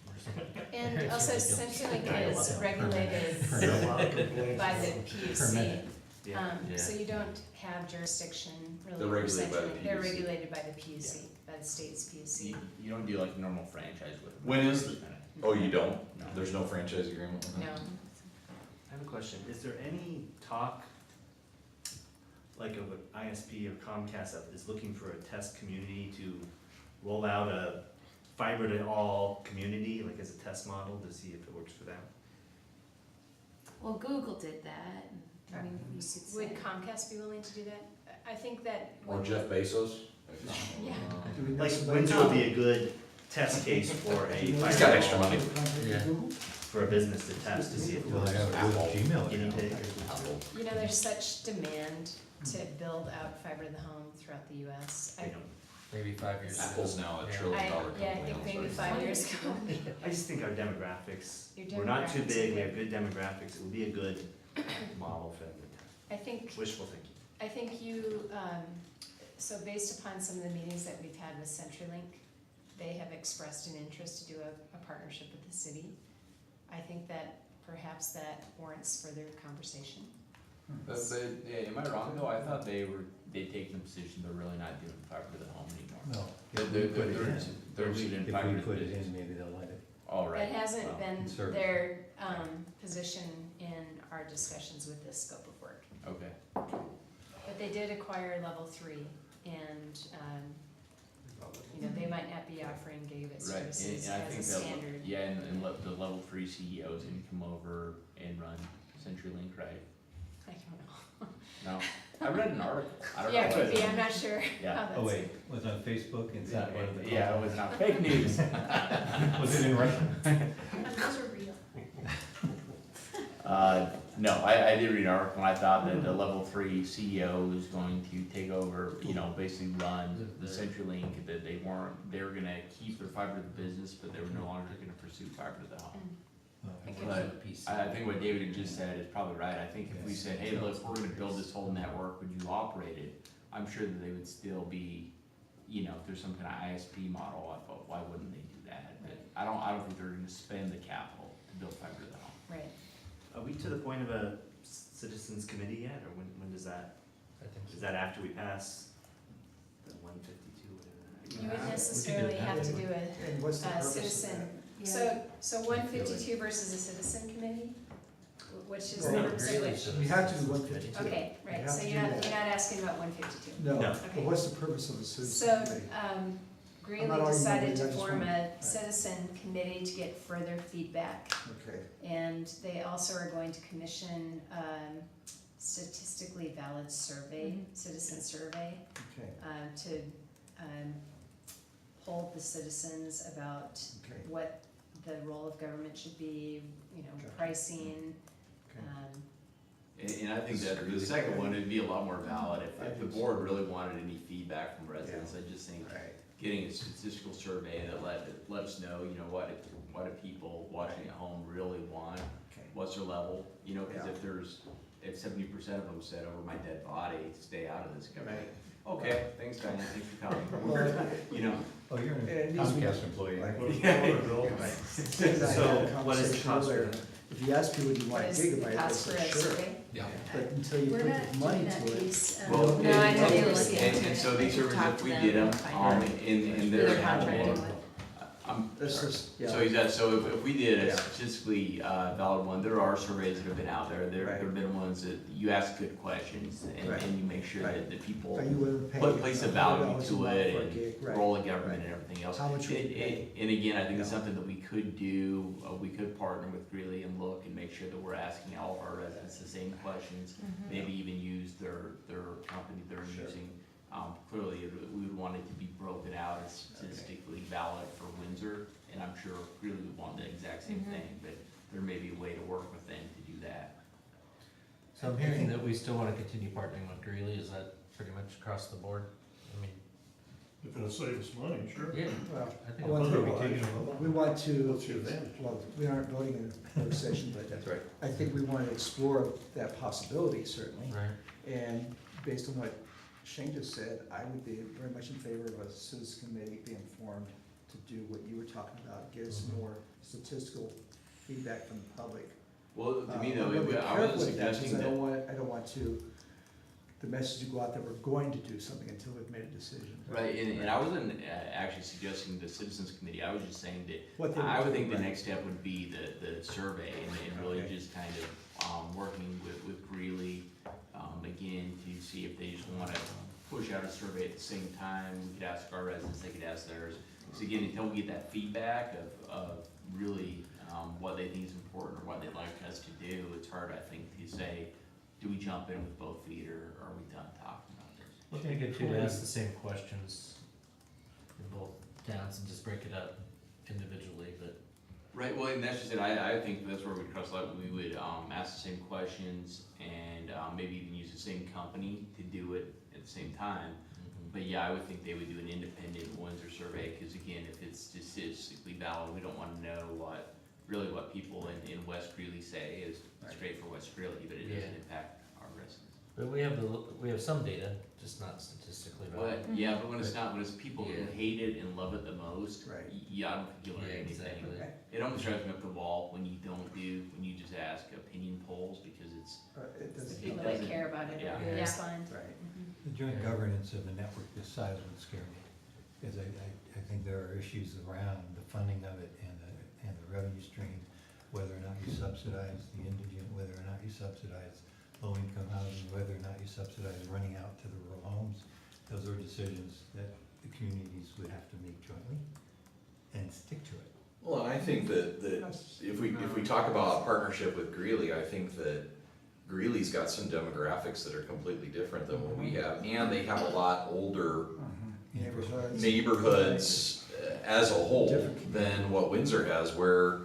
Speaker 5: or something.
Speaker 1: And
Speaker 5: It's
Speaker 1: also
Speaker 5: ridiculous.
Speaker 1: CenturyLink is regulated
Speaker 6: There's a lot of complaints.
Speaker 1: by the
Speaker 4: Per
Speaker 1: PUC.
Speaker 4: minute.
Speaker 6: Yeah.
Speaker 1: So you don't have jurisdiction really
Speaker 7: They're
Speaker 1: over
Speaker 7: regulated by the
Speaker 1: CenturyLink. They're
Speaker 7: PUC.
Speaker 1: regulated by the PUC, by the state's PUC.
Speaker 2: You don't do like a normal franchise with them.
Speaker 7: When is oh, you don't?
Speaker 2: No.
Speaker 7: There's no franchise agreement with them?
Speaker 1: No,
Speaker 6: I have a question. Is there any talk, like of an ISP or Comcast that is looking for a test community to roll out a fiber to all community, like as a test model to see if it works for them?
Speaker 9: Well, Google did that. I mean, you could say.
Speaker 1: would Comcast be willing to do that? I think that.
Speaker 7: Or
Speaker 1: when-
Speaker 7: Jeff Bezos?
Speaker 1: Yeah.
Speaker 3: Do we know
Speaker 6: Like
Speaker 3: somebody-
Speaker 6: Windsor would be a good test case for a
Speaker 3: Do you know
Speaker 7: He's
Speaker 6: fiber
Speaker 7: got
Speaker 6: to
Speaker 7: extra
Speaker 6: all-
Speaker 7: money.
Speaker 3: Contact with
Speaker 5: Yeah.
Speaker 3: Google?
Speaker 6: for a business to test to see if it
Speaker 4: Well, I
Speaker 6: works.
Speaker 4: have a
Speaker 7: Apple.
Speaker 4: good Gmail
Speaker 6: Guinea
Speaker 4: account.
Speaker 6: pig.
Speaker 7: Apple.
Speaker 1: You know, there's such demand to build out fiber to the home throughout the US.
Speaker 6: I don't.
Speaker 5: Maybe 5 years ago.
Speaker 7: Apple's now a
Speaker 5: Yeah.
Speaker 7: trillion-dollar company.
Speaker 1: Yeah, I think maybe 5 years ago.
Speaker 6: I just think our demographics,
Speaker 1: Your
Speaker 6: we're not too
Speaker 1: demographics
Speaker 6: big,
Speaker 1: are
Speaker 6: we have good demographics, it would be a good model for them to test.
Speaker 1: I think,
Speaker 6: Wishful thinking.
Speaker 1: I think you, so based upon some of the meetings that we've had with CenturyLink, they have expressed an interest to do a partnership with the city. I think that perhaps that warrants further conversation.
Speaker 2: But, yeah, am I wrong though? I thought they'd taken the position they're really not doing fiber to the home anymore.
Speaker 4: No,
Speaker 2: They're,
Speaker 4: if
Speaker 2: they're,
Speaker 4: we put it
Speaker 2: they're,
Speaker 4: in,
Speaker 2: they're leading
Speaker 4: if
Speaker 2: fiber
Speaker 4: we
Speaker 2: to
Speaker 4: put it
Speaker 2: business.
Speaker 4: in, maybe they'll let it.
Speaker 2: All right.
Speaker 1: That hasn't
Speaker 2: Well,
Speaker 1: been
Speaker 4: conservative.
Speaker 1: their, position in our discussions with this scope of work.
Speaker 2: Okay.
Speaker 1: But they did acquire level 3 and, you know, they might not be offering gigabit
Speaker 2: Right,
Speaker 1: services
Speaker 2: and I
Speaker 1: as a
Speaker 2: think that,
Speaker 1: standard.
Speaker 2: yeah, and the level 3 CEOs can come over and run CenturyLink, right?
Speaker 1: I don't know.
Speaker 2: No, I read an article. I don't know.
Speaker 1: Yeah, it
Speaker 2: what
Speaker 1: could be, I'm not sure
Speaker 2: Yeah.
Speaker 1: how that's.
Speaker 4: Oh, wait, was it on Facebook and sent one of the.
Speaker 2: Yeah, it was not fake news.
Speaker 4: Was it in Russian?
Speaker 1: Those are real.
Speaker 2: No, I did read an article, and I thought that the level 3 CEO was going to take over, you know, basically run the CenturyLink, that they were gonna keep their fiber to the business, but they were no longer gonna pursue fiber to the home.
Speaker 4: Oh,
Speaker 1: Okay.
Speaker 2: But I think what David had just said is probably right. I think if we said, hey, look, we're gonna build this whole network, would you operate it? I'm sure that they would still be, you know, if there's some kind of ISP model, I thought, why wouldn't they do that? But I don't think they're gonna spend the capital to build fiber to the home.
Speaker 1: Right.
Speaker 6: Are we to the point of a citizens committee yet, or when does that,
Speaker 5: I think so.
Speaker 6: is that after we pass the 152, whatever?
Speaker 1: You wouldn't
Speaker 5: we
Speaker 1: necessarily
Speaker 5: could do that.
Speaker 1: have to do
Speaker 3: And what's the
Speaker 1: a
Speaker 3: purpose of
Speaker 1: citizen.
Speaker 3: that?
Speaker 1: So 152 versus a citizen committee, which is
Speaker 3: Well,
Speaker 1: the
Speaker 5: Not
Speaker 1: purpose of
Speaker 5: really
Speaker 1: which?
Speaker 5: citizens.
Speaker 3: We have to do 152.
Speaker 1: Okay,
Speaker 3: We
Speaker 1: right,
Speaker 3: have
Speaker 1: so
Speaker 3: to
Speaker 1: you're
Speaker 3: do
Speaker 1: not,
Speaker 3: that.
Speaker 1: you're not asking about 152.
Speaker 3: No,
Speaker 6: No.
Speaker 3: but what's the purpose of the citizen
Speaker 1: So,
Speaker 3: committee?
Speaker 1: Greeley
Speaker 3: not arguing
Speaker 1: decided
Speaker 3: with you,
Speaker 1: to
Speaker 3: I just
Speaker 1: form
Speaker 3: want-
Speaker 1: a
Speaker 3: right.
Speaker 1: citizen committee to get further feedback.
Speaker 3: Okay,
Speaker 1: And they also are going to commission statistically valid survey, citizen survey,
Speaker 3: okay,
Speaker 1: to poll the citizens about
Speaker 3: okay,
Speaker 1: what the role of government should be, you know,
Speaker 3: Okay.
Speaker 1: pricing.
Speaker 3: okay.
Speaker 2: And I think that the second one would be a lot more valid if the board really wanted any feedback from residents. I just think getting a statistical survey that let us know, you know, what do people watching at home really want?
Speaker 10: Okay.
Speaker 2: What's their level, you know, cause
Speaker 10: Yeah.
Speaker 2: if 70% of them said over my dead body, stay out of this, go,
Speaker 10: Right.
Speaker 2: okay, thanks Diane, thanks for coming,
Speaker 10: Well,
Speaker 2: you know.
Speaker 4: Oh, you're
Speaker 10: And
Speaker 4: a
Speaker 10: it needs to be-
Speaker 4: Comcast employee.
Speaker 10: Like,
Speaker 8: What
Speaker 2: Yeah.
Speaker 8: what are Bill?
Speaker 10: Since I
Speaker 6: So,
Speaker 10: had a
Speaker 6: what is the
Speaker 10: conversation
Speaker 6: cost for
Speaker 10: earlier,
Speaker 6: that?
Speaker 10: if you ask people, do you want
Speaker 1: What
Speaker 10: a
Speaker 1: is the
Speaker 10: gigabyte, they
Speaker 1: cost for
Speaker 10: say,
Speaker 1: a
Speaker 10: sure.
Speaker 1: survey?
Speaker 7: Yeah.
Speaker 10: But until you
Speaker 1: We're
Speaker 10: put
Speaker 1: not
Speaker 10: the money
Speaker 1: doing that
Speaker 10: to it.
Speaker 1: piece.
Speaker 2: Well,
Speaker 9: No, I know they
Speaker 1: and-
Speaker 9: look into
Speaker 2: And so
Speaker 9: it.
Speaker 2: these
Speaker 9: Talk
Speaker 2: services, if
Speaker 9: to
Speaker 2: we
Speaker 9: them
Speaker 2: did them,
Speaker 9: and find out
Speaker 2: in
Speaker 9: who
Speaker 2: their
Speaker 9: they're contracting with.
Speaker 10: That's just, yeah.
Speaker 2: So if we did a
Speaker 10: Yeah.
Speaker 2: statistically valid one, there are surveys that have been out there, there
Speaker 10: Right.
Speaker 2: have been ones that you ask good questions
Speaker 10: Right.
Speaker 2: and you make sure
Speaker 10: Right.
Speaker 2: that the people
Speaker 10: Are you willing to pay?
Speaker 2: place a value
Speaker 10: $100 a
Speaker 2: to
Speaker 10: month
Speaker 2: it
Speaker 10: for a
Speaker 2: and
Speaker 10: gig? Right.
Speaker 2: role of government
Speaker 10: Right.
Speaker 2: and everything else.
Speaker 10: How much would you pay?
Speaker 2: And again, I think it's
Speaker 10: Yeah.
Speaker 2: something that we could do, we could partner with Greeley and look and make sure that we're asking all of our residents the same questions.
Speaker 9: Mhm.
Speaker 2: Maybe even use their company they're
Speaker 10: Sure.
Speaker 2: using. Clearly, we would want it to be broken out as statistically valid for Windsor, and I'm sure Greeley would want the exact same
Speaker 9: Mhm.
Speaker 2: thing, but there may be a way to work with them to do that.
Speaker 5: So I'm hearing that we still wanna continue partnering with Greeley, is that pretty much across the board? I mean,
Speaker 8: If it'll save us money, sure.
Speaker 5: yeah,
Speaker 10: Well,
Speaker 5: I think.
Speaker 10: Well,
Speaker 8: Otherwise,
Speaker 10: we want to,
Speaker 8: what's the advantage?
Speaker 10: well, we aren't voting in a closed session, but
Speaker 7: That's right.
Speaker 10: I think we want to explore that possibility, certainly.
Speaker 5: Right,
Speaker 10: And based on what Shane just said, I would be very much in favor of a citizen committee being formed to do what you were talking about, get us
Speaker 5: Mhm.
Speaker 10: more statistical feedback from the public.
Speaker 2: Well, to me
Speaker 10: I'm
Speaker 2: though,
Speaker 10: gonna be
Speaker 2: I
Speaker 10: careful
Speaker 2: wasn't
Speaker 10: with that, 'cause
Speaker 2: suggesting that.
Speaker 10: I don't want to, the message to go out that we're going to do something until we've made a decision.
Speaker 2: Right, and I wasn't actually suggesting the citizens committee, I was just saying
Speaker 10: What
Speaker 2: that,
Speaker 10: they
Speaker 2: I would
Speaker 10: do,
Speaker 2: think the
Speaker 10: right.
Speaker 2: next step would be the survey, and really
Speaker 10: Okay.
Speaker 2: just kind of, working with Greeley, again, to see if they just wanna push out a survey at the same time, we could ask our residents, they could ask theirs. So again, until we get that feedback of really, what they think is important, or what they'd like us to do, it's hard, I think, to say, do we jump in with both feet, or are we done talking about this?
Speaker 5: looking to get you to ask the same questions in both towns and just break it up individually, but.
Speaker 2: Right, well, and that's just it, I think that's where we'd cross the line, we would, ask the same questions and, maybe even use the same company to do it at the same time. But yeah, I would think they would do an independent Windsor survey, cause again, if it's statistically valid, we don't wanna know what people in West Greeley say is straight for West Greeley, but it doesn't
Speaker 5: Yeah.
Speaker 2: impact our residents.
Speaker 5: But we have some data, just not statistically valid.
Speaker 2: But, yeah, but when it's not, when it's people who
Speaker 5: Yeah.
Speaker 2: hate it and love it the most,
Speaker 10: Right.
Speaker 2: yeah, I don't think you'll learn
Speaker 5: Yeah,
Speaker 2: anything.
Speaker 5: exactly.
Speaker 10: Okay.
Speaker 2: It almost drives me up the wall when you when you just ask opinion polls, because it's,
Speaker 10: It
Speaker 1: The
Speaker 10: doesn't.
Speaker 1: people that care about it
Speaker 2: Yeah.
Speaker 1: are
Speaker 9: Yeah.
Speaker 1: respond.
Speaker 10: Right.
Speaker 1: Mhm.
Speaker 4: The joint
Speaker 5: Yeah.
Speaker 4: governance of a network this size would scare me, because I think there are issues around the funding of it and the revenue stream, whether or not you subsidize the indigent, whether or not you subsidize low-income housing, whether or not you subsidize running out to the rural homes. Those are decisions that the communities would have to make jointly and stick to it.
Speaker 7: Well, and I think that if we talk about a partnership with Greeley, I think that Greeley's got some demographics that are completely different than what we have, and they have a lot older
Speaker 10: Neighborhoods.
Speaker 7: neighborhoods as a whole
Speaker 10: Different.
Speaker 7: than what Windsor has, where,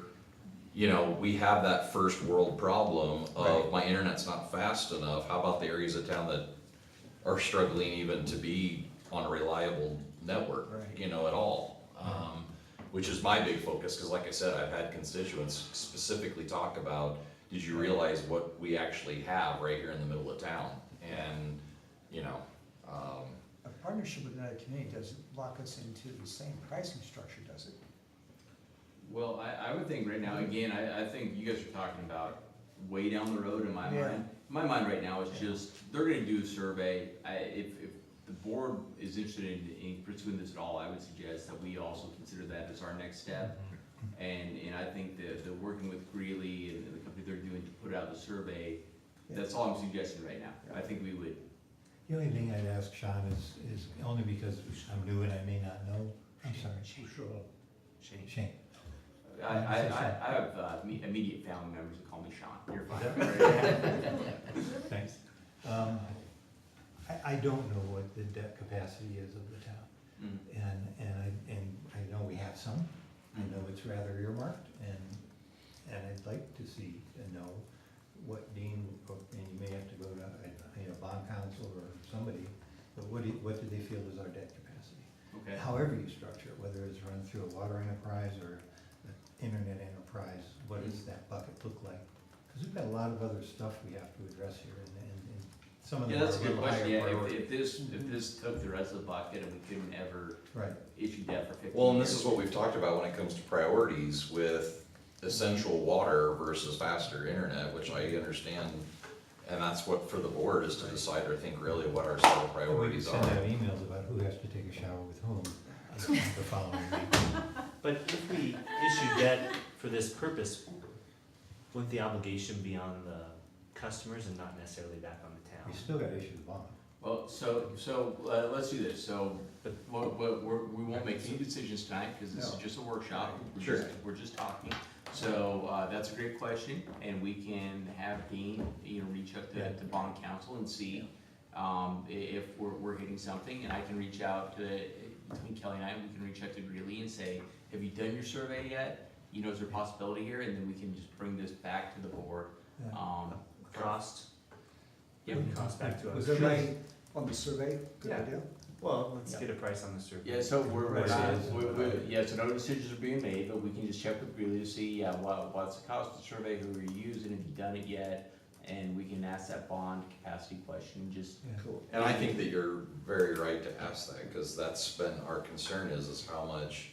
Speaker 7: you know, we have that first world problem of
Speaker 10: Right.
Speaker 7: my internet's not fast enough. How about the areas of town that are struggling even to be on a reliable network,
Speaker 10: Right.
Speaker 7: you know, at all? Which is my big focus, cause like I said, I've had constituents specifically talk about, did you realize what we actually have right here in the middle of town? And, you know,
Speaker 10: A partnership with another community doesn't lock us into the same pricing structure, does it?
Speaker 2: well, I would think right now, again, I think you guys are talking about way down the road in my
Speaker 10: Yeah.
Speaker 2: mind. My mind right now is just, they're gonna do a survey, if the board is interested in pursuing this at all, I would suggest that we also consider that as our next step. And I think that the working with Greeley and the company they're doing to put out the survey, that's all I'm suggesting right now. I think we would,
Speaker 4: The only thing I'd ask Sean is only because I'm new and I may not know, I'm sorry,
Speaker 8: Sure.
Speaker 4: Shane.
Speaker 2: I have immediate family members that call me Sean, you're fine.
Speaker 4: Thanks. I don't know what the debt capacity is of the town,
Speaker 2: Mm.
Speaker 4: and I know we have some. I know it's rather earmarked, and I'd like to see and know what Dean, and you may have to go to, bond council or somebody, but what do they feel is our debt capacity?
Speaker 2: Okay.
Speaker 4: however you structure it, whether it's run through a water enterprise or an internet enterprise, what does that bucket look like? Because we've got a lot of other stuff we have to address here, and some of them
Speaker 2: Yeah,
Speaker 4: are
Speaker 2: that's a
Speaker 4: a
Speaker 2: good
Speaker 4: little
Speaker 2: question,
Speaker 4: higher
Speaker 2: yeah,
Speaker 4: priority.
Speaker 2: if this took the rest of the bucket and we couldn't ever
Speaker 4: Right.
Speaker 2: issue debt for 15 years.
Speaker 7: Well, and this is what we've talked about when it comes to priorities with essential water versus faster internet, which I understand. And that's what, for the board, is to decide, I think, really what our set of
Speaker 4: And we can
Speaker 7: priorities
Speaker 4: send
Speaker 7: are.
Speaker 4: out emails about who has to take a shower with whom the following week.
Speaker 6: But if we issue debt for this purpose, wouldn't the obligation be on the customers and not necessarily back on the
Speaker 4: We
Speaker 6: town?
Speaker 4: still gotta issue the bond.
Speaker 2: Well, let's do this, so, we won't make any decisions tonight, cause this is
Speaker 3: No.
Speaker 2: just a workshop.
Speaker 7: Sure.
Speaker 2: We're just talking, so, that's a great question, and we can have Dean, reach out to bond council and see, if we're hitting something, and I can reach out to, between Kelly and I, we can reach out to Greeley and say, have you done your survey yet? Is there a possibility here, and then we can just bring this back to the board,
Speaker 4: Yeah.
Speaker 6: Cost?
Speaker 2: Yep.
Speaker 6: Cost back to us.
Speaker 3: Was everybody on the survey? Good
Speaker 6: Yeah.
Speaker 3: idea?
Speaker 6: Well, let's get a price on the survey.
Speaker 2: Yeah, so we're
Speaker 4: Right.
Speaker 2: not, so no decisions are being made, but we can just check with Greeley to see, what's the cost of the survey, who are you using, have you done it yet? And we can ask that bond capacity question, just,
Speaker 4: Yeah.
Speaker 3: Cool.
Speaker 7: And I think that you're very right to ask that, because that's been our concern is how much,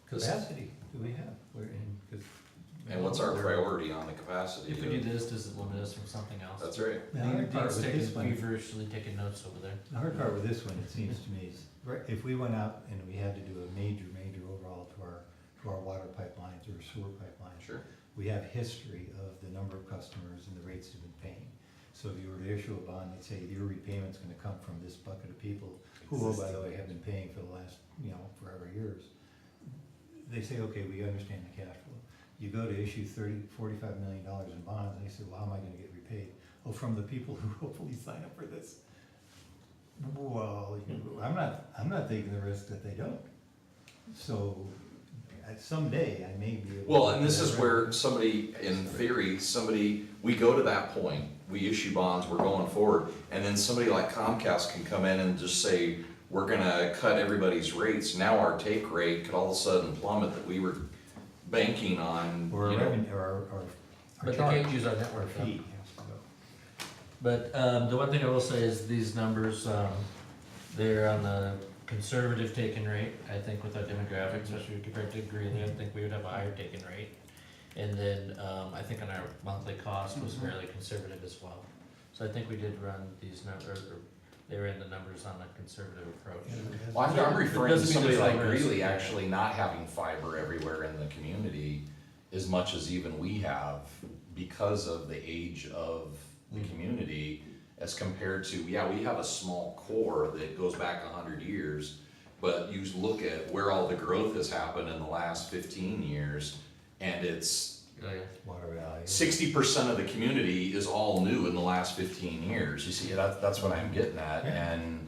Speaker 4: Capacity, do we have? We're in, 'cause-
Speaker 7: and what's our priority on the capacity.
Speaker 5: If we do this, does it limit us from something else?
Speaker 7: That's right.
Speaker 4: The hard part
Speaker 5: Dean's
Speaker 4: with this one,
Speaker 5: feverishly taking notes over there.
Speaker 4: the hard part with this one, it seems to me, is right, if we went out and we had to do a major overhaul to our water pipelines or sewer pipelines,
Speaker 7: Sure.
Speaker 4: we have history of the number of customers and the rates they've been paying. So if you were to issue a bond that say your repayment's gonna come from this bucket of people, who, oh, by the way, have been paying for the last, forever years, they say, okay, we understand the cash flow. You go to issue $45 million in bonds, and they say, well, how am I gonna get repaid? Oh, from the people who hopefully sign up for this. Well, I'm not taking the risk that they don't. So, someday I may be able.
Speaker 7: Well,
Speaker 4: to
Speaker 7: and this
Speaker 4: do
Speaker 7: is
Speaker 4: that
Speaker 7: where
Speaker 4: right.
Speaker 7: somebody, in theory, we go to that point, we issue bonds, we're going forward, and then somebody like Comcast can come in and just say, we're gonna cut everybody's rates, now our take rate could all of a sudden plummet that we were banking on,
Speaker 4: Or our
Speaker 7: you know.
Speaker 4: revenue, or our
Speaker 5: But they
Speaker 4: charge.
Speaker 5: can't use our network. though.
Speaker 4: Fee has to go.
Speaker 5: But the one thing I will say is these numbers, they're on the conservative taken rate. I think with our demographics, especially compared to Greeley, I think we would have a higher taken rate. And then I think on our monthly cost was fairly conservative as well. So I think we did run these numbers, or they were in the numbers on a conservative approach.
Speaker 7: Well, I'm referring to
Speaker 5: Doesn't mean
Speaker 7: somebody
Speaker 5: there's
Speaker 7: like
Speaker 5: no risk.
Speaker 7: Greeley actually not having fiber everywhere in the community as much as even we have because of the age of the community as compared to, we have a small core that goes back 100 years, but you look at where all the growth has happened in the last 15 years, and it's
Speaker 5: Oh, yeah.
Speaker 4: Water Valley.
Speaker 7: 60% of the community is all new in the last 15 years. You see, that's what I'm getting at,
Speaker 4: Yeah.
Speaker 7: and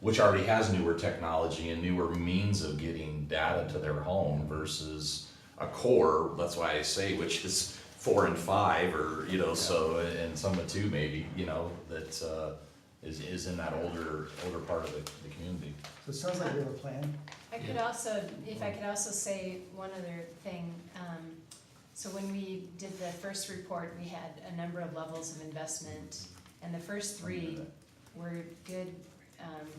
Speaker 7: which already has newer technology and newer means of getting data to their home versus a core. That's why I say, which is 4 and 5, or so, and some of 2 maybe, that is in that older part of the community.
Speaker 3: So it sounds like we have a plan.
Speaker 1: I could also, if I could also say one other thing, so when we did the first report, we had a number of levels of investment, and the first 3 were good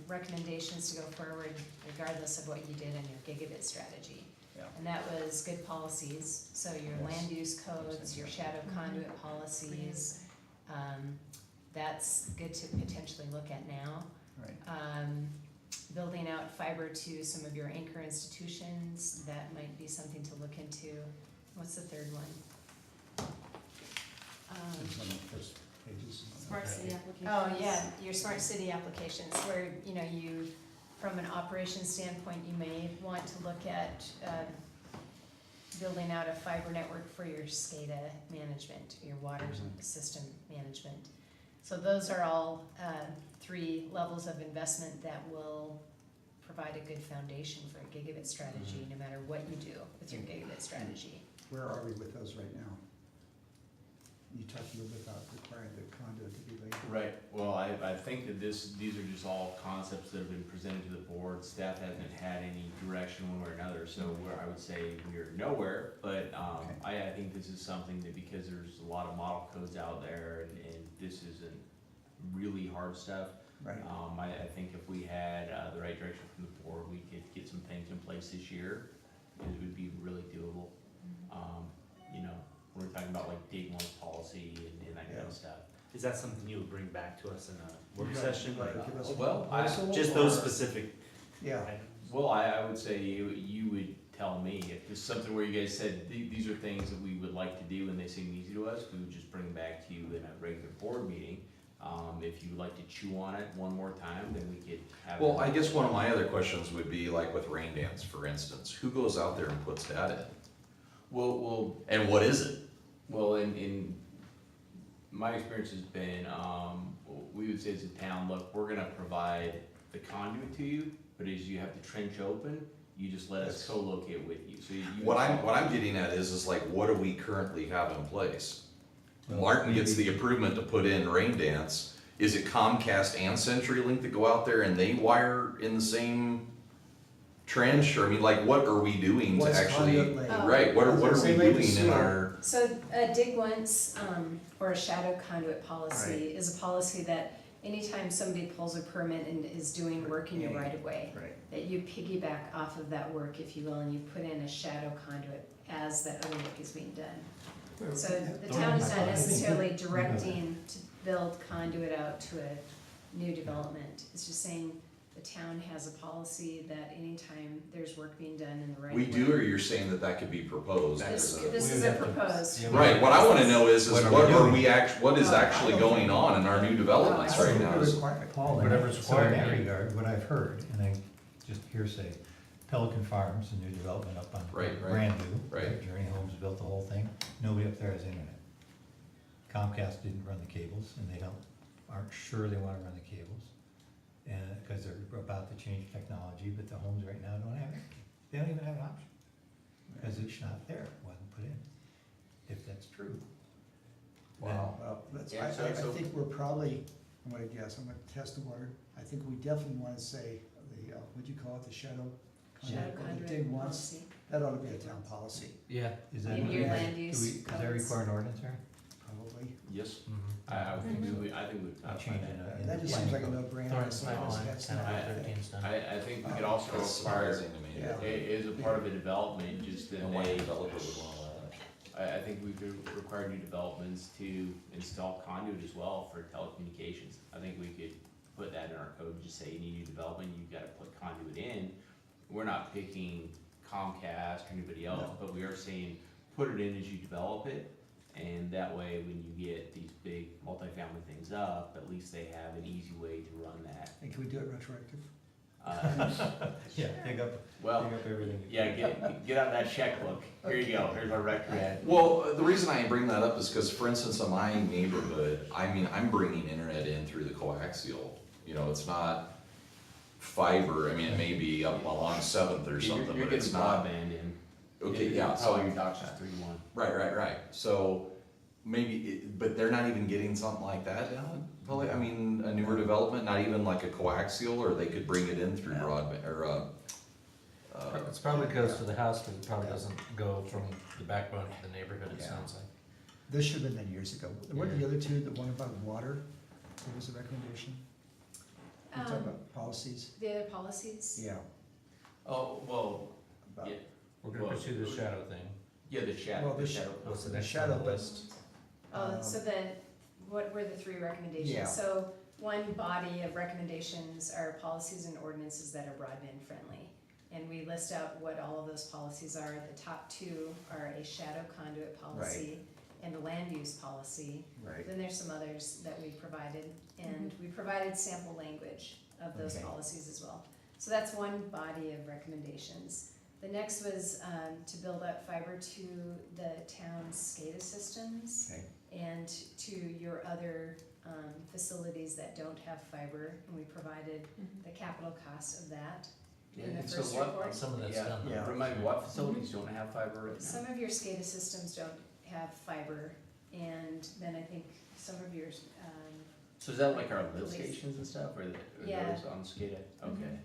Speaker 1: recommendations to go forward regardless of what you did on your gigabit strategy.
Speaker 7: Yeah.
Speaker 1: And that was good policies, so your
Speaker 7: Yes.
Speaker 1: land use codes, your shadow conduit policies, that's good to potentially look at now.
Speaker 3: Right.
Speaker 1: Building out fiber to some of your anchor institutions, that might be something to look into. What's the third one?
Speaker 3: It's on the first pages.
Speaker 9: Smart city applications.
Speaker 1: Oh, yeah, your smart city applications, where, you, from an operations standpoint, you may want to look at, building out a fiber network for your SCADA management, your water system management. So those are all, 3 levels of investment that will provide a good foundation for a gigabit strategy, no matter what you do with your gigabit strategy.
Speaker 3: Where are we with those right now?
Speaker 10: you talked a little bit about requiring the conduit to be laid.
Speaker 2: Right, well, I think that these are just all concepts that have been presented to the board, staff hasn't had any direction one way or another, so I would say we're nowhere, but, I think this is something that because there's a lot of model codes out there, and this isn't really hard stuff.
Speaker 10: Right.
Speaker 2: I think if we had, the right direction from the board, we could get some things in place this year, and it would be really doable. You know, we're talking about like dig once policy and that kind of stuff.
Speaker 6: Is that something you would bring back to us in a work
Speaker 10: Right,
Speaker 6: session,
Speaker 10: right,
Speaker 6: like,
Speaker 10: give us a
Speaker 2: well,
Speaker 10: proposal,
Speaker 6: just those
Speaker 10: or-
Speaker 6: specific
Speaker 10: Yeah,
Speaker 6: items?
Speaker 2: Well, I would say you would tell me, if there's something where you guys said, these are things that we would like to do and they seem easy to us, we would just bring them back to you in a regular board meeting. If you would like to chew on it one more time, then we could have.
Speaker 7: Well, I guess one of my other questions would be like with rain dance, for instance, who goes out there and puts that in?
Speaker 2: Well,
Speaker 7: And what is it?
Speaker 2: well, in my experience has been, we would say as a town, look, we're gonna provide the conduit to you, but as you have the trench open, you just let us
Speaker 10: Yes.
Speaker 2: co-locate with you, so you.
Speaker 7: What I'm getting at is like, what do we currently have in place?
Speaker 4: Well,
Speaker 7: Martin gets
Speaker 4: maybe-
Speaker 7: the improvement to put in rain dance. Is it Comcast and CenturyLink that go out there and they wire in the same trench? Or I mean, like, what are we doing to
Speaker 10: what's
Speaker 7: actually?
Speaker 10: conduit laid?
Speaker 1: Oh.
Speaker 7: Right, what are we
Speaker 10: Same way to
Speaker 7: doing in
Speaker 10: sewer.
Speaker 7: our,
Speaker 1: So a dig once, or a shadow conduit policy is a policy that anytime somebody pulls a permit and is doing work in your
Speaker 10: Yeah.
Speaker 1: right of way,
Speaker 10: Right.
Speaker 1: that you piggyback off of that work, if you will, and you put in a shadow conduit as that other work is being done. So the town is not necessarily directing to build conduit out to a new development. It's just saying the town has a policy that anytime there's work being done in the right of way.
Speaker 7: we do, or you're saying that that could be proposed
Speaker 1: This,
Speaker 7: as a?
Speaker 1: this
Speaker 5: We
Speaker 1: is
Speaker 5: would
Speaker 1: a
Speaker 5: have to-
Speaker 1: proposed.
Speaker 5: yeah,
Speaker 7: Right, what I wanna know is
Speaker 4: What are
Speaker 7: what
Speaker 4: we
Speaker 7: are
Speaker 4: doing?
Speaker 7: we what is
Speaker 1: Oh,
Speaker 7: actually going on in our new developments
Speaker 1: Oh,
Speaker 7: right now? Is-
Speaker 10: Requirement.
Speaker 4: Paul,
Speaker 5: Whatever's
Speaker 4: so in that
Speaker 5: required.
Speaker 4: regard, what I've heard, and I just hearsay, Pelican Farms, a new development up on,
Speaker 7: Right, right,
Speaker 4: brand new.
Speaker 7: right.
Speaker 4: Journey Homes built the whole thing, nobody up there has internet. Comcast didn't run the cables, and they aren't sure they wanna run the cables. And, cause they're about to change technology, but the homes right now don't have it, they don't even have an option. Cause it's not there, it wasn't put in, if that's true.
Speaker 10: Wow, well, that's,
Speaker 2: Yeah,
Speaker 10: I
Speaker 2: so-
Speaker 10: think we're probably, I'm gonna guess, I'm gonna test the water. I think we definitely wanna say the, what'd you call it, the shadow?
Speaker 1: Shadow
Speaker 10: or the
Speaker 1: conduit
Speaker 10: dig once,
Speaker 1: policy.
Speaker 10: that ought to be a town policy,
Speaker 5: Yeah.
Speaker 4: Is that?
Speaker 1: In your
Speaker 10: Yeah.
Speaker 1: land
Speaker 4: Do
Speaker 1: use
Speaker 4: we, does that
Speaker 1: codes.
Speaker 4: require an ordinance, or?
Speaker 10: probably.
Speaker 2: Yes,
Speaker 5: Mm-hmm.
Speaker 2: I think we would,
Speaker 4: I'll change it.
Speaker 10: And that just seems like a no-brainer.
Speaker 5: Thornton's
Speaker 10: so that's-
Speaker 5: pipeline,
Speaker 10: that's
Speaker 5: 10
Speaker 10: not-
Speaker 5: out of 13's done.
Speaker 2: I think we could also
Speaker 7: That's
Speaker 2: require,
Speaker 7: surprising to me.
Speaker 10: Yeah.
Speaker 2: as a part of a development, just that
Speaker 7: And why
Speaker 2: they,
Speaker 7: developer would want that?
Speaker 2: I think we could require new developments to install conduit as well for telecommunications. I think we could put that in our code, and just say any new development, you've gotta put conduit in. We're not picking Comcast or anybody else,
Speaker 10: No.
Speaker 2: but we are saying, put it in as you develop it. And that way, when you get these big multifamily things up, at least they have an easy way to run that.
Speaker 10: And can we do it retroactive?
Speaker 4: Yeah, dig up
Speaker 2: Well,
Speaker 4: everything.
Speaker 2: yeah, get out that checkbook. Here you go, here's our record.
Speaker 7: Well, the reason I bring that up is because, for instance, in my neighborhood, I mean, I'm bringing internet in through the coaxial. You know, it's not fiber, I mean, it may be up along Seventh or something,
Speaker 2: You're
Speaker 7: but it's
Speaker 2: getting
Speaker 7: not.
Speaker 2: broadband in.
Speaker 7: Okay, yeah,
Speaker 2: Probably
Speaker 7: so,
Speaker 2: your DOCSIS 3.1.
Speaker 7: right, so maybe, but they're not even getting something like that down? Probably, I mean, a newer development, not even like a coaxial, or they could bring it in through broadband, or,
Speaker 5: It probably goes to the house, but it probably doesn't go from the backbone to the neighborhood, it
Speaker 10: Yeah.
Speaker 5: sounds like.
Speaker 10: This should have been done years ago. What are the other two, the one about water, what was the recommendation? We talked about policies,
Speaker 1: The other policies?
Speaker 10: yeah,
Speaker 2: Oh, well,
Speaker 10: about,
Speaker 2: Yeah.
Speaker 5: We're gonna
Speaker 2: Well,
Speaker 5: pursue the shadow thing.
Speaker 2: yeah, the shadow,
Speaker 10: Well,
Speaker 2: the
Speaker 10: the
Speaker 2: shadow.
Speaker 5: What's the
Speaker 10: the
Speaker 5: next one on
Speaker 10: shadow,
Speaker 5: the
Speaker 10: but-
Speaker 5: list?
Speaker 1: So what were the three recommendations?
Speaker 10: Yeah.
Speaker 1: So one body of recommendations are policies and ordinances that are broadband friendly. And we list out what all of those policies are. The top two are a shadow conduit policy and a land use policy.
Speaker 10: right,
Speaker 1: Then there's some others that we provided, and we provided sample language of those
Speaker 10: Okay.
Speaker 1: policies as well. So that's one body of recommendations. The next was to build up fiber to the town's SCADA systems
Speaker 10: okay,
Speaker 1: and to your other facilities that don't have fiber, and we provided the capital cost of that in the
Speaker 2: And so
Speaker 1: first
Speaker 2: what-
Speaker 1: report.
Speaker 5: Some of that's
Speaker 2: Yeah,
Speaker 5: done.
Speaker 10: Yeah.
Speaker 2: remind me, what facilities don't have fiber right now?
Speaker 1: Some of your SCADA systems don't have fiber, And then I think some of yours,
Speaker 2: So is that like our lift
Speaker 1: Police.
Speaker 2: stations and stuff, or
Speaker 1: Yeah.
Speaker 2: those on SCADA? Okay.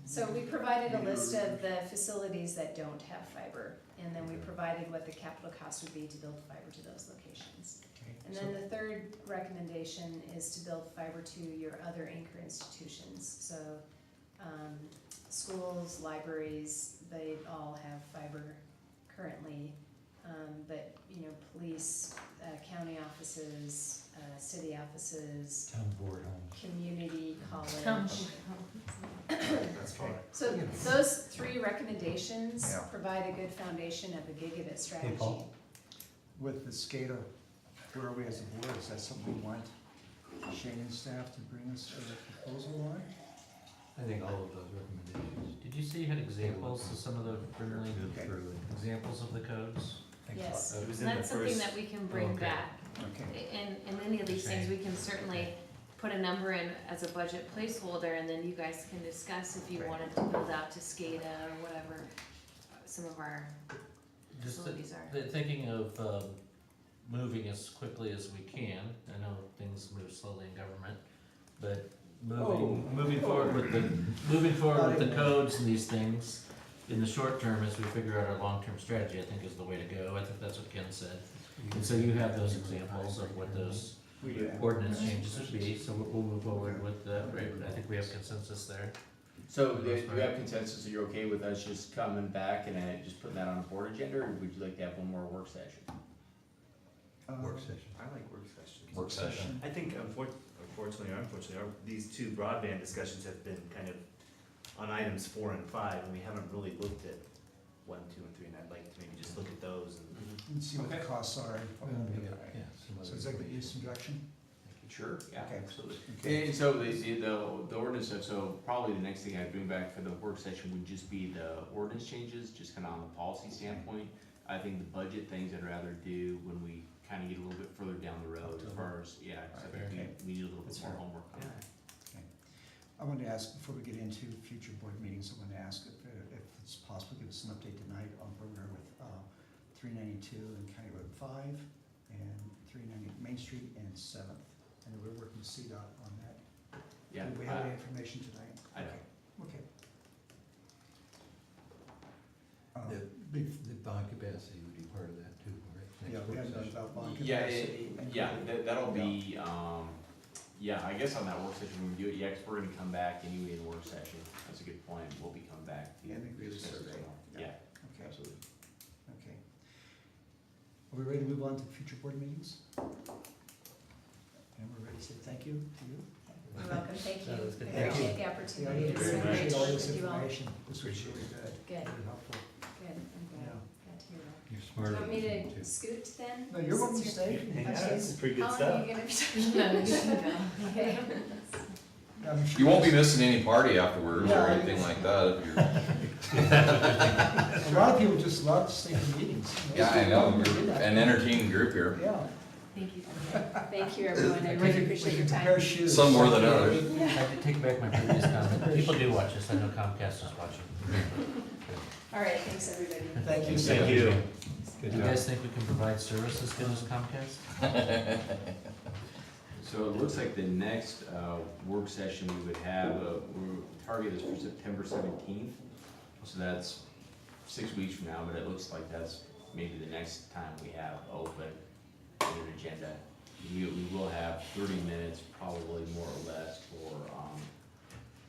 Speaker 1: so we provided a list of the facilities that don't have fiber, and then we provided what the capital cost would be to build fiber to those locations.
Speaker 3: Okay,
Speaker 1: And
Speaker 3: so-
Speaker 1: then the third recommendation is to build fiber to your other anchor institutions, so, schools, libraries, they all have fiber currently. But, you know, police, county offices, city offices,
Speaker 4: Town board homes.
Speaker 1: community college.
Speaker 9: Town
Speaker 6: That's fine.
Speaker 1: So those three recommendations
Speaker 3: Yeah.
Speaker 1: provide a good foundation of a gigabit strategy.
Speaker 4: Paul?
Speaker 10: With the SCADA, where are we as a board? Is that something we want Shane and staff to bring us a proposal on?
Speaker 4: I think all of those recommendations.
Speaker 5: Did you say you had examples of some of the friendly
Speaker 10: Okay.
Speaker 5: examples of the codes?
Speaker 1: Yes,
Speaker 6: It was
Speaker 9: And
Speaker 6: in the
Speaker 9: that's something
Speaker 6: first,
Speaker 9: that we can bring
Speaker 5: Okay.
Speaker 9: back.
Speaker 10: Okay.
Speaker 9: In any of these things, we can certainly put a number in as a budget placeholder, and then you guys can discuss if you
Speaker 10: Right.
Speaker 9: wanted to build out to SCADA or whatever some of our
Speaker 5: Just
Speaker 9: facilities are.
Speaker 5: thinking of moving as quickly as we can. I know things move slowly in government, but moving forward with the codes and these things in the short term as we figure out our long-term strategy, I think is the way to go. I think that's what Ken said. And so you have those examples of what those
Speaker 10: We do.
Speaker 5: ordinance changes would be, so we'll move forward with, right, I think we have consensus there.
Speaker 2: So do you have consensus that you're okay with us just coming back and just putting that on a board agenda, or would you like to have one more work session?
Speaker 4: Work session.
Speaker 6: I like work sessions.
Speaker 7: Work session.
Speaker 6: I think unfortunately or unfortunately, these two broadband discussions have been kind of on items 4 and 5, and we haven't really looked at 1, 2, and 3, and I'd like to maybe just look at those and.
Speaker 10: And see what the
Speaker 2: Okay.
Speaker 10: costs are.
Speaker 4: Well, we got, yeah, some
Speaker 10: So
Speaker 4: other
Speaker 10: is that good
Speaker 4: information.
Speaker 10: use some direction?
Speaker 2: Sure, yeah,
Speaker 10: Okay.
Speaker 2: absolutely.
Speaker 10: Okay.
Speaker 2: And so the ordinance, so probably the next thing I'd bring back for the work session would just be the ordinance changes, just kind of on the policy standpoint. I think the budget things I'd rather do when we kind of get a little bit further down the road as far as, yeah, 'cause I think
Speaker 10: Okay.
Speaker 2: we need a little
Speaker 10: That's
Speaker 2: bit more
Speaker 10: fair.
Speaker 2: homework on that.
Speaker 10: I wanted to ask, before we get into future board meetings, I wanted to ask if it's possible, give us an update tonight on where we are with 392 and County Road 5, and 390 Main Street and 7th. And we're working with CDOT on that.
Speaker 2: Yeah,
Speaker 10: Do we have any information tonight?
Speaker 2: I don't.
Speaker 10: Okay.
Speaker 4: The bond capacity would be part of that too, right? Next
Speaker 10: Yeah, we
Speaker 4: work
Speaker 10: haven't done
Speaker 4: session.
Speaker 10: about bond
Speaker 2: Yeah,
Speaker 10: capacity. and-
Speaker 2: yeah, that'll be, yeah, I guess on that work session, when we do it, yeah, 'cause we're gonna come back anyway in the work session. That's a good point. We'll be coming back. to
Speaker 10: Yeah, I think we
Speaker 2: discuss
Speaker 10: just
Speaker 2: it
Speaker 10: survey.
Speaker 2: more.
Speaker 10: Yeah.
Speaker 2: Yeah,
Speaker 10: Okay,
Speaker 2: absolutely.
Speaker 10: okay. Are we ready to move on to future board meetings? And we're ready to say thank you to you.
Speaker 1: You're welcome, thank you. I
Speaker 5: That was good.
Speaker 1: appreciate the
Speaker 10: Yeah,
Speaker 1: opportunity.
Speaker 10: I
Speaker 1: It's
Speaker 6: very
Speaker 1: been
Speaker 6: much.
Speaker 1: great to
Speaker 10: all
Speaker 1: work
Speaker 10: this
Speaker 1: with you all.
Speaker 10: information. This was really good.
Speaker 1: Good,
Speaker 10: Very helpful.
Speaker 1: good, I'm glad,
Speaker 10: Yeah.
Speaker 1: glad to hear that.
Speaker 4: You're
Speaker 1: Do
Speaker 4: smarter
Speaker 1: you want me
Speaker 4: than me
Speaker 1: to
Speaker 4: too.
Speaker 1: scoot then?
Speaker 10: No, you're welcome to
Speaker 1: Since
Speaker 10: stay.
Speaker 6: Yeah, this is pretty good
Speaker 1: How long
Speaker 6: stuff.
Speaker 1: are you gonna be?
Speaker 9: No, you can go.
Speaker 1: Okay.
Speaker 10: I'm sure
Speaker 7: You won't be
Speaker 10: this-
Speaker 7: missing any party afterwards
Speaker 10: Yeah,
Speaker 7: or
Speaker 10: I-
Speaker 7: anything like that if you're.
Speaker 10: A lot of people just love to stay for meetings.
Speaker 7: Yeah, I know, we're an entertaining group here.
Speaker 10: Yeah.
Speaker 9: Thank you.
Speaker 1: Thank you, everyone, I
Speaker 10: We
Speaker 1: really
Speaker 10: can-
Speaker 1: appreciate
Speaker 10: we
Speaker 1: your
Speaker 10: can
Speaker 1: time.
Speaker 10: compare shoes.
Speaker 7: Some more than others.
Speaker 5: I take back my previous comment. People do watch us. I know Comcast is watching.
Speaker 1: All right, thanks, everybody.
Speaker 10: Thank you.
Speaker 6: Thank you.
Speaker 4: Good
Speaker 5: Do you
Speaker 4: job.
Speaker 5: guys think we can provide service as good as Comcast?
Speaker 2: So it looks like the next, work session we would have, we're targeted for September 17th. So that's 6 weeks from now, but it looks like that's maybe the next time we have open in an agenda. We will have 30 minutes, probably more or less, for,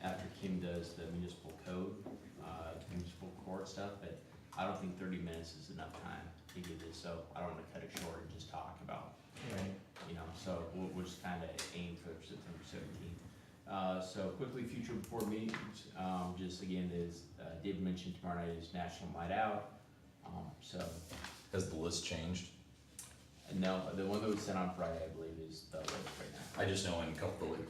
Speaker 2: after Kim does the municipal code, municipal court stuff, but I don't think 30 minutes is enough time to get this, so I don't wanna cut it short and just talk about, you know, so we'll just kinda aim for September 17th. So quickly, future board meetings, just again, as Dave mentioned, tomorrow night is National Night Out, so,
Speaker 7: Has the list changed?
Speaker 2: no, the one that was sent on Friday, I believe, is the list right now.
Speaker 7: I just know in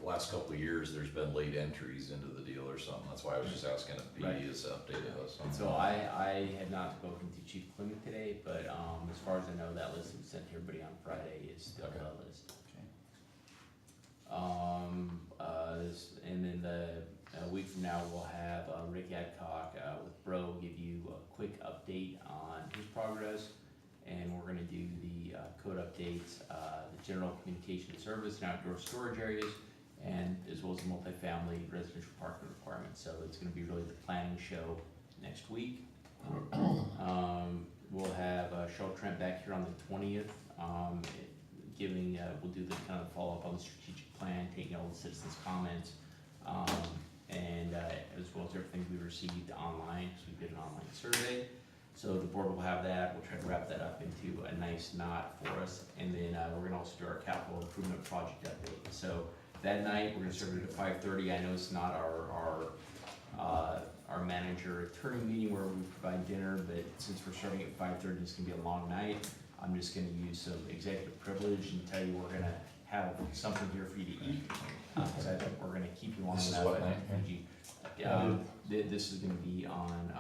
Speaker 7: last couple of years, there's been late entries into the deal or something. That's why I was just asking if
Speaker 2: Right.
Speaker 7: PD has updated us on
Speaker 2: And so I had not spoken to Chief Clement today, but, as far as I know, that list that was sent to everybody on Friday is still
Speaker 7: Okay.
Speaker 2: the list. And then a week from now, we'll have Rick Adcock with Bro give you a quick update on his progress. and we're gonna do the code updates, the general communication service and outdoor storage areas, and as well as the multifamily residential parking requirements. So it's gonna be really the planning show next week. We'll have Cheryl Trent back here on the 20th, giving, we'll do the kind of follow-up on the strategic plan, taking all the citizens' comments, and as well as everything we received online, because we did an online survey. So the board will have that. We'll try to wrap that up into a nice knot for us. And then we're gonna also do our capital improvement project update. So that night, we're gonna start it at 5:30. I know it's not our manager attorney meeting where we provide dinner, but since we're starting at 5:30, it's gonna be a long night. I'm just gonna use some executive privilege and tell you we're gonna have something here for you to eat. Because I think we're gonna keep you on
Speaker 7: This is
Speaker 2: that.
Speaker 7: what night?
Speaker 2: This is gonna be on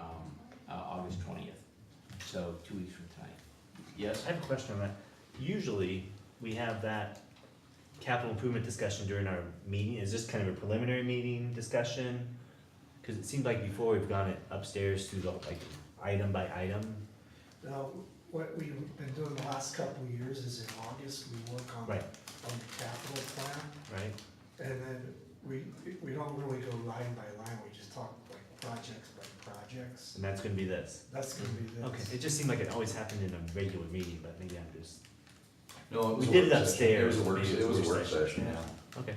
Speaker 2: August 20th. So 2 weeks from tonight. Yes?
Speaker 6: I have a question on that. Usually, we have that capital improvement discussion during our meeting. Is this kind of a preliminary meeting discussion? Cause it seemed like before we've gone it upstairs through the, like, item by item.
Speaker 11: Now, what we've been doing the last couple of years is in August, we work on,
Speaker 6: Right.
Speaker 11: on the capital plan.
Speaker 6: Right?
Speaker 11: And then we don't really go line by line, we just talk like projects by projects.
Speaker 6: And that's gonna be this.
Speaker 11: That's gonna be this.
Speaker 6: Okay, it just seemed like it always happened in a regular meeting, but maybe I'm just,
Speaker 7: No, it was
Speaker 6: We
Speaker 7: a
Speaker 6: did it
Speaker 7: work session.
Speaker 6: upstairs.
Speaker 7: It was a work session, yeah.
Speaker 6: okay,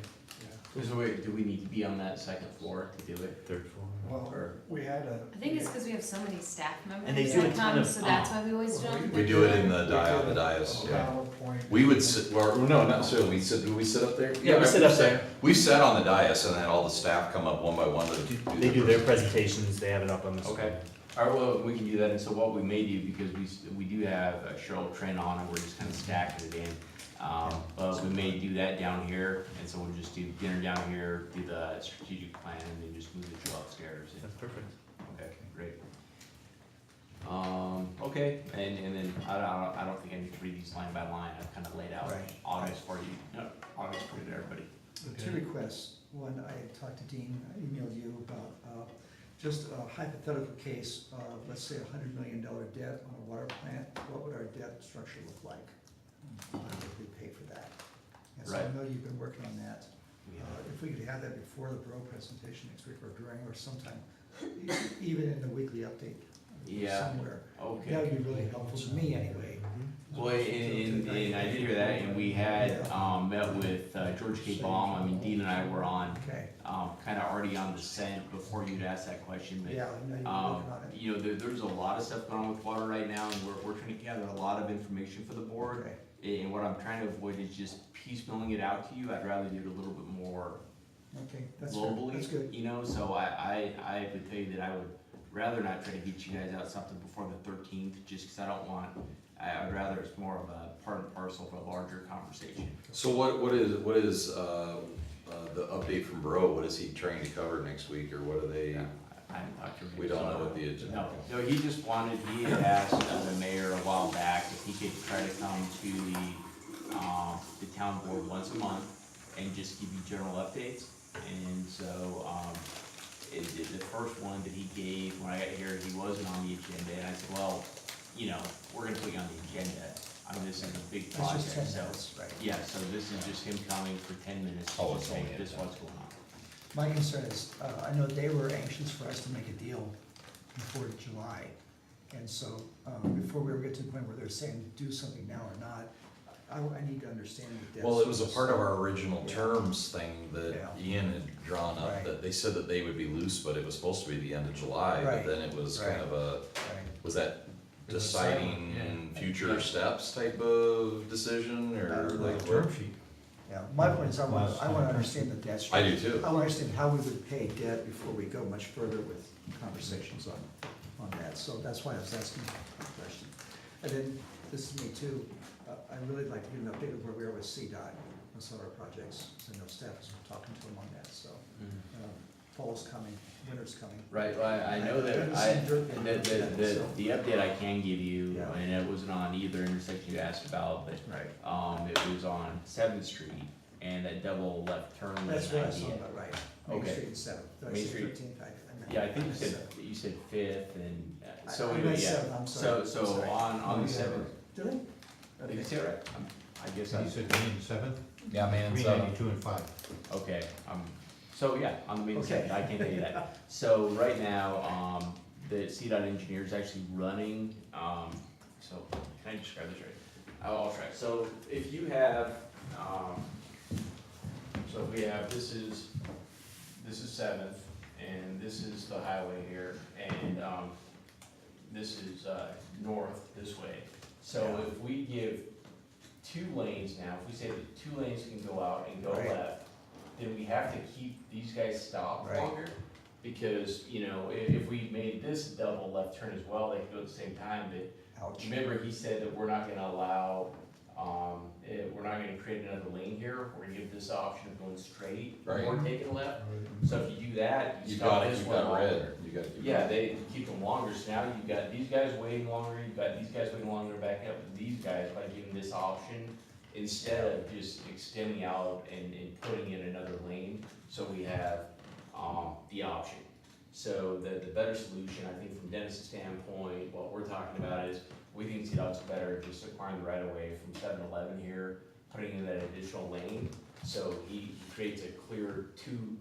Speaker 11: Yeah.
Speaker 2: So wait, do we need to be on that second floor to do it?
Speaker 6: third floor.
Speaker 11: Well,
Speaker 2: Or-
Speaker 11: we had a.
Speaker 9: I think it's because we have so many staff members
Speaker 6: And they do a
Speaker 9: that
Speaker 6: ton
Speaker 9: come,
Speaker 6: of-
Speaker 9: so that's why we always do them.
Speaker 7: We do it in the on the dais, yeah.
Speaker 11: PowerPoint.
Speaker 7: We would sit, well, no, not necessarily, do we sit up there?
Speaker 6: Yeah, we sit up there.
Speaker 7: We sat on the dais and then all the staff come up one by one to do
Speaker 6: They do their presentations, they have it up on the screen.
Speaker 2: Okay. All right, well, we can do that, and so what we may do, because we do have Cheryl Trent on, and we're just kind of stacking it in. But we may do that down here, and so we'll just do dinner down here, do the strategic plan, and then just move the show upstairs.
Speaker 6: That's perfect.
Speaker 2: Okay, great. Okay, and then I don't think I need to read these line by line. I've kind of laid out
Speaker 10: Right.
Speaker 2: August for you, August for everybody.
Speaker 10: Two requests. One, I had talked to Dean, I emailed you about just a hypothetical case of, let's say, $100 million debt on a water plant. What would our debt structure look like? How would we pay for that? And so I
Speaker 2: Right.
Speaker 10: know you've been working on that. If we could have that before the borough presentation next week or during or sometime, even in the weekly update.
Speaker 2: Yeah.
Speaker 10: Somewhere.
Speaker 2: Okay.
Speaker 10: That would be really helpful to me anyway.
Speaker 2: Well, and I did hear that, and we had, met with George K. Baum. I mean, Dean and I were on,
Speaker 10: Okay,
Speaker 2: kind of already on the scent before you'd asked that question, but,
Speaker 10: yeah, I know you've been working on it.
Speaker 2: you know, there's a lot of stuff going on with water right now, and we're trying to gather a lot of information for the board.
Speaker 10: Okay,
Speaker 2: And what I'm trying to avoid is just piecemealing it out to you. I'd rather do it a little bit more
Speaker 10: okay, that's fair.
Speaker 2: globally,
Speaker 10: That's good.
Speaker 2: you know, so I would tell you that I would rather not try to get you guys out something before the 13th, just because I don't want, I'd rather it's more of a part and parcel of a larger conversation.
Speaker 7: So what is the update from Bro? What is he trying to cover next week, or what are they?
Speaker 2: I haven't talked to him.
Speaker 7: We don't know what the agenda.
Speaker 2: No, he just wanted, he had asked the mayor a while back if he could try to come to the town board once a month and just give you general updates. And so, the first one that he gave, when I got here, he wasn't on the agenda, and I said, well, you know, we're gonna put you on the agenda. I mean, this is a big
Speaker 10: That's just 10
Speaker 2: project, so,
Speaker 10: minutes, right?
Speaker 2: yeah, so this is just him coming for 10 minutes to
Speaker 7: Oh,
Speaker 2: just
Speaker 7: it's
Speaker 2: say,
Speaker 7: only
Speaker 2: this is
Speaker 7: 10.
Speaker 2: what's going on.
Speaker 10: My concern is, I know they were anxious for us to make a deal before July. And so, before we ever get to the point where they're saying, do something now or not, I need to understand the debt.
Speaker 7: Well, it was a
Speaker 10: service.
Speaker 7: part of our original
Speaker 10: Yeah.
Speaker 7: terms thing that
Speaker 10: Yeah.
Speaker 7: Ian had drawn up,
Speaker 10: Right.
Speaker 7: that they said that they would be loose, but it was supposed to be the end of July,
Speaker 10: Right.
Speaker 7: but then it was kind
Speaker 10: Right.
Speaker 7: of a,
Speaker 10: Right.
Speaker 7: was that
Speaker 5: It was
Speaker 7: deciding
Speaker 5: silent, yeah.
Speaker 7: future
Speaker 2: Yeah.
Speaker 7: steps type of decision, or like where?
Speaker 10: Yeah, my point is, I wanna understand the debt
Speaker 7: I
Speaker 10: structure.
Speaker 7: do too.
Speaker 10: I wanna understand how we would pay debt before we go much further with conversations on that, so that's why I was asking the question. And then, this is me too, I'd really like to get an update of where we are with CDOT on some of our projects, so I know staff is talking to them on that, so, fall's coming, winter's coming.
Speaker 2: Right, well, I know that,
Speaker 10: haven't seen dirt yet, so-
Speaker 2: the update I can give you,
Speaker 10: Yeah.
Speaker 2: and it wasn't on either intersection you asked about, but,
Speaker 10: Right,
Speaker 2: it was on 7th Street, and that double left turn lane
Speaker 10: that's what I saw
Speaker 2: idea.
Speaker 10: about, right, Main
Speaker 2: Okay.
Speaker 10: Street and Seventh, did I
Speaker 2: Main
Speaker 10: say
Speaker 2: Street.
Speaker 10: 13th? I meant-
Speaker 2: Yeah, I think
Speaker 10: I meant
Speaker 2: you said 5th, and,
Speaker 10: I-
Speaker 2: so
Speaker 10: I
Speaker 2: anyway,
Speaker 10: meant
Speaker 2: yeah.
Speaker 10: 7th, I'm sorry.
Speaker 2: So
Speaker 10: Sorry.
Speaker 2: on the
Speaker 10: Yeah.
Speaker 2: 7th,
Speaker 3: Do they?
Speaker 2: Did you say it right? I guess
Speaker 4: You
Speaker 2: I,
Speaker 4: said Main 7th?
Speaker 7: Yeah, man,
Speaker 4: Green
Speaker 7: so,
Speaker 4: 92 and 5.
Speaker 2: okay, so yeah, on the main
Speaker 3: Okay.
Speaker 2: side, I can't tell you that. So right now, the CDOT engineer is actually running, so, can I describe this right? I'll try. So if you have, so we have, this is 7th, and this is the highway here, and, this is, north this way. So if we give 2 lanes now, if we say that 2 lanes can go out and go
Speaker 3: Right.
Speaker 2: left, then we have to keep these guys stopped
Speaker 3: Right.
Speaker 2: longer. Because, you know, if we made this double left turn as well, they could go at the same time, but
Speaker 3: Ouch.
Speaker 2: remember, he said that we're not gonna allow, we're not gonna create another lane here, we're gonna give this option of going straight
Speaker 7: Right.
Speaker 2: or taking a left. So if you do that, you
Speaker 7: you
Speaker 2: stop
Speaker 7: gotta
Speaker 2: this
Speaker 7: keep
Speaker 2: one
Speaker 7: that
Speaker 2: longer.
Speaker 7: red, you gotta keep.
Speaker 2: Yeah, they keep them longer, so now you've got these guys waiting longer, you've got these guys waiting longer, back up to these guys by giving this option, instead of just extending out and putting in another lane, so we have, the option. So the better solution, I think from Dennis's standpoint, what we're talking about is, we think CDOT's better just acquiring the right of way from 7-Eleven here, putting in that additional lane, so he creates a clear 2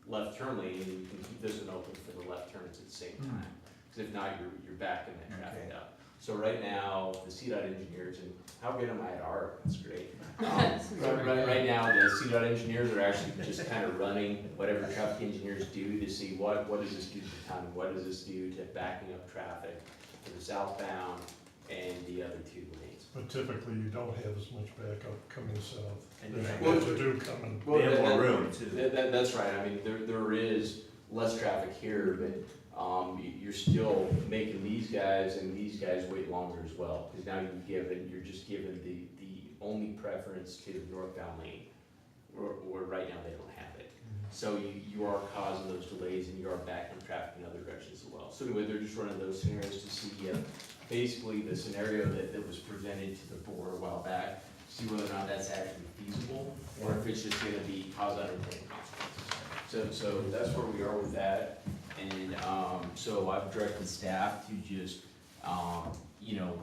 Speaker 2: left turn lane, and you can keep this one open for the left turns at the same time. Because if not, you're backing that traffic
Speaker 3: Okay.
Speaker 2: up. So right now, the CDOT engineers, and how good am I at art? That's great. Right now, the CDOT engineers are actually just kind of running whatever traffic engineers do to see what does this do to timing, what does this do to backing up traffic to the southbound and the other 2 lanes.
Speaker 8: But typically, you don't have as much backup coming south
Speaker 6: And
Speaker 8: as
Speaker 6: you
Speaker 8: you do coming.
Speaker 6: They have more room too.
Speaker 2: That's right, I mean, there is less traffic here, but, you're still making these guys and these guys wait longer as well, because now you're just giving the only preference to the northbound lane, where right now they don't have it. So you are causing those delays and you are backing traffic in other directions as well. So anyway, they're just running those scenarios to see, basically the scenario that was presented to the board a while back, see whether or not that's actually feasible, or if it's just gonna be cause unintended consequences. So that's where we are with that, and, so I've directed staff to just, you know,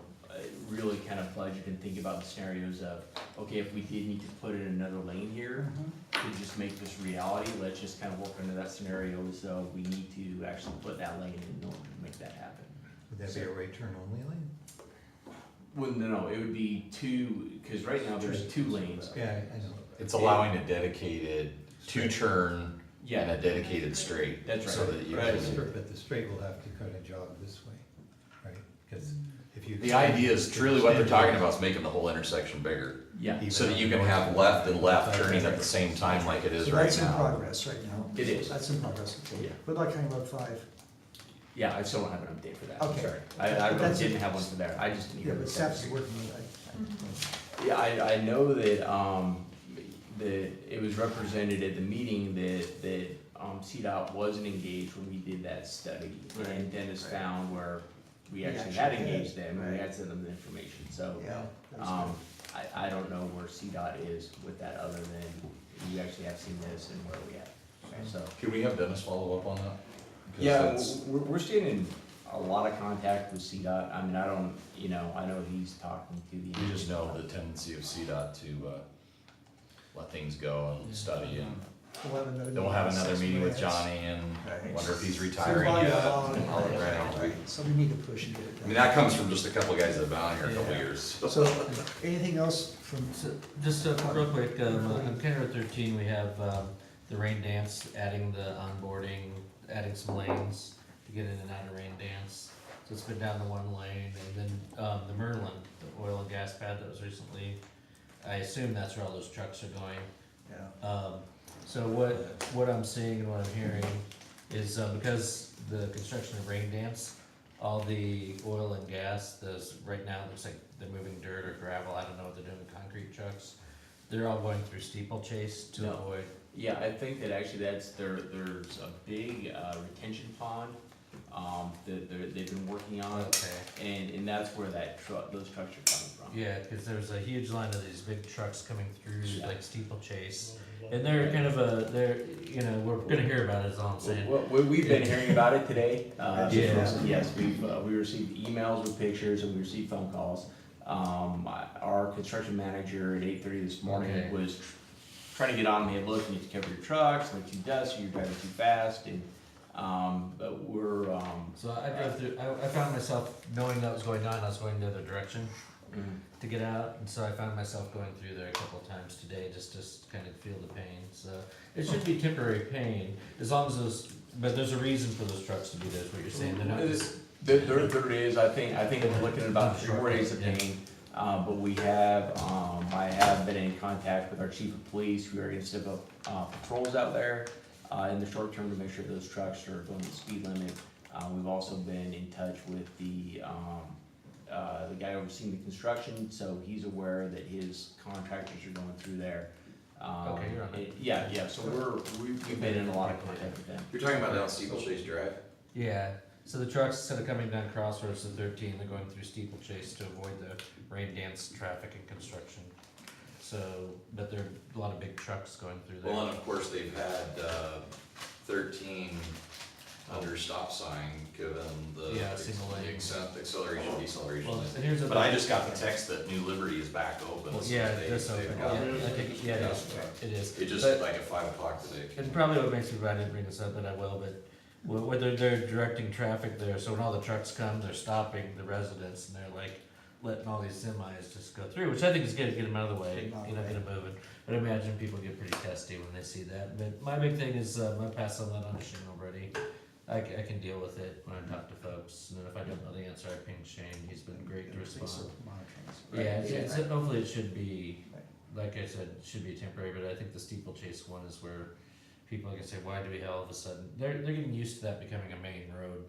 Speaker 2: really kind of budget and think about the scenarios of, okay, if we did need to put in another lane here, to just make this reality, let's just kind of work under that scenario as though we need to actually put that lane in order to make that happen.
Speaker 4: Would that be a right turn only lane?
Speaker 2: Well, no, it would be 2, because right now there's 2 lanes.
Speaker 4: Yeah, I know.
Speaker 7: It's allowing a dedicated 2-turn and
Speaker 2: Yeah,
Speaker 7: a dedicated straight.
Speaker 2: That's
Speaker 7: So
Speaker 2: right.
Speaker 7: that you
Speaker 2: Right.
Speaker 7: can,
Speaker 4: But the straight will have to kind of jog this way, right? Because if you.
Speaker 7: the idea is really what they're talking about is making the whole intersection bigger.
Speaker 2: yeah,
Speaker 4: Even
Speaker 7: So that
Speaker 4: on
Speaker 7: you
Speaker 4: the
Speaker 7: can
Speaker 4: north
Speaker 7: have
Speaker 4: side.
Speaker 7: left and left turning at the same time like it is
Speaker 3: So
Speaker 7: right
Speaker 3: that's in
Speaker 7: now.
Speaker 3: progress right now.
Speaker 2: it is.
Speaker 3: That's in progress.
Speaker 2: Yeah.
Speaker 3: What about County Road 5?
Speaker 2: Yeah, I still don't have an update for that.
Speaker 3: Okay.
Speaker 2: Sorry.
Speaker 3: But
Speaker 2: I
Speaker 3: that's-
Speaker 2: didn't have one for that. I just didn't hear.
Speaker 3: Yeah, but
Speaker 2: the
Speaker 3: staff's
Speaker 2: text.
Speaker 3: working on it.
Speaker 2: Yeah, I know that, that it was represented at the meeting that CDOT wasn't engaged when we did that study. And Dennis found where we actually had engaged them and we had sent them the information, so.
Speaker 3: Yeah. that's
Speaker 2: Um,
Speaker 3: good.
Speaker 2: I don't know where CDOT is with that, other than you actually have seen this and where we at, so.
Speaker 7: Can we have Dennis follow up on that? 'Cause
Speaker 2: Yeah,
Speaker 7: that's-
Speaker 2: we're staying in a lot of contact with CDOT, I mean, I don't, you know, I know he's talking to the.
Speaker 7: We just know the tendency of CDOT to, let things go and study, and then we'll have another meeting with Johnny and
Speaker 3: Right.
Speaker 7: wonder if he's
Speaker 3: So
Speaker 7: retiring
Speaker 3: long,
Speaker 7: yet.
Speaker 3: long,
Speaker 7: and all that,
Speaker 3: right,
Speaker 7: right?
Speaker 3: So we need to push and get it
Speaker 7: I
Speaker 3: done.
Speaker 7: mean, that comes from just a couple of guys that have been on here a couple of years.
Speaker 3: So, anything else from,
Speaker 5: So, just real quick, on County Road 13, we have, the rain dance, adding the onboarding, adding some lanes to get in and out of rain dance. So it's been down to 1 lane, and then, the Merlin, the oil and gas pad that was recently, I assume that's where all those trucks are going.
Speaker 3: yeah,
Speaker 5: So what I'm seeing and what I'm hearing is, because the construction of rain dance, all the oil and gas, right now, it looks like they're moving dirt or gravel, I don't know what they're doing with concrete trucks. They're all going through steeplechase to
Speaker 2: No.
Speaker 5: avoid,
Speaker 2: Yeah, I think that actually there's a big retention pond, that they've been working on,
Speaker 5: okay.
Speaker 2: and that's where those trucks are coming from.
Speaker 5: Yeah, cause there's a huge line of these big trucks coming through,
Speaker 2: Yeah.
Speaker 5: like steeplechase, And they're kind of we're gonna hear about it, is all I'm saying.
Speaker 2: Well, we've been hearing about it today.
Speaker 5: Yeah.
Speaker 2: Yes, we received emails with pictures and we received phone calls. Our construction manager at 8:30 this morning
Speaker 5: Okay.
Speaker 2: was trying to get on me, hey, look, you need to cover your trucks, they're too dusty, you're driving too fast, and, but we're,
Speaker 5: So I drove through, I found myself, knowing that was going on, I was going the other direction to get out, and so I found myself going through there a couple of times today, just to kind of feel the pain, so. It should be temporary pain, as long as those, but there's a reason for those trucks to be there, is what you're saying, they're not just.
Speaker 2: There is, I think we're looking at about 3 more days of pain, but we have, I have been in contact with our chief of police, we are gonna step up, patrols out there, in the short term to make sure those trucks are going the speed limit. We've also been in touch with the guy overseeing the construction, so he's aware that his contractors are going through there.
Speaker 5: Okay, you're on it.
Speaker 2: Yeah, so we've been in a lot of contact with them.
Speaker 7: You're talking about down Steeplechase Drive?
Speaker 5: Yeah, so the trucks, instead of coming down Crossroads to 13, they're going through Steeplechase to avoid the rain dance traffic and construction. So, but there are a lot of big trucks going through there.
Speaker 7: Well, and of course, they've had 13 under stop sign, given the
Speaker 5: Yeah, single lane.
Speaker 7: acceleration, deceleration.
Speaker 5: Well, and here's a.
Speaker 7: But I just got the text that New Liberty is back open.
Speaker 5: Well,
Speaker 7: so
Speaker 5: yeah,
Speaker 7: they-
Speaker 5: that's open,
Speaker 7: they've
Speaker 5: yeah,
Speaker 7: got-
Speaker 5: I think, yeah, it is.
Speaker 7: It just,
Speaker 5: But-
Speaker 7: like at 5 o'clock today.
Speaker 5: And probably what makes me, I didn't bring this up, but I will, but whether they're directing traffic there, so when all the trucks come, they're stopping the residents, and they're like letting all these semis just go through, which I think is good, get them out of the way, get them moving. But I imagine people get pretty testy when they see that, but my big thing is, I pass on that on to Shane already. I can deal with it when I talk to folks, and then if I don't know the answer, I ping Shane, he's been great to respond. Yeah, hopefully it should be, like I said, it should be temporary, but I think the steeplechase one is where people are gonna say, why do we all of a sudden, they're getting used to that becoming a main road.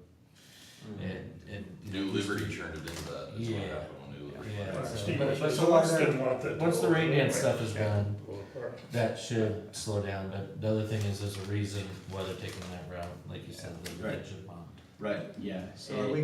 Speaker 5: And
Speaker 7: New Liberty turned it into that. That's what
Speaker 5: Yeah.
Speaker 7: happened when New Liberty.
Speaker 5: Yeah,
Speaker 7: went
Speaker 5: so-
Speaker 7: out.
Speaker 5: but
Speaker 8: So once didn't want that.
Speaker 5: once the rain dance stuff is done, that should slow down, but the other thing is, there's a reason why they're taking that route, like you said, the
Speaker 2: Right.
Speaker 5: retention pond.
Speaker 2: Right, yeah.
Speaker 10: So are we,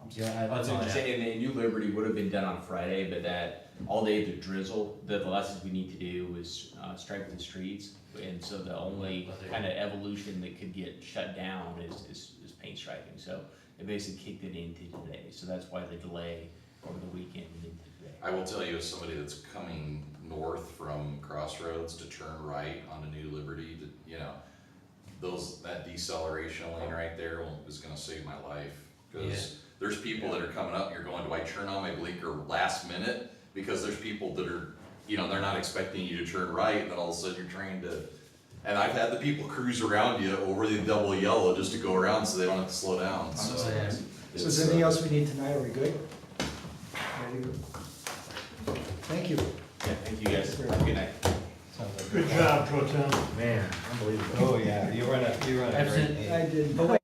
Speaker 10: I'm sorry.
Speaker 5: Yeah,
Speaker 2: I
Speaker 5: that's
Speaker 2: was
Speaker 5: all I
Speaker 2: gonna
Speaker 5: have.
Speaker 2: say, and the New Liberty would have been done on Friday, but that all day the drizzle, the last thing we need to do is stripe the streets. And so the only kind of evolution that could get shut down is paint striping. So it basically kicked it into today. So that's why the delay over the weekend and into today.
Speaker 7: I will tell you, as somebody that's coming north from Crossroads to turn right onto New Liberty, that deceleration lane right there is gonna save my life. Cause there's people that are coming up, you're going, do I turn on my blinker last minute? Because there's people that are, they're not expecting you to turn right, and then all of a sudden you're trying to, and I've had the people cruise around you over the double yellow just to go around so they don't have to slow down, so.
Speaker 5: So, yeah.
Speaker 10: So is there anything else we need tonight? Are we good? Ready to go? Thank you.
Speaker 2: Yeah, thank you guys. Have a good night.
Speaker 8: Good job, Pro Tem.
Speaker 6: Man, unbelievable.
Speaker 4: Oh, yeah, you run a great
Speaker 5: Absolutely.
Speaker 4: meeting.
Speaker 10: I didn't.
Speaker 5: Oh, wait,